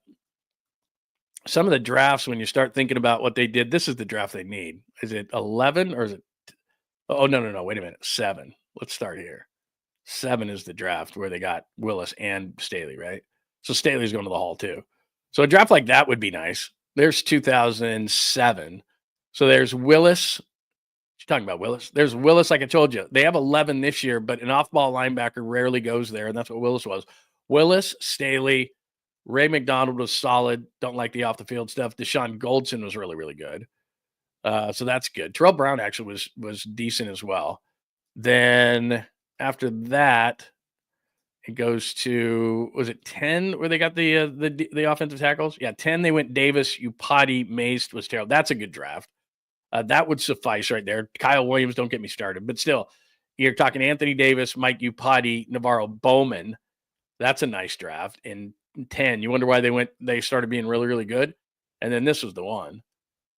some of the drafts, when you start thinking about what they did, this is the draft they need. Is it 11 or is it? Oh, no. Wait a minute. 7. Let's start here. 7 is the draft where they got Willis and Staley, right? So Staley's going to the Hall too. So a draft like that would be nice. There's 2007. So there's Willis. You're talking about Willis. There's Willis, like I told you. They have 11 this year, but an off-ball linebacker rarely goes there, and that's what Willis was. Willis, Staley, Ray McDonald was solid. Don't like the off-the-field stuff. Deshaun Goldson was really, really good. So that's good. Terrell Brown actually was decent as well. Then after that, it goes to, was it 10 where they got the offensive tackles? Yeah, 10 they went Davis, Upati, Mace was terrible. That's a good draft. That would suffice right there. Kyle Williams, don't get me started. But still, you're talking Anthony Davis, Mike Upati, Navarro Bowman. That's a nice draft. In 10, you wonder why they started being really, really good. And then this was the one.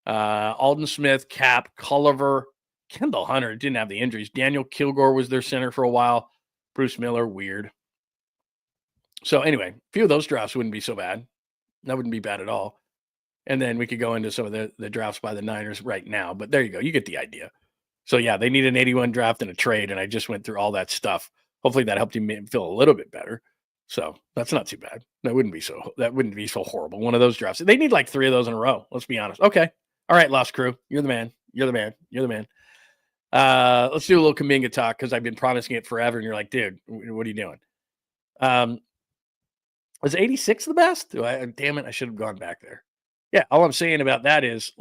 Alden Smith, Cap, Culliver, Kendall Hunter didn't have the injuries. Daniel Kilgore was their center for a while. Bruce Miller, weird. So anyway, a few of those drafts wouldn't be so bad. That wouldn't be bad at all. And then we could go into some of the drafts by the Niners right now. But there you go. You get the idea. So, yeah, they need an 81 draft and a trade, and I just went through all that stuff. Hopefully that helped you feel a little bit better. So that's not too bad. That wouldn't be so horrible. One of those drafts. They need like 3 of those in a row. Let's be honest. Okay. All right, Lost Crew. You're the man. You're the man. You're the man. Let's do a little Kaminga talk because I've been promising it forever, and you're like, dude, what are you doing? Was 86 the best? Damn it, I should have gone back there. Yeah, all I'm saying about that is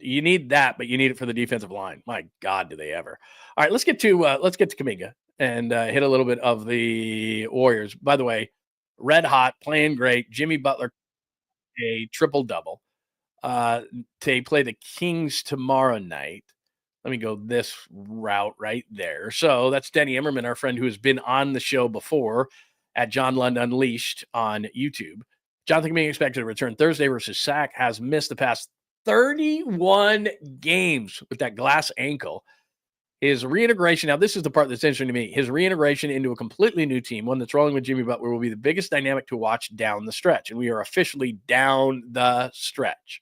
you need that, but you need it for the defensive line. My God, do they ever? All right, let's get to Kaminga and hit a little bit of the Warriors. By the way, red hot, playing great. Jimmy Butler, a triple-double. They play the Kings tomorrow night. Let me go this route right there. So that's Denny Emmerman, our friend who has been on the show before at John Lund Unleashed on YouTube. Jonathan Kaminga expected to return Thursday versus Sac, has missed the past 31 games with that glass ankle. His reintegration, now this is the part that's interesting to me, his reintegration into a completely new team, one that's rolling with Jimmy Butler, will be the biggest dynamic to watch down the stretch. And we are officially down the stretch.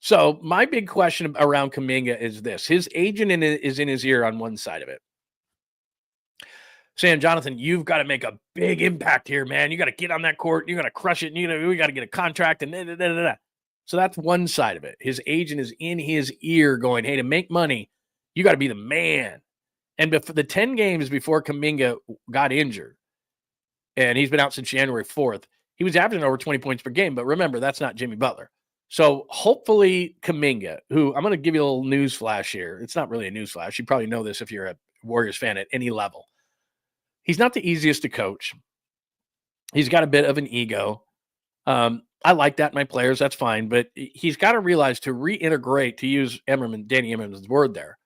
So my big question around Kaminga is this. His agent is in his ear on one side of it, saying, Jonathan, you've got to make a big impact here, man. You got to get on that court. You got to crush it. And, we got to get a contract. And So that's one side of it. His agent is in his ear going, hey, to make money, you got to be the man. And for the 10 games before Kaminga got injured, and he's been out since January 4th, he was averaging over 20 points per game. But remember, that's not Jimmy Butler. So hopefully Kaminga, who I'm going to give you a little news flash here. It's not really a news flash. You probably know this if you're a Warriors fan at any level. He's not the easiest to coach. He's got a bit of an ego. I like that in my players. That's fine. But he's got to realize to reintegrate, to use Danny Emmerman's word there,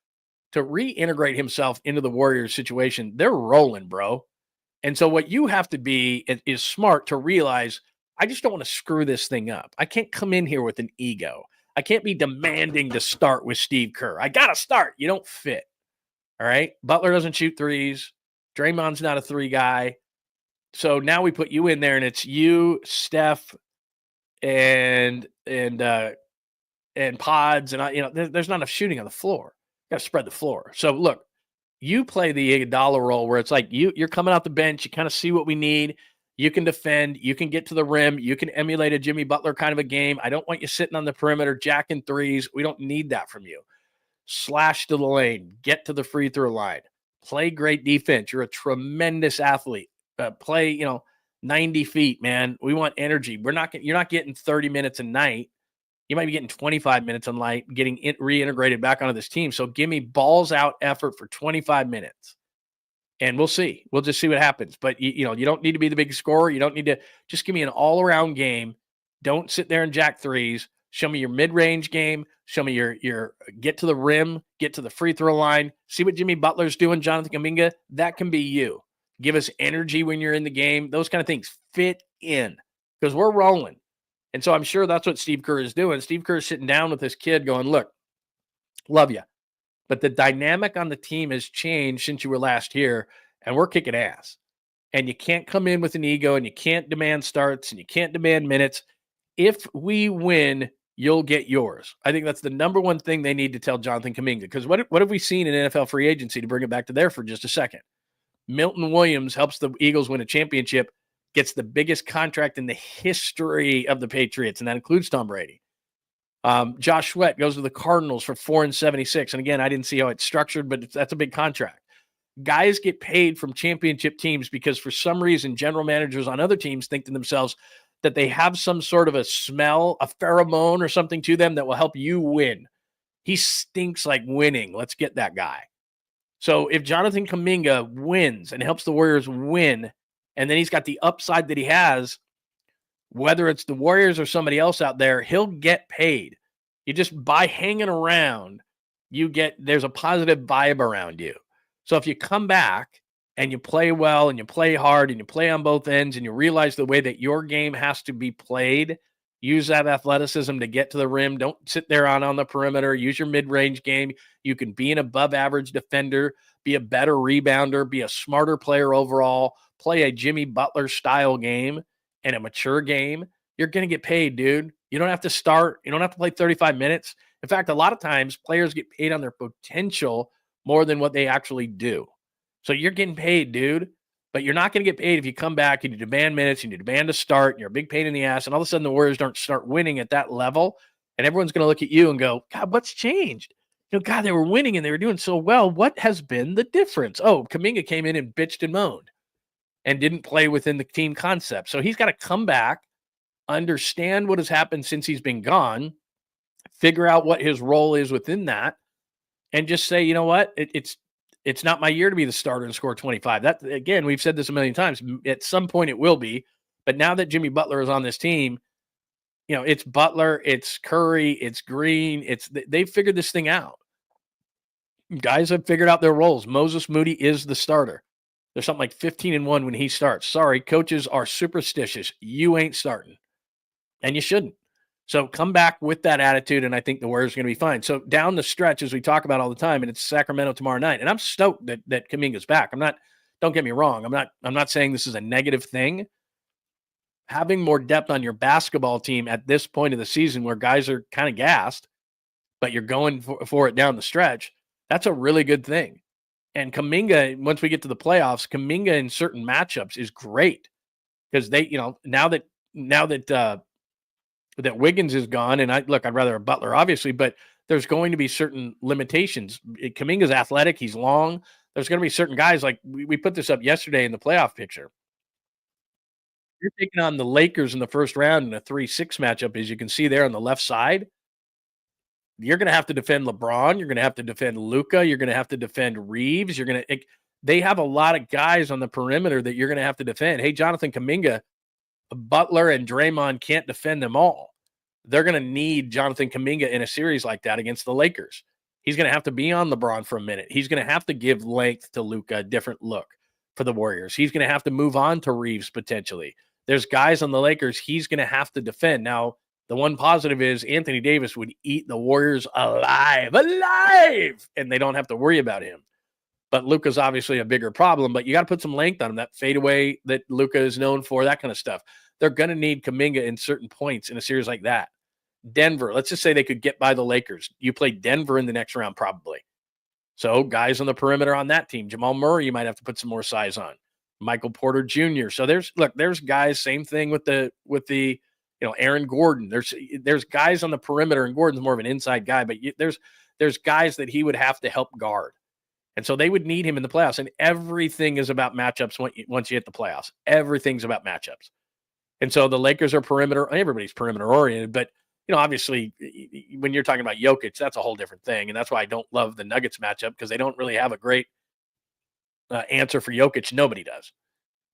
to reintegrate himself into the Warriors situation, they're rolling, bro. And so what you have to be is smart to realize, I just don't want to screw this thing up. I can't come in here with an ego. I can't be demanding to start with Steve Kerr. I got to start. You don't fit. All right? Butler doesn't shoot threes. Draymond's not a 3 guy. So now we put you in there, and it's you, Steph, and Pods, and there's not enough shooting on the floor. You got to spread the floor. So look, you play the Iguodala role where it's like you're coming out the bench. You kind of see what we need. You can defend. You can get to the rim. You can emulate a Jimmy Butler kind of a game. I don't want you sitting on the perimeter jacking threes. We don't need that from you. Slash to the lane. Get to the free throw line. Play great defense. You're a tremendous athlete. Play, 90 feet, man. We want energy. You're not getting 30 minutes a night. You might be getting 25 minutes a night, getting reintegrated back onto this team. So give me balls out effort for 25 minutes. And we'll see. We'll just see what happens. But, you don't need to be the big scorer. You don't need to just give me an all-around game. Don't sit there and jack threes. Show me your mid-range game. Show me your get to the rim, get to the free throw line. See what Jimmy Butler's doing, Jonathan Kaminga. That can be you. Give us energy when you're in the game. Those kind of things fit in because we're rolling. And so I'm sure that's what Steve Kerr is doing. Steve Kerr is sitting down with this kid going, look, love you. But the dynamic on the team has changed since you were last here, and we're kicking ass. And you can't come in with an ego, and you can't demand starts, and you can't demand minutes. If we win, you'll get yours. I think that's the number one thing they need to tell Jonathan Kaminga. Because what have we seen in NFL free agency, to bring it back to there for just a second? Milton Williams helps the Eagles win a championship, gets the biggest contract in the history of the Patriots, and that includes Tom Brady. Josh Sweat goes to the Cardinals for $4.76. And again, I didn't see how it's structured, but that's a big contract. Guys get paid from championship teams because for some reason, general managers on other teams think to themselves that they have some sort of a smell, a pheromone or something to them that will help you win. He stinks like winning. Let's get that guy. So if Jonathan Kaminga wins and helps the Warriors win, and then he's got the upside that he has, whether it's the Warriors or somebody else out there, he'll get paid. You just, by hanging around, there's a positive vibe around you. So if you come back and you play well and you play hard and you play on both ends and you realize the way that your game has to be played, use that athleticism to get to the rim. Don't sit there on the perimeter. Use your mid-range game. You can be an above-average defender, be a better rebounder, be a smarter player overall, play a Jimmy Butler-style game and a mature game. You're going to get paid, dude. You don't have to start. You don't have to play 35 minutes. In fact, a lot of times players get paid on their potential more than what they actually do. So you're getting paid, dude. But you're not going to get paid if you come back and you demand minutes and you demand a start and you're a big pain in the ass. And all of a sudden the Warriors don't start winning at that level. And everyone's going to look at you and go, God, what's changed? God, they were winning and they were doing so well. What has been the difference? Oh, Kaminga came in and bitched and moaned and didn't play within the team concept. So he's got to come back, understand what has happened since he's been gone, figure out what his role is within that, and just say, you know what? It's not my year to be the starter and score 25. That, again, we've said this a million times. At some point it will be. But now that Jimmy Butler is on this team, it's Butler, it's Curry, it's Green. They've figured this thing out. Guys have figured out their roles. Moses Moody is the starter. There's something like 15-1 when he starts. Sorry, coaches are superstitious. You ain't starting. And you shouldn't. So come back with that attitude, and I think the Warriors are going to be fine. So down the stretch, as we talk about all the time, and it's Sacramento tomorrow night, and I'm stoked that Kaminga's back. Don't get me wrong. I'm not saying this is a negative thing. Having more depth on your basketball team at this point of the season where guys are kind of gassed, but you're going for it down the stretch, that's a really good thing. And Kaminga, once we get to the playoffs, Kaminga in certain matchups is great because they, now that Wiggins is gone, and I'd rather have Butler, obviously, but there's going to be certain limitations. Kaminga's athletic. He's long. There's going to be certain guys, like we put this up yesterday in the playoff picture. You're taking on the Lakers in the first round in a 3-6 matchup, as you can see there on the left side. You're going to have to defend LeBron. You're going to have to defend Luka. You're going to have to defend Reeves. They have a lot of guys on the perimeter that you're going to have to defend. Hey, Jonathan Kaminga, Butler and Draymond can't defend them all. They're going to need Jonathan Kaminga in a series like that against the Lakers. He's going to have to be on LeBron for a minute. He's going to have to give length to Luka, a different look for the Warriors. He's going to have to move on to Reeves potentially. There's guys on the Lakers he's going to have to defend. Now, the one positive is Anthony Davis would eat the Warriors alive, and they don't have to worry about him. But Luka's obviously a bigger problem, but you got to put some length on him, that fadeaway that Luka is known for, that kind of stuff. They're going to need Kaminga in certain points in a series like that. Denver, let's just say they could get by the Lakers. You play Denver in the next round probably. So guys on the perimeter on that team. Jamal Murray, you might have to put some more size on. Michael Porter Jr. So there's guys, same thing with the Aaron Gordon. There's guys on the perimeter, and Gordon's more of an inside guy, but there's guys that he would have to help guard. And so they would need him in the playoffs. And everything is about matchups once you hit the playoffs. Everything's about matchups. And so the Lakers are perimeter. Everybody's perimeter oriented. But, obviously, when you're talking about Jokic, that's a whole different thing. And that's why I don't love the Nuggets matchup, because they don't really have a great answer for Jokic. Nobody does.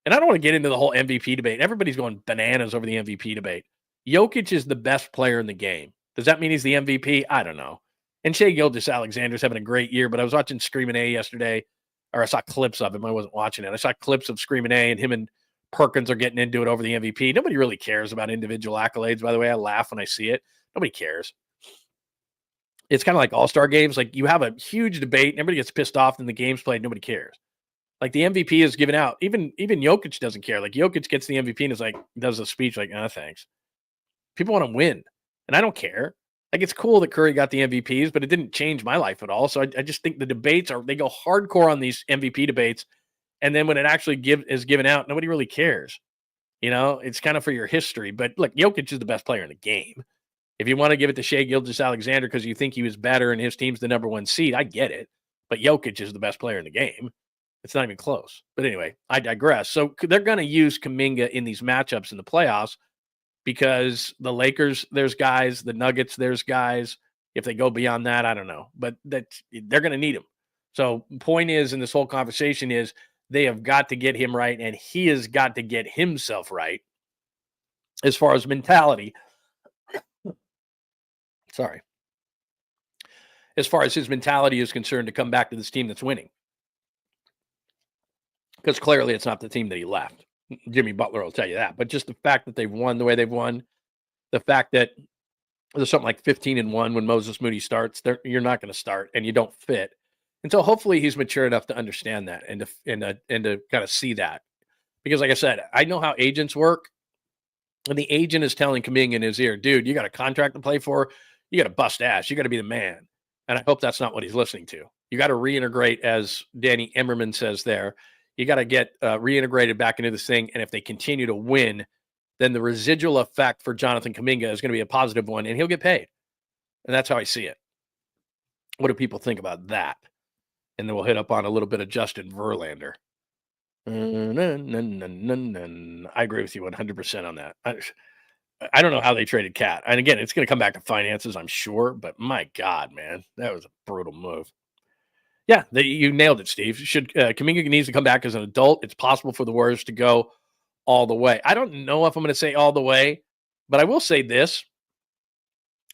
And I don't want to get into the whole MVP debate. Everybody's going bananas over the MVP debate. Jokic is the best player in the game. Does that mean he's the MVP? I don't know. And Shai Gilgeous-Alexander's having a great year, but I was watching Screamin' A yesterday, or I saw clips of him. I wasn't watching it. I saw clips of Screamin' A, and him and Perkins are getting into it over the MVP. Nobody really cares about individual accolades, by the way. I laugh when I see it. Nobody cares. It's kind of like all-star games. Like, you have a huge debate, and everybody gets pissed off, and the game's played. Nobody cares. Like, the MVP is given out. Even Jokic doesn't care. Like, Jokic gets the MVP and is like, does the speech like, thanks. People want to win, and I don't care. Like, it's cool that Curry got the MVPs, but it didn't change my life at all. So I just think the debates they go hardcore on these MVP debates, And then when it actually is given out, nobody really cares. It's kind of for your history. But look, Jokic is the best player in the game. If you want to give it to 𝐿_Alexander because you think he was better and his team's the number 1 seed, I get it. But Jokic is the best player in the game. It's not even close. But anyway, I digress. So they're going to use Kaminga in these matchups in the playoffs because the Lakers, there's guys. The Nuggets, there's guys. If they go beyond that, I don't know. But they're going to need him. So point is, in this whole conversation is, they have got to get him right, and he has got to get himself right as far as mentality. Sorry. As far as his mentality is concerned to come back to this team that's winning. Because clearly it's not the team that he left. Jimmy Butler will tell you that. But just the fact that they've won the way they've won, the fact that there's something like 15-1 when Moses Moody starts, you're not going to start, and you don't fit. And so hopefully he's mature enough to understand that and to kind of see that. Because like I said, I know how agents work. And the agent is telling Kaminga in his ear, dude, you got a contract to play for. You got to bust ass. You got to be the man. And I hope that's not what he's listening to. You got to reintegrate, as Danny Emmerman says there. You got to get reintegrated back into this thing. And if they continue to win, then the residual effect for Jonathan Kaminga is going to be a positive one, and he'll get paid. And that's how I see it. What do people think about that? And then we'll hit up on a little bit of Justin Verlander. I agree with you 100% on that. I don't know how they traded Cat. And again, it's going to come back to finances, I'm sure. But my God, man, that was a brutal move. Yeah, you nailed it, Steve. Kaminga needs to come back as an adult. It's possible for the Warriors to go all the way. I don't know if I'm going to say all the way, but I will say this,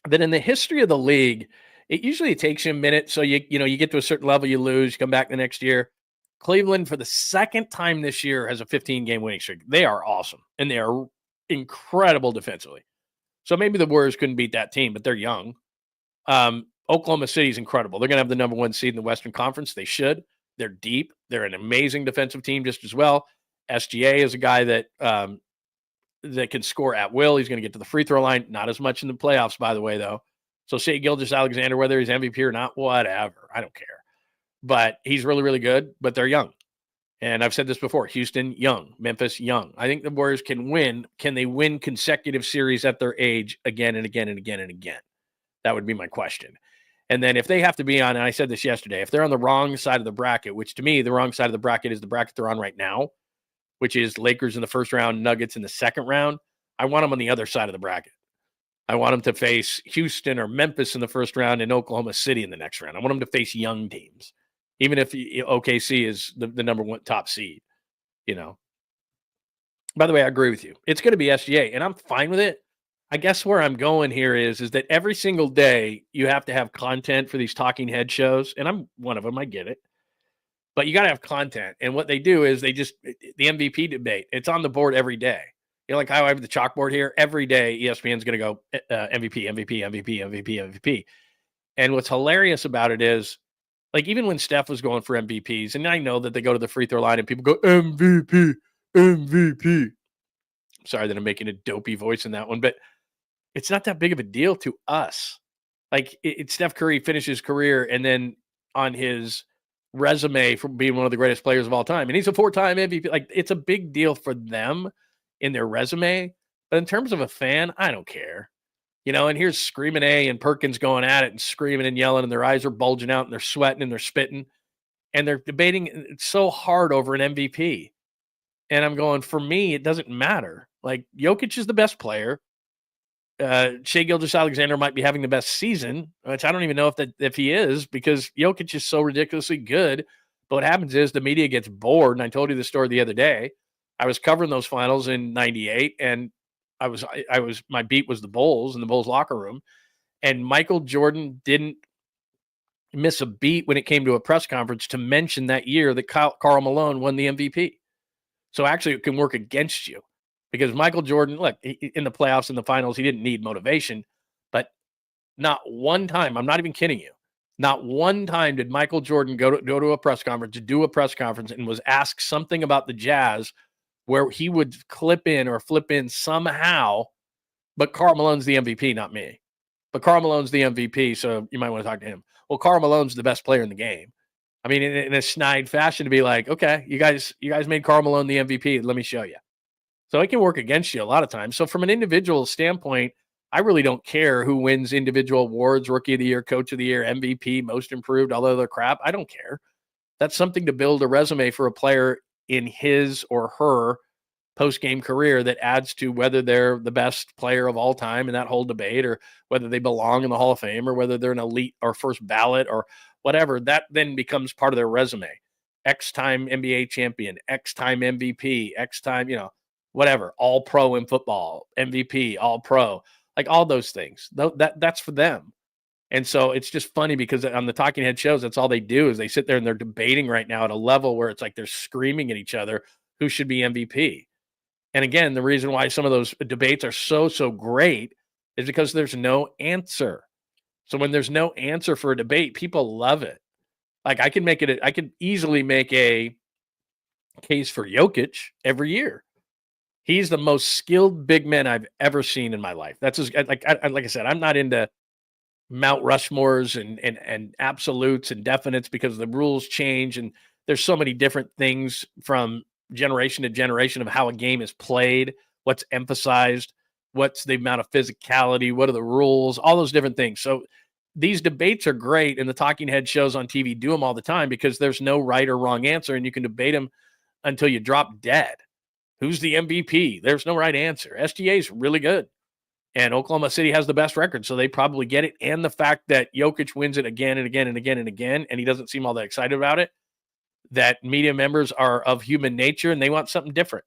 that in the history of the league, it usually takes you a minute. So you get to a certain level, you lose, you come back the next year. Cleveland, for the second time this year, has a 15-game winning streak. They are awesome, and they are incredible defensively. So maybe the Warriors couldn't beat that team, but they're young. Oklahoma City is incredible. They're going to have the number 1 seed in the Western Conference. They should. They're deep. They're an amazing defensive team just as well. SGA is a guy that can score at will. He's going to get to the free throw line. Not as much in the playoffs, by the way, though. So Shai Gilgeous-Alexander, whether he's MVP or not, whatever. I don't care. But he's really, really good, but they're young. And I've said this before. Houston, young. Memphis, young. I think the Warriors can win. Can they win consecutive series at their age again and again and again and again? That would be my question. And then if they have to be on, and I said this yesterday, if they're on the wrong side of the bracket, which to me, the wrong side of the bracket is the bracket they're on right now, which is Lakers in the first round, Nuggets in the second round, I want them on the other side of the bracket. I want them to face Houston or Memphis in the first round and Oklahoma City in the next round. I want them to face young teams, even if OKC is the number 1 top seed, By the way, I agree with you. It's going to be SGA, and I'm fine with it. I guess where I'm going here is that every single day you have to have content for these talking head shows, and I'm one of them. I get it. But you got to have content. And what they do is the MVP debate, it's on the board every day. Like how I have the chalkboard here. Every day, ESPN's going to go MVP, MVP, MVP, MVP, MVP. And what's hilarious about it is, like, even when Steph was going for MVPs, and I know that they go to the free throw line and people go, MVP, MVP. Sorry that I'm making a dopey voice in that one, but it's not that big of a deal to us. Like, Steph Curry finished his career, and then on his resume for being one of the greatest players of all time, and he's a 4-time MVP. Like, it's a big deal for them in their resume, but in terms of a fan, I don't care. And here's Screaming A and Perkins going at it and screaming and yelling, and their eyes are bulging out, and they're sweating and they're spitting, and they're debating it's so hard over an MVP. And I'm going, for me, it doesn't matter. Like, Jokic is the best player. Shai Gilgeous-Alexander might be having the best season, which I don't even know if he is, because Jokic is so ridiculously good. But what happens is the media gets bored, and I told you the story the other day. I was covering those finals in '98, and my beat was the Bulls in the Bulls locker room, and Michael Jordan didn't miss a beat when it came to a press conference to mention that year that Karl Malone won the MVP. So actually, it can work against you. Because Michael Jordan, look, in the playoffs, in the finals, he didn't need motivation. But not one time, I'm not even kidding you, not one time did Michael Jordan go to a press conference, to do a press conference, and was asked something about the Jazz where he would clip in or flip in somehow, but Karl Malone's the MVP, not me. But Karl Malone's the MVP, so you might want to talk to him. Well, Karl Malone's the best player in the game. I mean, in a snide fashion to be like, okay, you guys made Karl Malone the MVP. Let me show you. So it can work against you a lot of times. So from an individual standpoint, I really don't care who wins individual awards, Rookie of the Year, Coach of the Year, MVP, Most Improved, all the other crap. I don't care. That's something to build a resume for a player in his or her post-game career that adds to whether they're the best player of all time in that whole debate, or whether they belong in the Hall of Fame, or whether they're an elite or first ballot or whatever. That then becomes part of their resume. X-time NBA champion, X-time MVP, X-time, whatever, all pro in football, MVP, all pro, like all those things. That's for them. And so it's just funny because on the Talking Head shows, that's all they do is they sit there and they're debating right now at a level where it's like they're screaming at each other who should be MVP. And again, the reason why some of those debates are so great is because there's no answer. So when there's no answer for a debate, people love it. Like I could easily make a case for Jokic every year. He's the most skilled big man I've ever seen in my life. That's like I said, I'm not into Mount Rushmores and absolutes and definites because the rules change and there's so many different things from generation to generation of how a game is played, what's emphasized, what's the amount of physicality, what are the rules, all those different things. So these debates are great, and the Talking Head shows on TV do them all the time because there's no right or wrong answer, and you can debate them until you drop dead. Who's the MVP? There's no right answer. SGA is really good. And Oklahoma City has the best record, so they probably get it. And the fact that Jokic wins it again and again and again and again, and he doesn't seem all that excited about it, that media members are of human nature and they want something different.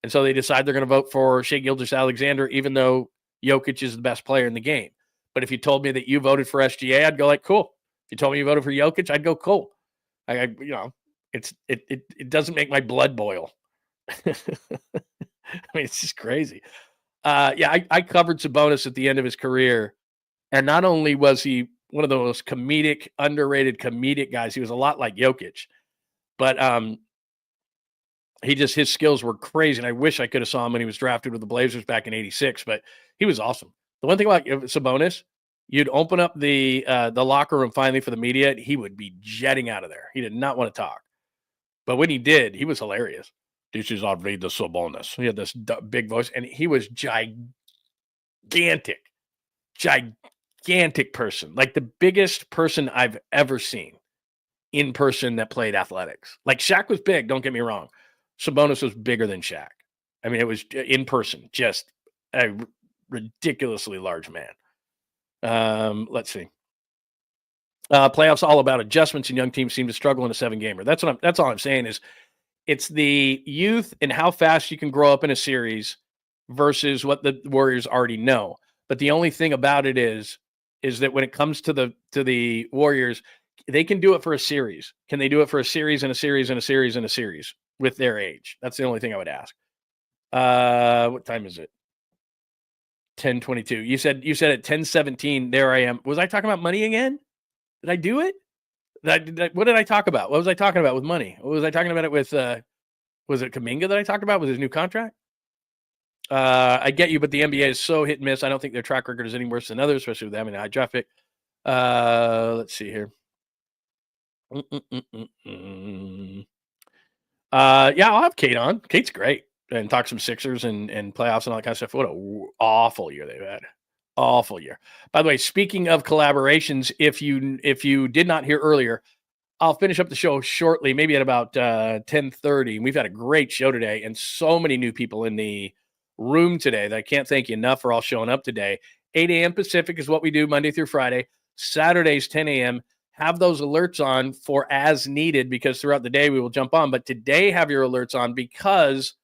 And so they decide they're going to vote for Shai Gilgeous-Alexander, even though Jokic is the best player in the game. But if you told me that you voted for SGA, I'd go like, cool. If you told me you voted for Jokic, I'd go, cool. It doesn't make my blood boil. I mean, it's just crazy. I covered Sabonis at the end of his career. And not only was he one of the most underrated comedic guys, he was a lot like Jokic. But his skills were crazy. And I wish I could have saw him when he was drafted with the Blazers back in '86, but he was awesome. The one thing about Sabonis, you'd open up the locker room finally for the media, he would be jetting out of there. He did not want to talk. But when he did, he was hilarious. This is Arvydas Sabonis. He had this big voice, and he was gigantic person, like the biggest person I've ever seen in person that played athletics. Like Shaq was big, don't get me wrong. Sabonis was bigger than Shaq. I mean, it was in person, just a ridiculously large man. Let's see. Playoffs all about adjustments, and young teams seem to struggle in a 7-gamer. That's all I'm saying is it's the youth and how fast you can grow up in a series versus what the Warriors already know. But the only thing about it is that when it comes to the Warriors, they can do it for a series. Can they do it for a series and a series and a series and a series with their age? That's the only thing I would ask. What time is it? 10:22. You said at 10:17. There I am. Was I talking about money again? Did I do it? What did I talk about? What was I talking about with money? What was I talking about it with? Was it Kaminga that I talked about with his new contract? I get you, but the NBA is so hit and miss. I don't think their track record is any worse than others, especially with having a high draft pick. Let's see here. I'll have Kate on. Kate's great. And talk some Sixers and playoffs and all that kind of stuff. What an awful year they've had. Awful year. By the way, speaking of collaborations, if you did not hear earlier, I'll finish up the show shortly, maybe at about 10:30. We've had a great show today and so many new people in the room today that I can't thank you enough for all showing up today. 8 a.m. Pacific is what we do Monday through Friday. Saturdays, 10 a.m. Have those alerts on for as needed because throughout the day we will jump on. But today have your alerts on because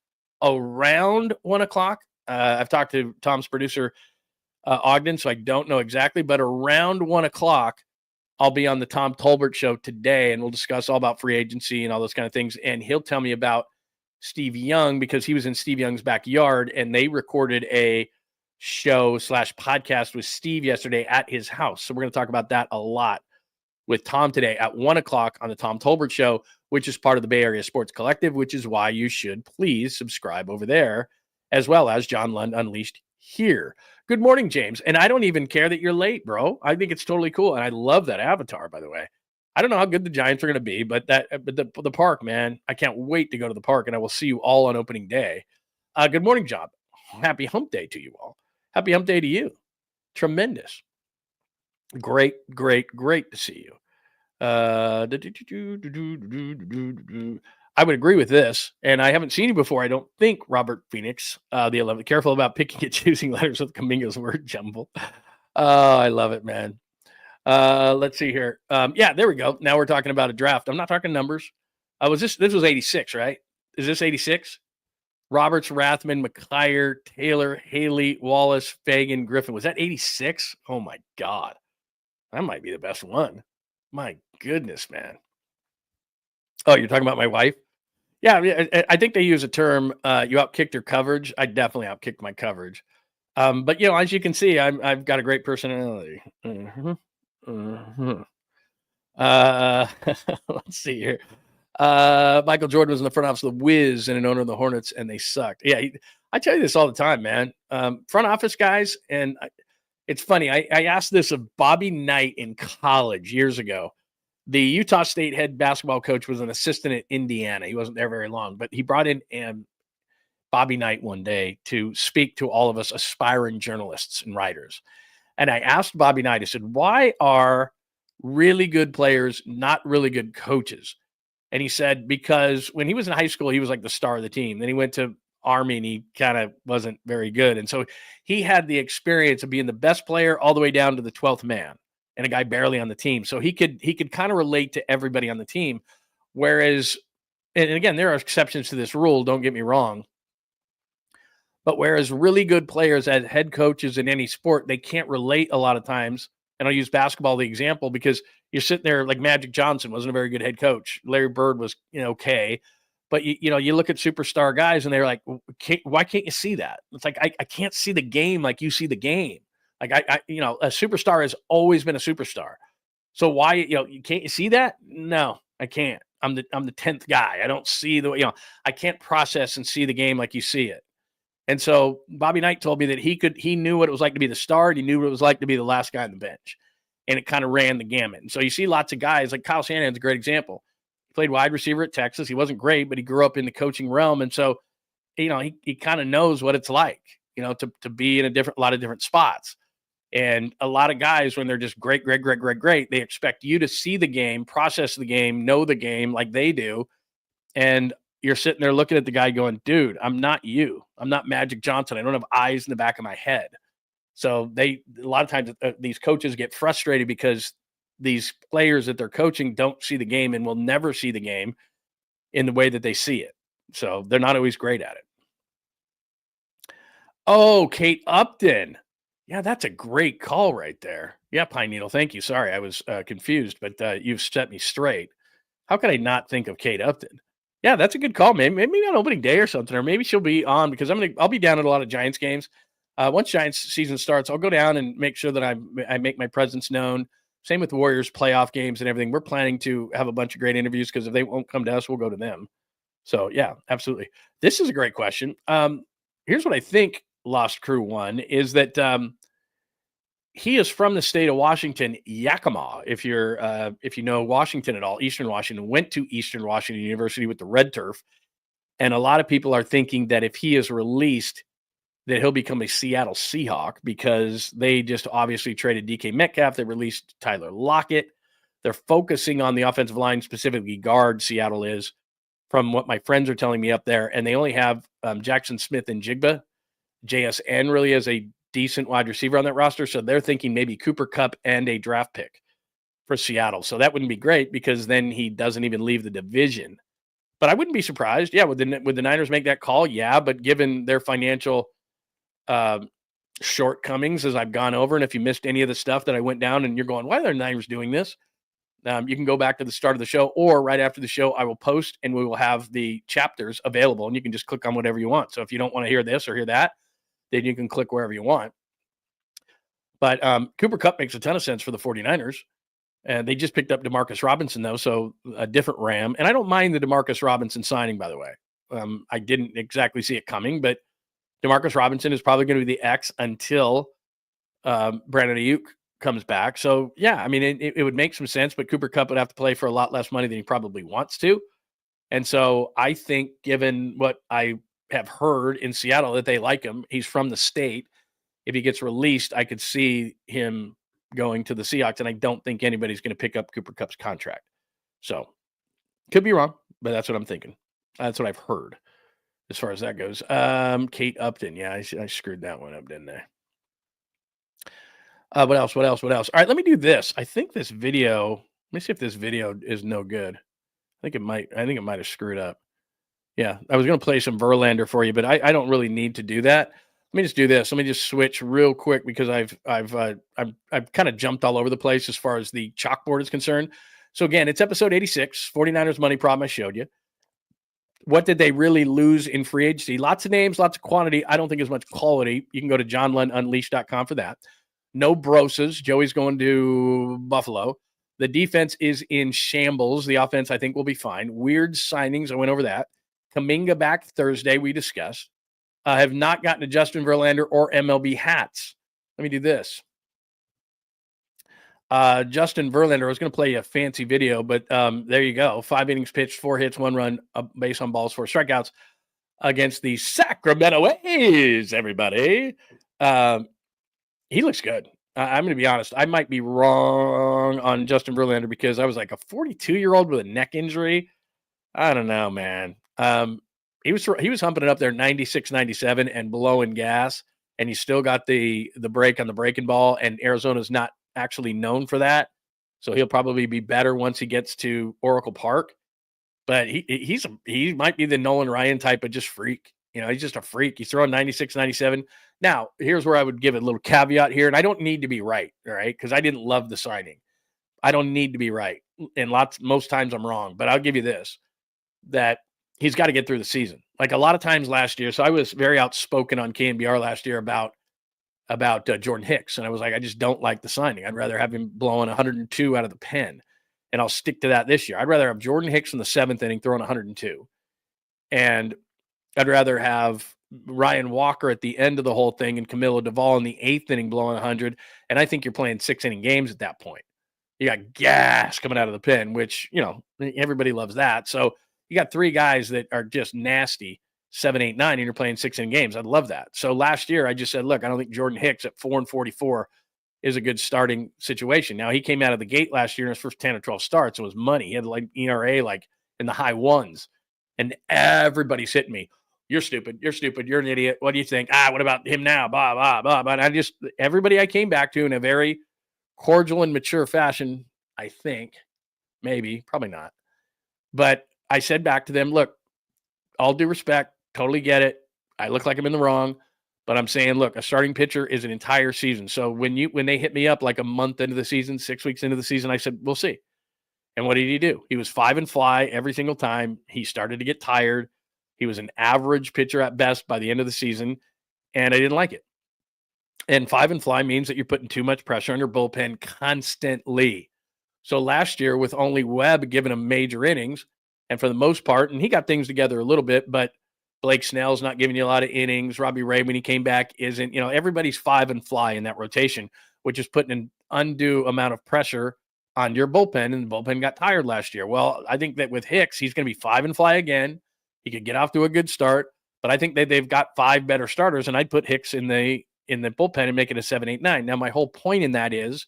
around 1 o'clock, I've talked to Tom's producer, Ogden, so I don't know exactly, but around 1 o'clock, I'll be on the Tom Tolbert show today, and we'll discuss all about free agency and all those kind of things. And he'll tell me about Steve Young because he was in Steve Young's backyard, and they recorded a show/podcast with Steve yesterday at his house. So we're going to talk about that a lot with Tom today at 1 o'clock on the Tom Tolbert show, which is part of the Bay Area Sports Collective, which is why you should please subscribe over there, as well as John Lund Unleashed here. Good morning, James. And I don't even care that you're late, bro. I think it's totally cool. And I love that avatar, by the way. I don't know how good the Giants are going to be, but the park, man, I can't wait to go to the park, and I will see you all on opening day. Good morning, Job. Happy hump day to you all. Happy hump day to you. Tremendous. Great to see you. I would agree with this, and I haven't seen you before, I don't think, Robert Phoenix, the 11th. Careful about picking and choosing letters with Kaminga's word jumble. Oh, I love it, man. Let's see here. Yeah, there we go. Now we're talking about a draft. I'm not talking numbers. This was 86, right? Is this 86? Roberts, Rathman, McKyer, Taylor, Haley, Wallace, Fagan, Griffin. Was that 86? Oh my God. That might be the best one. My goodness, man. Oh, you're talking about my wife? Yeah, I think they use a term, you outkicked her coverage. I definitely outkicked my coverage. But as you can see, I've got a great personality. Let's see here. Michael Jordan was in the front office of the Wiz and an owner of the Hornets, and they sucked. Yeah, I tell you this all the time, man. Front office guys, and it's funny. I asked this of Bobby Knight in college years ago. The Utah State head basketball coach was an assistant at Indiana. He wasn't there very long, but he brought in Bobby Knight one day to speak to all of us aspiring journalists and writers. And I asked Bobby Knight, I said, why are really good players not really good coaches? And he said, because when he was in high school, he was like the star of the team. Then he went to Army and he kind of wasn't very good. And so he had the experience of being the best player all the way down to the 12th man and a guy barely on the team. So he could kind of relate to everybody on the team. Whereas, and again, there are exceptions to this rule, don't get me wrong. But whereas really good players as head coaches in any sport, they can't relate a lot of times. And I'll use basketball the example because you're sitting there like Magic Johnson wasn't a very good head coach. Larry Bird was, okay. But you look at superstar guys and they're like, why can't you see that? It's like, I can't see the game like you see the game. Like a superstar has always been a superstar. So why, can't you see that? No, I can't. I'm the 10th guy. I don't see I can't process and see the game like you see it. And so Bobby Knight told me that he knew what it was like to be the star. And he knew what it was like to be the last guy on the bench. And it kind of ran the gamut. And so you see lots of guys like Kyle Shanahan's a great example. He played wide receiver at Texas. He wasn't great, but he grew up in the coaching realm. And so, he kind of knows what it's like, to be in a lot of different spots. And a lot of guys, when they're just great, they expect you to see the game, process the game, know the game like they do. And you're sitting there looking at the guy going, dude, I'm not you. I'm not Magic Johnson. I don't have eyes in the back of my head. So a lot of times these coaches get frustrated because these players that they're coaching don't see the game and will never see the game in the way that they see it. So they're not always great at it. Oh, Kate Upton. Yeah, that's a great call right there. Yeah, Pine Needle, thank you. Sorry, I was confused, but you've set me straight. How could I not think of Kate Upton? Yeah, that's a good call. Maybe on opening day or something, or maybe she'll be on because I'll be down at a lot of Giants games. Once Giants season starts, I'll go down and make sure that I make my presence known. Same with Warriors playoff games and everything. We're planning to have a bunch of great interviews because if they won't come to us, we'll go to them. So yeah, absolutely. This is a great question. Here's what I think Lost Crew won is that he is from the state of Washington, Yakima. If you know Washington at all, Eastern Washington, went to Eastern Washington University with the red turf. And a lot of people are thinking that if he is released, that he'll become a Seattle Seahawk because they just obviously traded DK Metcalf. They released Tyler Lockett. They're focusing on the offensive line, specifically guard, Seattle is, from what my friends are telling me up there. And they only have Jackson Smith and Jigba. JSN really is a decent wide receiver on that roster. So they're thinking maybe Cooper Kupp and a draft pick for Seattle. So that wouldn't be great because then he doesn't even leave the division. But I wouldn't be surprised. Yeah, would the Niners make that call? Yeah, but given their financial shortcomings, as I've gone over, and if you missed any of the stuff that I went down and you're going, why are the Niners doing this? You can go back to the start of the show, or right after the show, I will post and we will have the chapters available and you can just click on whatever you want. So if you don't want to hear this or hear that, then you can click wherever you want. But Cooper Kupp makes a ton of sense for the 49ers. And they just picked up Demarcus Robinson, though, so a different Ram. And I don't mind the Demarcus Robinson signing, by the way. I didn't exactly see it coming, but Demarcus Robinson is probably going to be the X until Brandon Ayuk comes back. So, yeah, I mean, it would make some sense, but Cooper Kupp would have to play for a lot less money than he probably wants to. And so I think, given what I have heard in Seattle, that they like him. He's from the state. If he gets released, I could see him going to the Seahawks, and I don't think anybody's going to pick up Cooper Kupp's contract. So, could be wrong, but that's what I'm thinking. That's what I've heard as far as that goes. Kate Upton. Yeah, I screwed that one up, didn't I? What else? All right, let me do this. I think this video, let me see if this video is no good. I think it might have screwed up. Yeah, I was going to play some Verlander for you, but I don't really need to do that. Let me just do this. Let me just switch real quick because I've kind of jumped all over the place as far as the chalkboard is concerned. So again, it's episode 86, 49ers money problem I showed you. What did they really lose in free agency? Lots of names, lots of quantity. I don't think as much quality. You can go to johnlundunleashed.com for that. No Brosas. Joey's going to Buffalo. The defense is in shambles. The offense, I think, will be fine. Weird signings. I went over that. Kaminga back Thursday, we discussed. Have not gotten to Justin Verlander or MLB hats. Let me do this. Justin Verlander, I was going to play you a fancy video, but there you go. 5 innings pitched, 4 hits, 1 run, a base on balls, 4 strikeouts against the Sacramento A's, everybody. He looks good. I'm going to be honest. I might be wrong on Justin Verlander because I was like a 42-year-old with a neck injury. I don't know, man. He was humping it up there 96, 97 and blowing gas, and he still got the break on the breaking ball, and Arizona's not actually known for that. So he'll probably be better once he gets to Oracle Park. But he might be the Nolan Ryan type of just freak. You know, he's just a freak. He's throwing 96, 97. Now, here's where I would give a little caveat here, and I don't need to be right, all right? Because I didn't love the signing. I don't need to be right. And most times I'm wrong. But I'll give you this, that he's got to get through the season. Like a lot of times last year. So I was very outspoken on KNBR last year about Jordan Hicks. And I was like, I just don't like the signing. I'd rather have him blowing 102 out of the pen. And I'll stick to that this year. I'd rather have Jordan Hicks in the 7th inning throwing 102. And I'd rather have Ryan Walker at the end of the whole thing and Camilo Duvall in the 8th inning blowing 100. And I think you're playing 6-inning games at that point. You got gas coming out of the pen, which, you know, everybody loves that. So you got 3 guys that are just nasty, 7, 8, 9, and you're playing 6-inning games. I'd love that. So last year I just said, look, I don't think Jordan Hicks at 4-44 is a good starting situation. Now he came out of the gate last year in his first 10 or 12 starts. It was money. He had like ERA like in the high 1s, and everybody's hitting me. You're stupid. You're stupid. You're an idiot. What do you think? What about him now? Blah, blah, blah. But everybody I came back to in a very cordial and mature fashion, I think, maybe, probably not. But I said back to them, look, all due respect, totally get it. I look like I'm in the wrong, but I'm saying, look, a starting pitcher is an entire season. So when they hit me up like a month into the season, 6 weeks into the season, I said, we'll see. And what did he do? He was 5 and fly every single time. He started to get tired. He was an average pitcher at best by the end of the season, and I didn't like it. And 5 and fly means that you're putting too much pressure on your bullpen constantly. So last year, with only Webb giving him major innings, and for the most part, and he got things together a little bit, but Blake Snell's not giving you a lot of innings. Robbie Ray, when he came back, isn't. You know, everybody's 5 and fly in that rotation, which is putting an undue amount of pressure on your bullpen, and the bullpen got tired last year. Well, I think that with Hicks, he's going to be 5 and fly again. He could get off to a good start, but I think that they've got 5 better starters, and I'd put Hicks in the bullpen and make it a 7, 8, 9. Now, my whole point in that is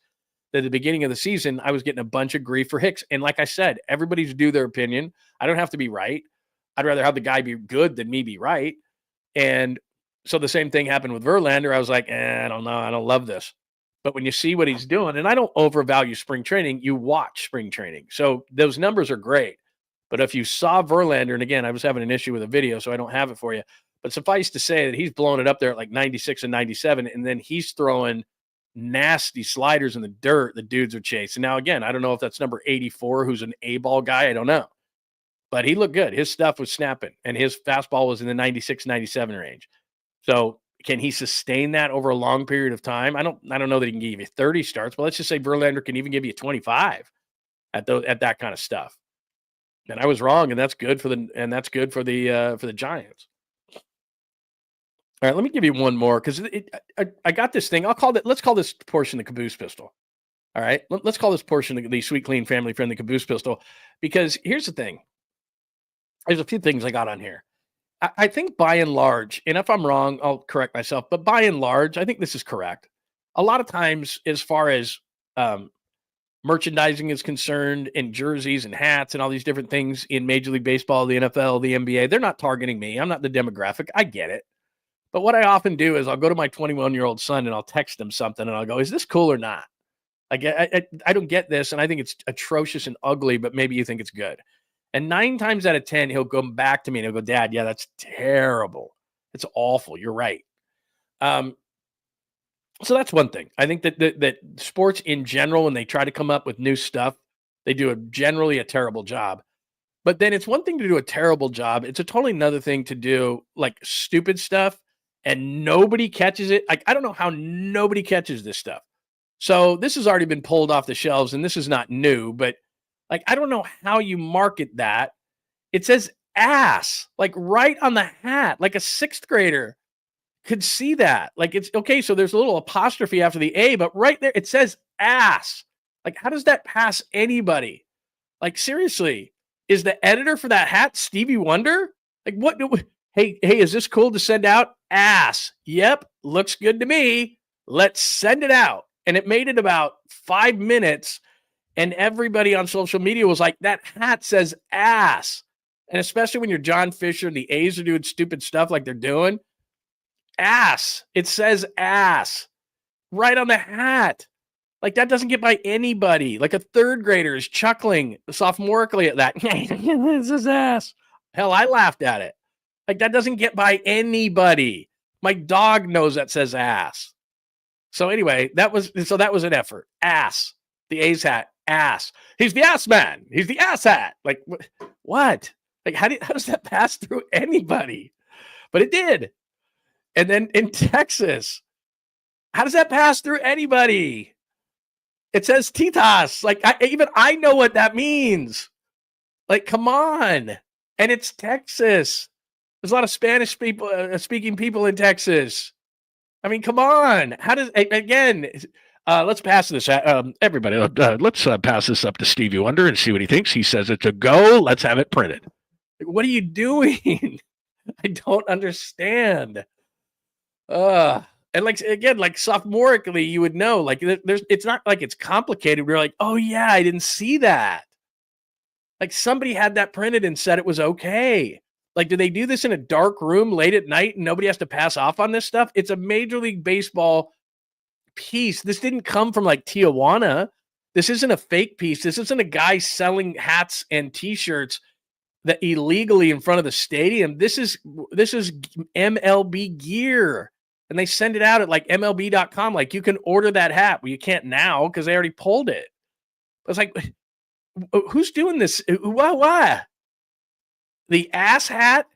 that at the beginning of the season, I was getting a bunch of grief for Hicks. And like I said, everybody's due their opinion. I don't have to be right. I'd rather have the guy be good than me be right. And so the same thing happened with Verlander. I was like, I don't know. I don't love this. But when you see what he's doing, and I don't overvalue spring training, you watch spring training. So those numbers are great. But if you saw Verlander, and again, I was having an issue with a video, so I don't have it for you. But suffice to say that he's blowing it up there at like 96 and 97, and then he's throwing nasty sliders in the dirt the dudes are chasing. Now, again, I don't know if that's number 84, who's an A-ball guy. I don't know. But he looked good. His stuff was snapping, and his fastball was in the 96, 97 range. So can he sustain that over a long period of time? I don't know that he can give you 30 starts, but let's just say Verlander can even give you 25 at that kind of stuff. And I was wrong, and that's good for the Giants. All right, let me give you one more because I got this thing. Let's call this portion the caboose pistol. All right. Let's call this portion the Sweet Clean Family Friendly Caboose Pistol, because here's the thing. There's a few things I got on here. I think by and large, and if I'm wrong, I'll correct myself, but by and large, I think this is correct. A lot of times, as far as merchandising is concerned, and jerseys and hats and all these different things in Major League Baseball, the NFL, the NBA, they're not targeting me. I'm not the demographic. I get it. But what I often do is I'll go to my 21-year-old son and I'll text him something and I'll go, is this cool or not? I don't get this, and I think it's atrocious and ugly, but maybe you think it's good. And 9 times out of 10, he'll go back to me and he'll go, Dad, yeah, that's terrible. It's awful. You're right. So that's one thing. I think that sports in general, when they try to come up with new stuff, they do generally a terrible job. But then it's one thing to do a terrible job. It's a totally another thing to do like stupid stuff and nobody catches it. Like, I don't know how nobody catches this stuff. So this has already been pulled off the shelves, and this is not new, but like, I don't know how you market that. It says ass, like right on the hat, like a 6th grader could see that. Like, it's okay. So there's a little apostrophe after the A, but right there, it says ass. Like, how does that pass anybody? Like, seriously, is the editor for that hat Stevie Wonder? Like, what? Hey, is this cool to send out? Ass. Yep. Looks good to me. Let's send it out. And it made it about 5 minutes. And everybody on social media was like, that hat says ass. And especially when you're John Fisher and the A's are doing stupid stuff like they're doing. Ass. It says ass right on the hat. Like, that doesn't get by anybody. Like, a 3rd grader is chuckling sophomorically at that. This is ass. Hell, I laughed at it. Like, that doesn't get by anybody. My dog knows that says ass. So anyway, that was an effort. Ass. The A's hat. Ass. He's the ass man. He's the ass hat. Like, what? Like, how does that pass through anybody? But it did. And then in Texas, how does that pass through anybody? It says titas. Like, I know what that means. Like, come on. And it's Texas. There's a lot of Spanish people, speaking people in Texas. I mean, come on. How does, again, let's pass this. Everybody, let's pass this up to Stevie Wonder and see what he thinks. He says it's a go. Let's have it printed. What are you doing? I don't understand. And like, again, like sophomorically, you would know, like, it's not like it's complicated. We're like, oh yeah, I didn't see that. Like, somebody had that printed and said it was okay. Like, do they do this in a dark room late at night and nobody has to pass off on this stuff? It's a Major League Baseball piece. This didn't come from like Tijuana. This isn't a fake piece. This isn't a guy selling hats and t-shirts that illegally in front of the stadium. This is MLB gear. And they send it out at like MLB.com. Like, you can order that hat. Well, you can't now because they already pulled it. It's like, who's doing this? Why? The ass hat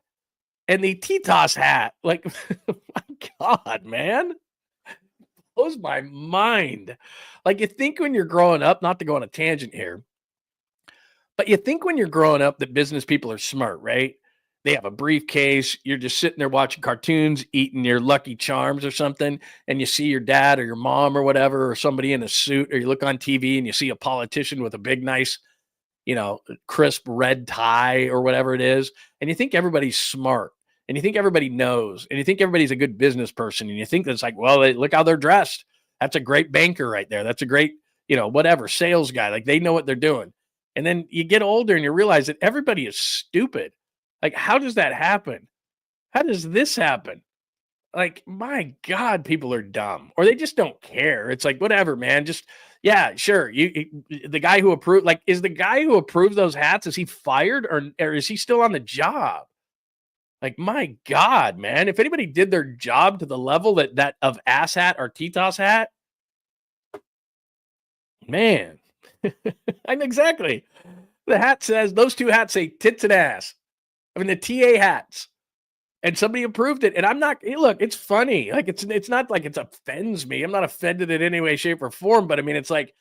and the Titas hat. Like, my God, man. Blows my mind. Like, you think when you're growing up, not to go on a tangent here, but you think when you're growing up that business people are smart, right? They have a briefcase. You're just sitting there watching cartoons, eating your Lucky Charms or something, and you see your dad or your mom or whatever, or somebody in a suit, or you look on TV and you see a politician with a big, nice, crisp red tie or whatever it is. And you think everybody's smart, and you think everybody knows, and you think everybody's a good business person. And you think that's like, well, look how they're dressed. That's a great banker right there. That's a great, whatever sales guy. Like, they know what they're doing. And then you get older and you realize that everybody is stupid. Like, how does that happen? How does this happen? Like, my God, people are dumb, or they just don't care. It's like, whatever, man. Just, yeah, sure. The guy who approved, like, is the guy who approved those hats, is he fired or is he still on the job? Like, my God, man, if anybody did their job to the level that of ass hat or Titas hat, man, I'm exactly. The hat says, those two hats say tits and ass. I mean, the TA hats. And somebody approved it. And I'm not, look, it's funny. Like, it's not like it offends me. I'm not offended in any way, shape, or form. But I mean, it's like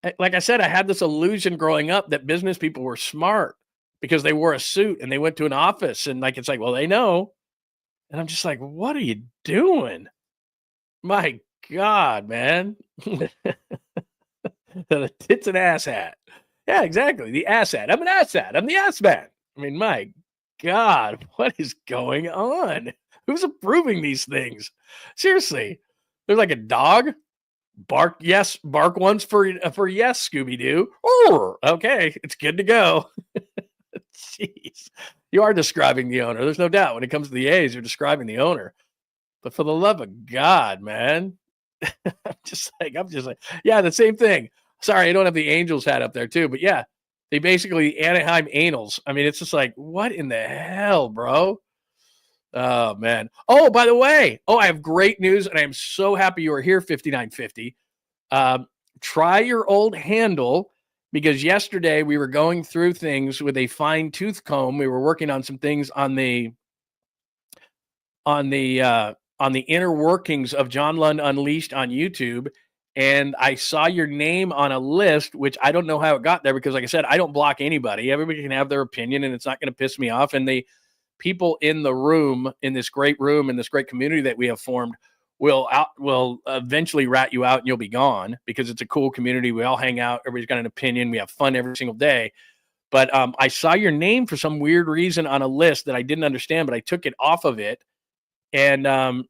I said, I had this illusion growing up that business people were smart because they wore a suit and they went to an office. And like, it's like, well, they know. And I'm just like, what are you doing? My God, man. The tits and ass hat. Yeah, exactly. The ass hat. I'm an ass hat. I'm the ass man. I mean, my God, what is going on? Who's approving these things? Seriously, they're like a dog. Bark yes, bark once for yes, Scooby-Doo. Oh, okay, it's good to go. Jeez, you are describing the owner. There's no doubt. When it comes to the A's, you're describing the owner. But for the love of God, man, I'm just like, yeah, the same thing. Sorry, I don't have the Angels hat up there too, but yeah, they basically Anaheim Anals. I mean, it's just like, what in the hell, bro? Oh man. Oh, by the way, I have great news, and I am so happy you are here, 5950. Try your old handle, because yesterday we were going through things with a fine-tooth comb. We were working on some things on the inner workings of John Lund Unleashed on YouTube, and I saw your name on a list, which I don't know how it got there, because like I said, I don't block anybody. Everybody can have their opinion, and it's not going to piss me off. And the people in the room, in this great community that we have formed, will eventually rat you out and you'll be gone, because it's a cool community. We all hang out. Everybody's got an opinion. We have fun every single day. But I saw your name for some weird reason on a list that I didn't understand, but I took it off of it. And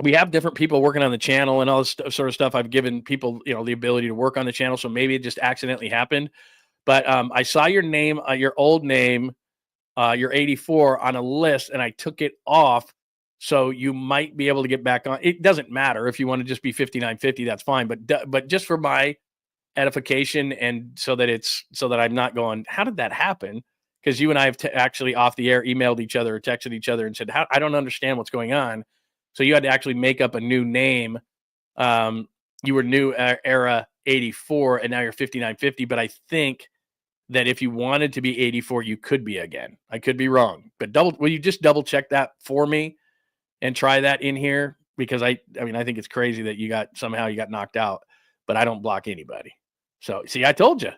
we have different people working on the channel and all this sort of stuff. I've given people, the ability to work on the channel. So maybe it just accidentally happened. But I saw your name, your old name, your 84 on a list, and I took it off. So you might be able to get back on. It doesn't matter if you want to just be 5950, that's fine. But just for my edification, and so that I'm not going, how did that happen? Because you and I have actually off the air emailed each other or texted each other and said, I don't understand what's going on. So you had to actually make up a new name. You were new era 84, and now you're 5950. But I think that if you wanted to be 84, you could be again. I could be wrong, but will you just double check that for me and try that in here? Because I think it's crazy that you got knocked out, but I don't block anybody. So see, I told you,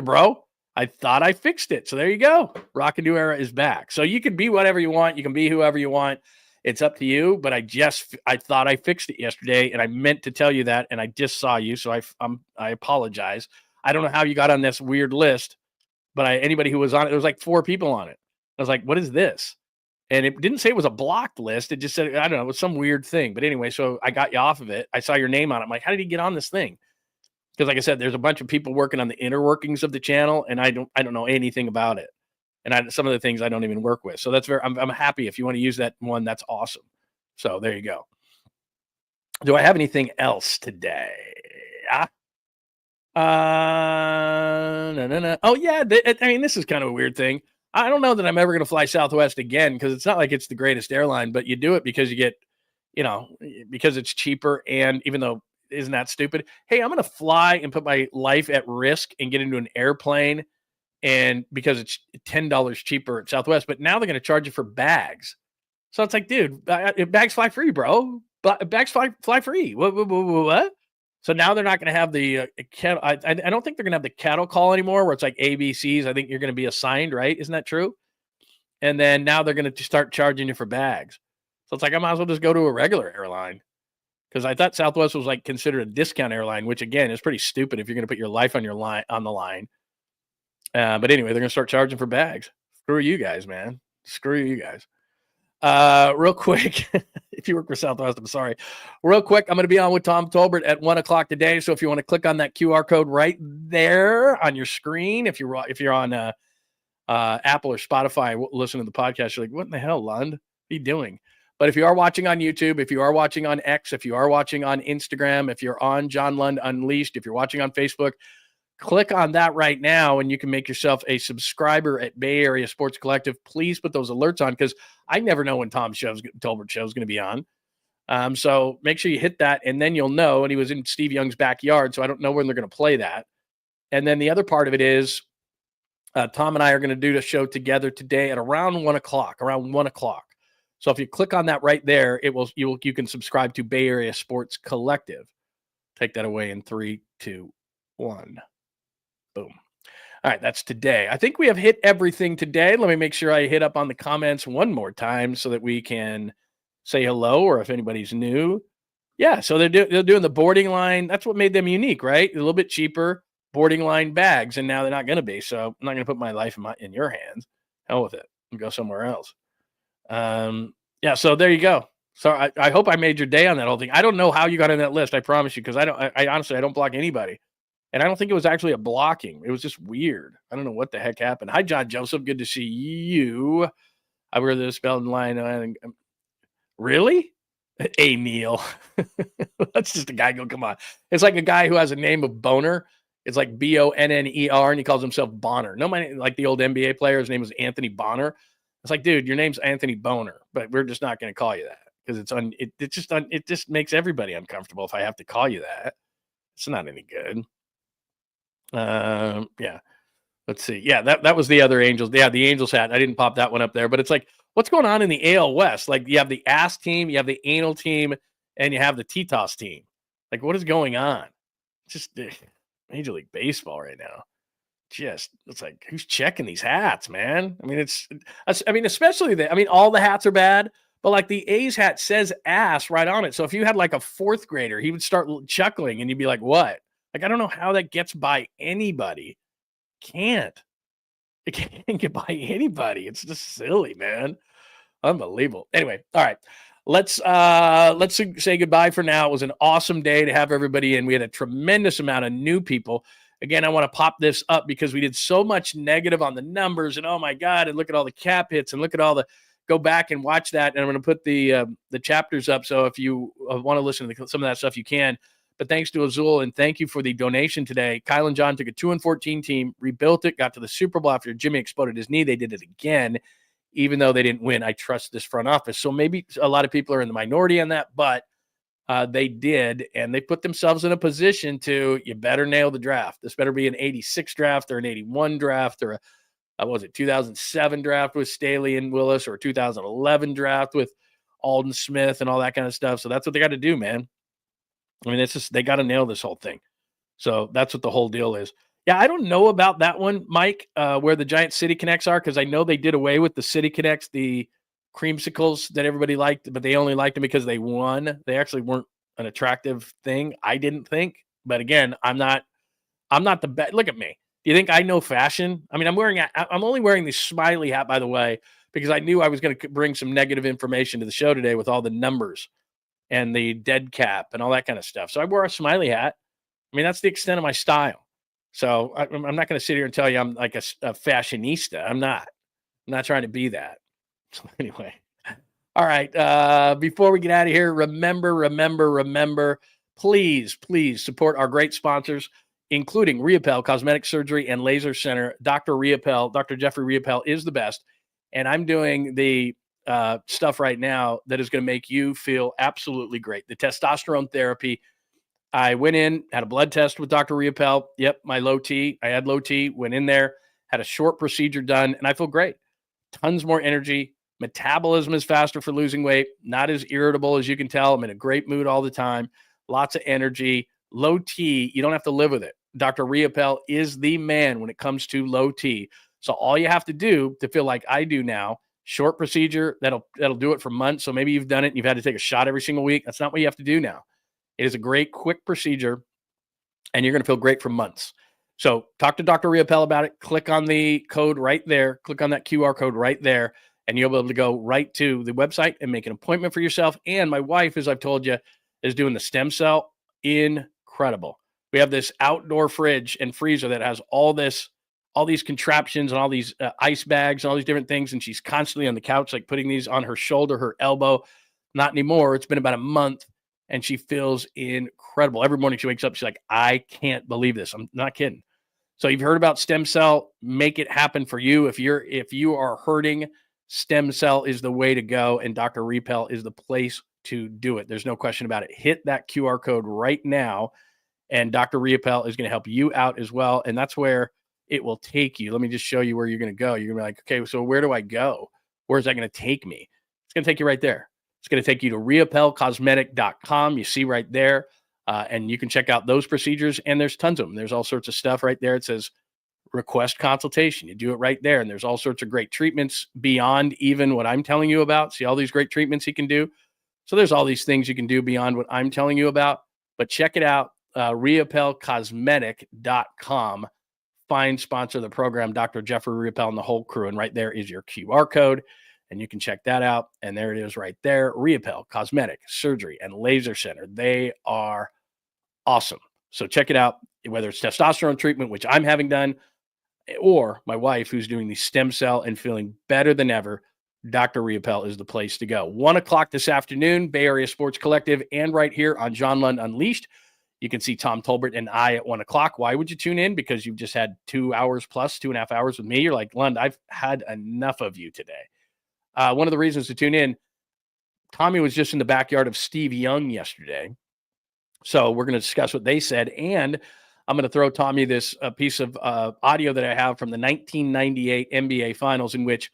bro. I thought I fixed it. So there you go. Rock and New Era is back. So you can be whatever you want. You can be whoever you want. It's up to you. But I thought I fixed it yesterday, and I meant to tell you that, and I just saw you. So I apologize. I don't know how you got on this weird list, but anybody who was on it, there was like 4 people on it. I was like, what is this? And it didn't say it was a blocked list. It just said, I don't know, it was some weird thing. But anyway, so I got you off of it. I saw your name on it. I'm like, how did he get on this thing? Because like I said, there's a bunch of people working on the inner workings of the channel, and I don't know anything about it. And some of the things I don't even work with. So that's I'm happy. If you want to use that one, that's awesome. So there you go. Do I have anything else today? No. Oh yeah. This is kind of a weird thing. I don't know that I'm ever going to fly Southwest again, because it's not like it's the greatest airline, but you do it because you get, because it's cheaper. And even though, isn't that stupid? Hey, I'm going to fly and put my life at risk and get into an airplane, and because it's $10 cheaper at Southwest, but now they're going to charge you for bags. So it's like, dude, bags fly free, bro. Bags fly free. What? So now they're not going to have the cattle. I don't think they're going to have the cattle call anymore, where it's like ABCs. I think you're going to be assigned, right? Isn't that true? And then now they're going to start charging you for bags. So it's like, I might as well just go to a regular airline, because I thought Southwest was like considered a discount airline, which again is pretty stupid if you're going to put your life on the line. But anyway, they're going to start charging for bags. Screw you guys, man. Screw you guys. Real quick, if you work for Southwest, I'm sorry. Real quick, I'm going to be on with Tom Tolbert at 1:00 today. So if you want to click on that QR code right there on your screen, if you're on Apple or Spotify, listen to the podcast, you're like, what in the hell, Lund? What are you doing? But if you are watching on YouTube, if you are watching on X, if you are watching on Instagram, if you're on John Lund Unleashed, if you're watching on Facebook, click on that right now, and you can make yourself a subscriber at Bay Area Sports Collective. Please put those alerts on, because I never know when Tolbert show is going to be on. So make sure you hit that, and then you'll know. And he was in Steve Young's backyard, so I don't know when they're going to play that. And then the other part of it is Tom and I are going to do the show together today at around 1:00. So if you click on that right there, you can subscribe to Bay Area Sports Collective. Take that away in 3, 2, 1. Boom. All right, that's today. I think we have hit everything today. Let me make sure I hit up on the comments one more time so that we can say hello, or if anybody's new. Yeah, so they're doing the boarding line. That's what made them unique, right? A little bit cheaper boarding line bags, and now they're not going to be. So I'm not going to put my life in your hands. Hell with it, and go somewhere else. Yeah. So there you go. So I hope I made your day on that whole thing. I don't know how you got on that list. I promise you, because I honestly I don't block anybody, and I don't think it was actually a blocking. It was just weird. I don't know what the heck happened. Hi, John Joseph. Good to see you. I read the spelled line. Really? A Neil. That's just a guy go, come on. It's like a guy who has a name of Boner. It's like Bonner, and he calls himself Bonner. No, like the old NBA player, his name was Anthony Bonner. It's like, dude, your name's Anthony Boner, but we're just not going to call you that because it just makes everybody uncomfortable if I have to call you that. It's not any good. Yeah. Let's see. Yeah, that was the other Angels. Yeah, the Angels hat. I didn't pop that one up there, but it's like, what's going on in the AL West? Like, you have the ass team, you have the anal team, and you have the T-toss team. Like, what is going on? Just Major League Baseball right now. Just, it's like, who's checking these hats, man? I mean, especially all the hats are bad, but like the A's hat says ass right on it. So if you had like a fourth grader, he would start chuckling and you'd be like, what? Like, I don't know how that gets by anybody. It can't get by anybody. It's just silly, man. Unbelievable. Anyway, all right. Let's say goodbye for now. It was an awesome day to have everybody in. We had a tremendous amount of new people. Again, I want to pop this up because we did so much negative on the numbers and oh my God, and look at all the cap hits and look at all the go back and watch that. And I'm going to put the chapters up. So if you want to listen to some of that stuff, you can. But thanks to Azul, and thank you for the donation today. Kyle and John took a 2-14 team, rebuilt it, got to the Super Bowl after Jimmy exploded his knee. They did it again, even though they didn't win. I trust this front office. So maybe a lot of people are in the minority on that, but they did, and they put themselves in a position to, you better nail the draft. This better be an 86 draft or an 81 draft or what was it, 2007 draft with Staley and Willis or a 2011 draft with Alden Smith and all that kind of stuff. So that's what they got to do, man. I mean, it's just, they got to nail this whole thing. So that's what the whole deal is. Yeah, I don't know about that one, Mike, where the giant City Connects are, because I know they did away with the City Connects, the creamsicles that everybody liked, but they only liked them because they won. They actually weren't an attractive thing, I didn't think. But again, I'm not the best. Look at me. Do you think I know fashion? I mean, I'm only wearing the smiley hat, by the way, because I knew I was going to bring some negative information to the show today with all the numbers and the dead cap and all that kind of stuff. So I wore a smiley hat. I mean, that's the extent of my style. So I'm not going to sit here and tell you I'm like a fashionista. I'm not trying to be that. So anyway, all right. Before we get out of here, remember, please support our great sponsors, including 𝐟𝐸𝐵𝐿 Cosmetic Surgery and Laser Center. Dr. 𝐟𝐸𝐵𝐿, Dr. Jeffrey 𝐟𝐸𝐵𝐿 is the best. And I'm doing the stuff right now that is going to make you feel absolutely great. The testosterone therapy. I went in, had a blood test with Dr. 𝐟𝐸𝐵𝐿. Yep, my low T. I had low T, went in there, had a short procedure done, and I feel great. Tons more energy. Metabolism is faster for losing weight. Not as irritable as you can tell. I'm in a great mood all the time. Lots of energy. Low T, you don't have to live with it. Dr. 𝐟𝐸𝐵𝐿 is the man when it comes to low T. So all you have to do to feel like I do now, short procedure, that'll do it for months. So maybe you've done it and you've had to take a shot every single week. That's not what you have to do now. It is a great, quick procedure, and you're going to feel great for months. So talk to Dr. 𝐟𝐸𝐿 about it. Click on the code right there. Click on that QR code right there, and you'll be able to go right to the website and make an appointment for yourself. And my wife, as I've told you, is doing the stem cell. Incredible. We have this outdoor fridge and freezer that has all these contraptions and all these ice bags and all these different things. And she's constantly on the couch, like putting these on her shoulder, her elbow. Not anymore. It's been about a month, and she feels incredible. Every morning she wakes up, she's like, I can't believe this. I'm not kidding. So you've heard about stem cell. Make it happen for you. If you are hurting, stem cell is the way to go, and Dr. 𝐟𝐸𝐿 is the place to do it. There's no question about it. Hit that QR code right now, and Dr. 𝐟𝐸𝐿 is going to help you out as well. And that's where it will take you. Let me just show you where you're going to go. You're going to be like, okay, so where do I go? Where is that going to take me? It's going to take you right there. It's going to take you to 𝐟𝐸𝐿cosmetic.com. You see right there. And you can check out those procedures, and there's tons of them. There's all sorts of stuff right there. It says request consultation. You do it right there. And there's all sorts of great treatments beyond even what I'm telling you about. See all these great treatments he can do. So there's all these things you can do beyond what I'm telling you about, but check it out. 𝐷𝐸𝐵Lcosmetic.com. Fine sponsor of the program, Dr. Jeffrey 𝐸𝐵L and the whole crew. And right there is your QR code. And you can check that out. And there it is right there. 𝐸𝐵L Cosmetic, Surgery, and Laser Center. They are awesome. So check it out, whether it's testosterone treatment, which I'm having done, or my wife who's doing the stem cell and feeling better than ever. Dr. 𝐸𝐵L is the place to go. 1 o'clock this afternoon, Bay Area Sports Collective, and right here on John Lund Unleashed. You can see Tom Tolbert and I at 1 o'clock. Why would you tune in? Because you've just had 2 hours plus, 2.5 hours with me. You're like, Lund, I've had enough of you today. One of the reasons to tune in, Tommy was just in the backyard of Steve Young yesterday. So we're going to discuss what they said. And I'm going to throw Tommy this piece of audio that I have from the 1998 NBA Finals, in which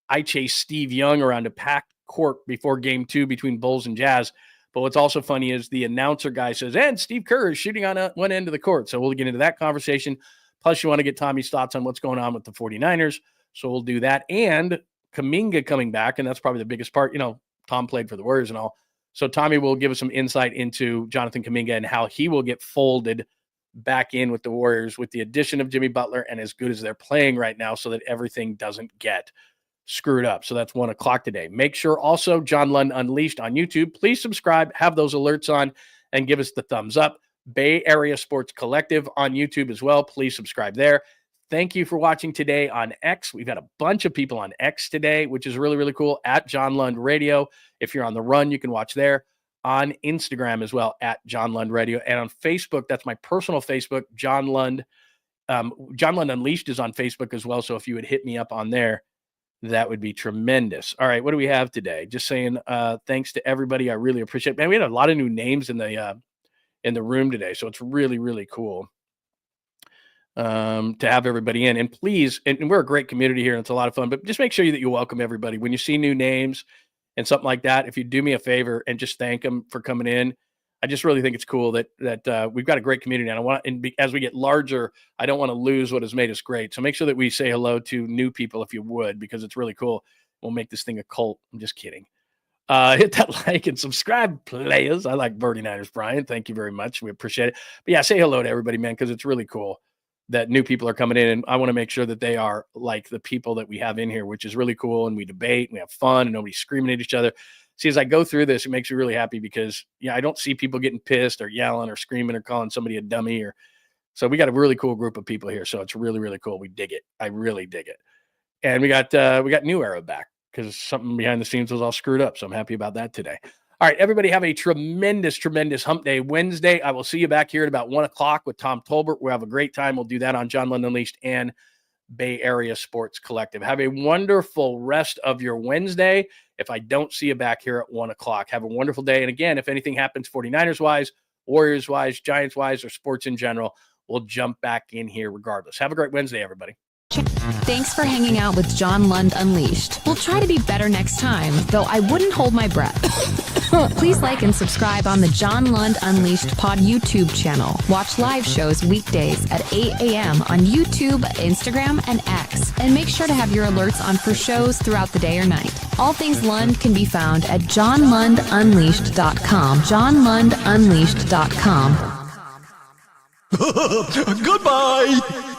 I chased Steve Young around a packed court before game 2 between Bulls and Jazz. But what's also funny is the announcer guy says, and Steve Kerr is shooting on one end of the court. So we'll get into that conversation. Plus, you want to get Tommy's thoughts on what's going on with the 49ers. So we'll do that. And Kaminga coming back, and that's probably the biggest part. You know, Tom played for the Warriors and all. So Tommy will give us some insight into Jonathan Kaminga and how he will get folded back in with the Warriors with the addition of Jimmy Butler and as good as they're playing right now so that everything doesn't get screwed up. So that's 1 o'clock today. Make sure also John Lund Unleashed on YouTube. Please subscribe, have those alerts on, and give us the thumbs up. Bay Area Sports Collective on YouTube as well. Please subscribe there. Thank you for watching today on X. We've got a bunch of people on X today, which is really, really cool, at John Lund Radio. If you're on the run, you can watch there. On Instagram as well, at John Lund Radio. And on Facebook, that's my personal Facebook, John Lund. John Lund Unleashed is on Facebook as well. So if you would hit me up on there, that would be tremendous. All right, what do we have today? Just saying thanks to everybody. I really appreciate it. Man, we had a lot of new names in the room today, so it's really, really cool to have everybody in. And please, and we're a great community here, and it's a lot of fun, but just make sure that you welcome everybody. When you see new names and something like that, if you do me a favor and just thank them for coming in, I just really think it's cool that we've got a great community, and as we get larger, I don't want to lose what has made us great. So make sure that we say hello to new people if you would, because it's really cool. We'll make this thing a cult. I'm just kidding. Hit that like and subscribe, players. I like 49ers, Brian. Thank you very much. We appreciate it. But yeah, say hello to everybody, man, because it's really cool that new people are coming in, and I want to make sure that they are like the people that we have in here, which is really cool. And we debate and we have fun and nobody's screaming at each other. See, as I go through this, it makes me really happy because, yeah, I don't see people getting pissed or yelling or screaming or calling somebody a dummy. So we got a really cool group of people here. So it's really, really cool. We dig it. I really dig it. And we got New Era back because something behind the scenes was all screwed up. So I'm happy about that today. All right, everybody have a tremendous, tremendous Hump Day Wednesday. I will see you back here at about 1 o'clock with Tom Tolbert. We'll have a great time. We'll do that on John Lund Unleashed and Bay Area Sports Collective. Have a wonderful rest of your Wednesday. If I don't see you back here at 1 o'clock, have a wonderful day. And again, if anything happens 49ers-wise, Warriors-wise, Giants-wise, or sports in general, we'll jump back in here regardless. Have a great Wednesday, everybody. Thanks for hanging out with John Lund Unleashed. We'll try to be better next time, though I wouldn't hold my breath. Please like and subscribe on the John Lund Unleashed Pod YouTube channel. Watch live shows weekdays at 8 a.m. on YouTube, Instagram, and X. And make sure to have your alerts on for shows throughout the day or night. All things Lund can be found at johnlundunleashed.com. johnlundunleashed.com. Goodbye!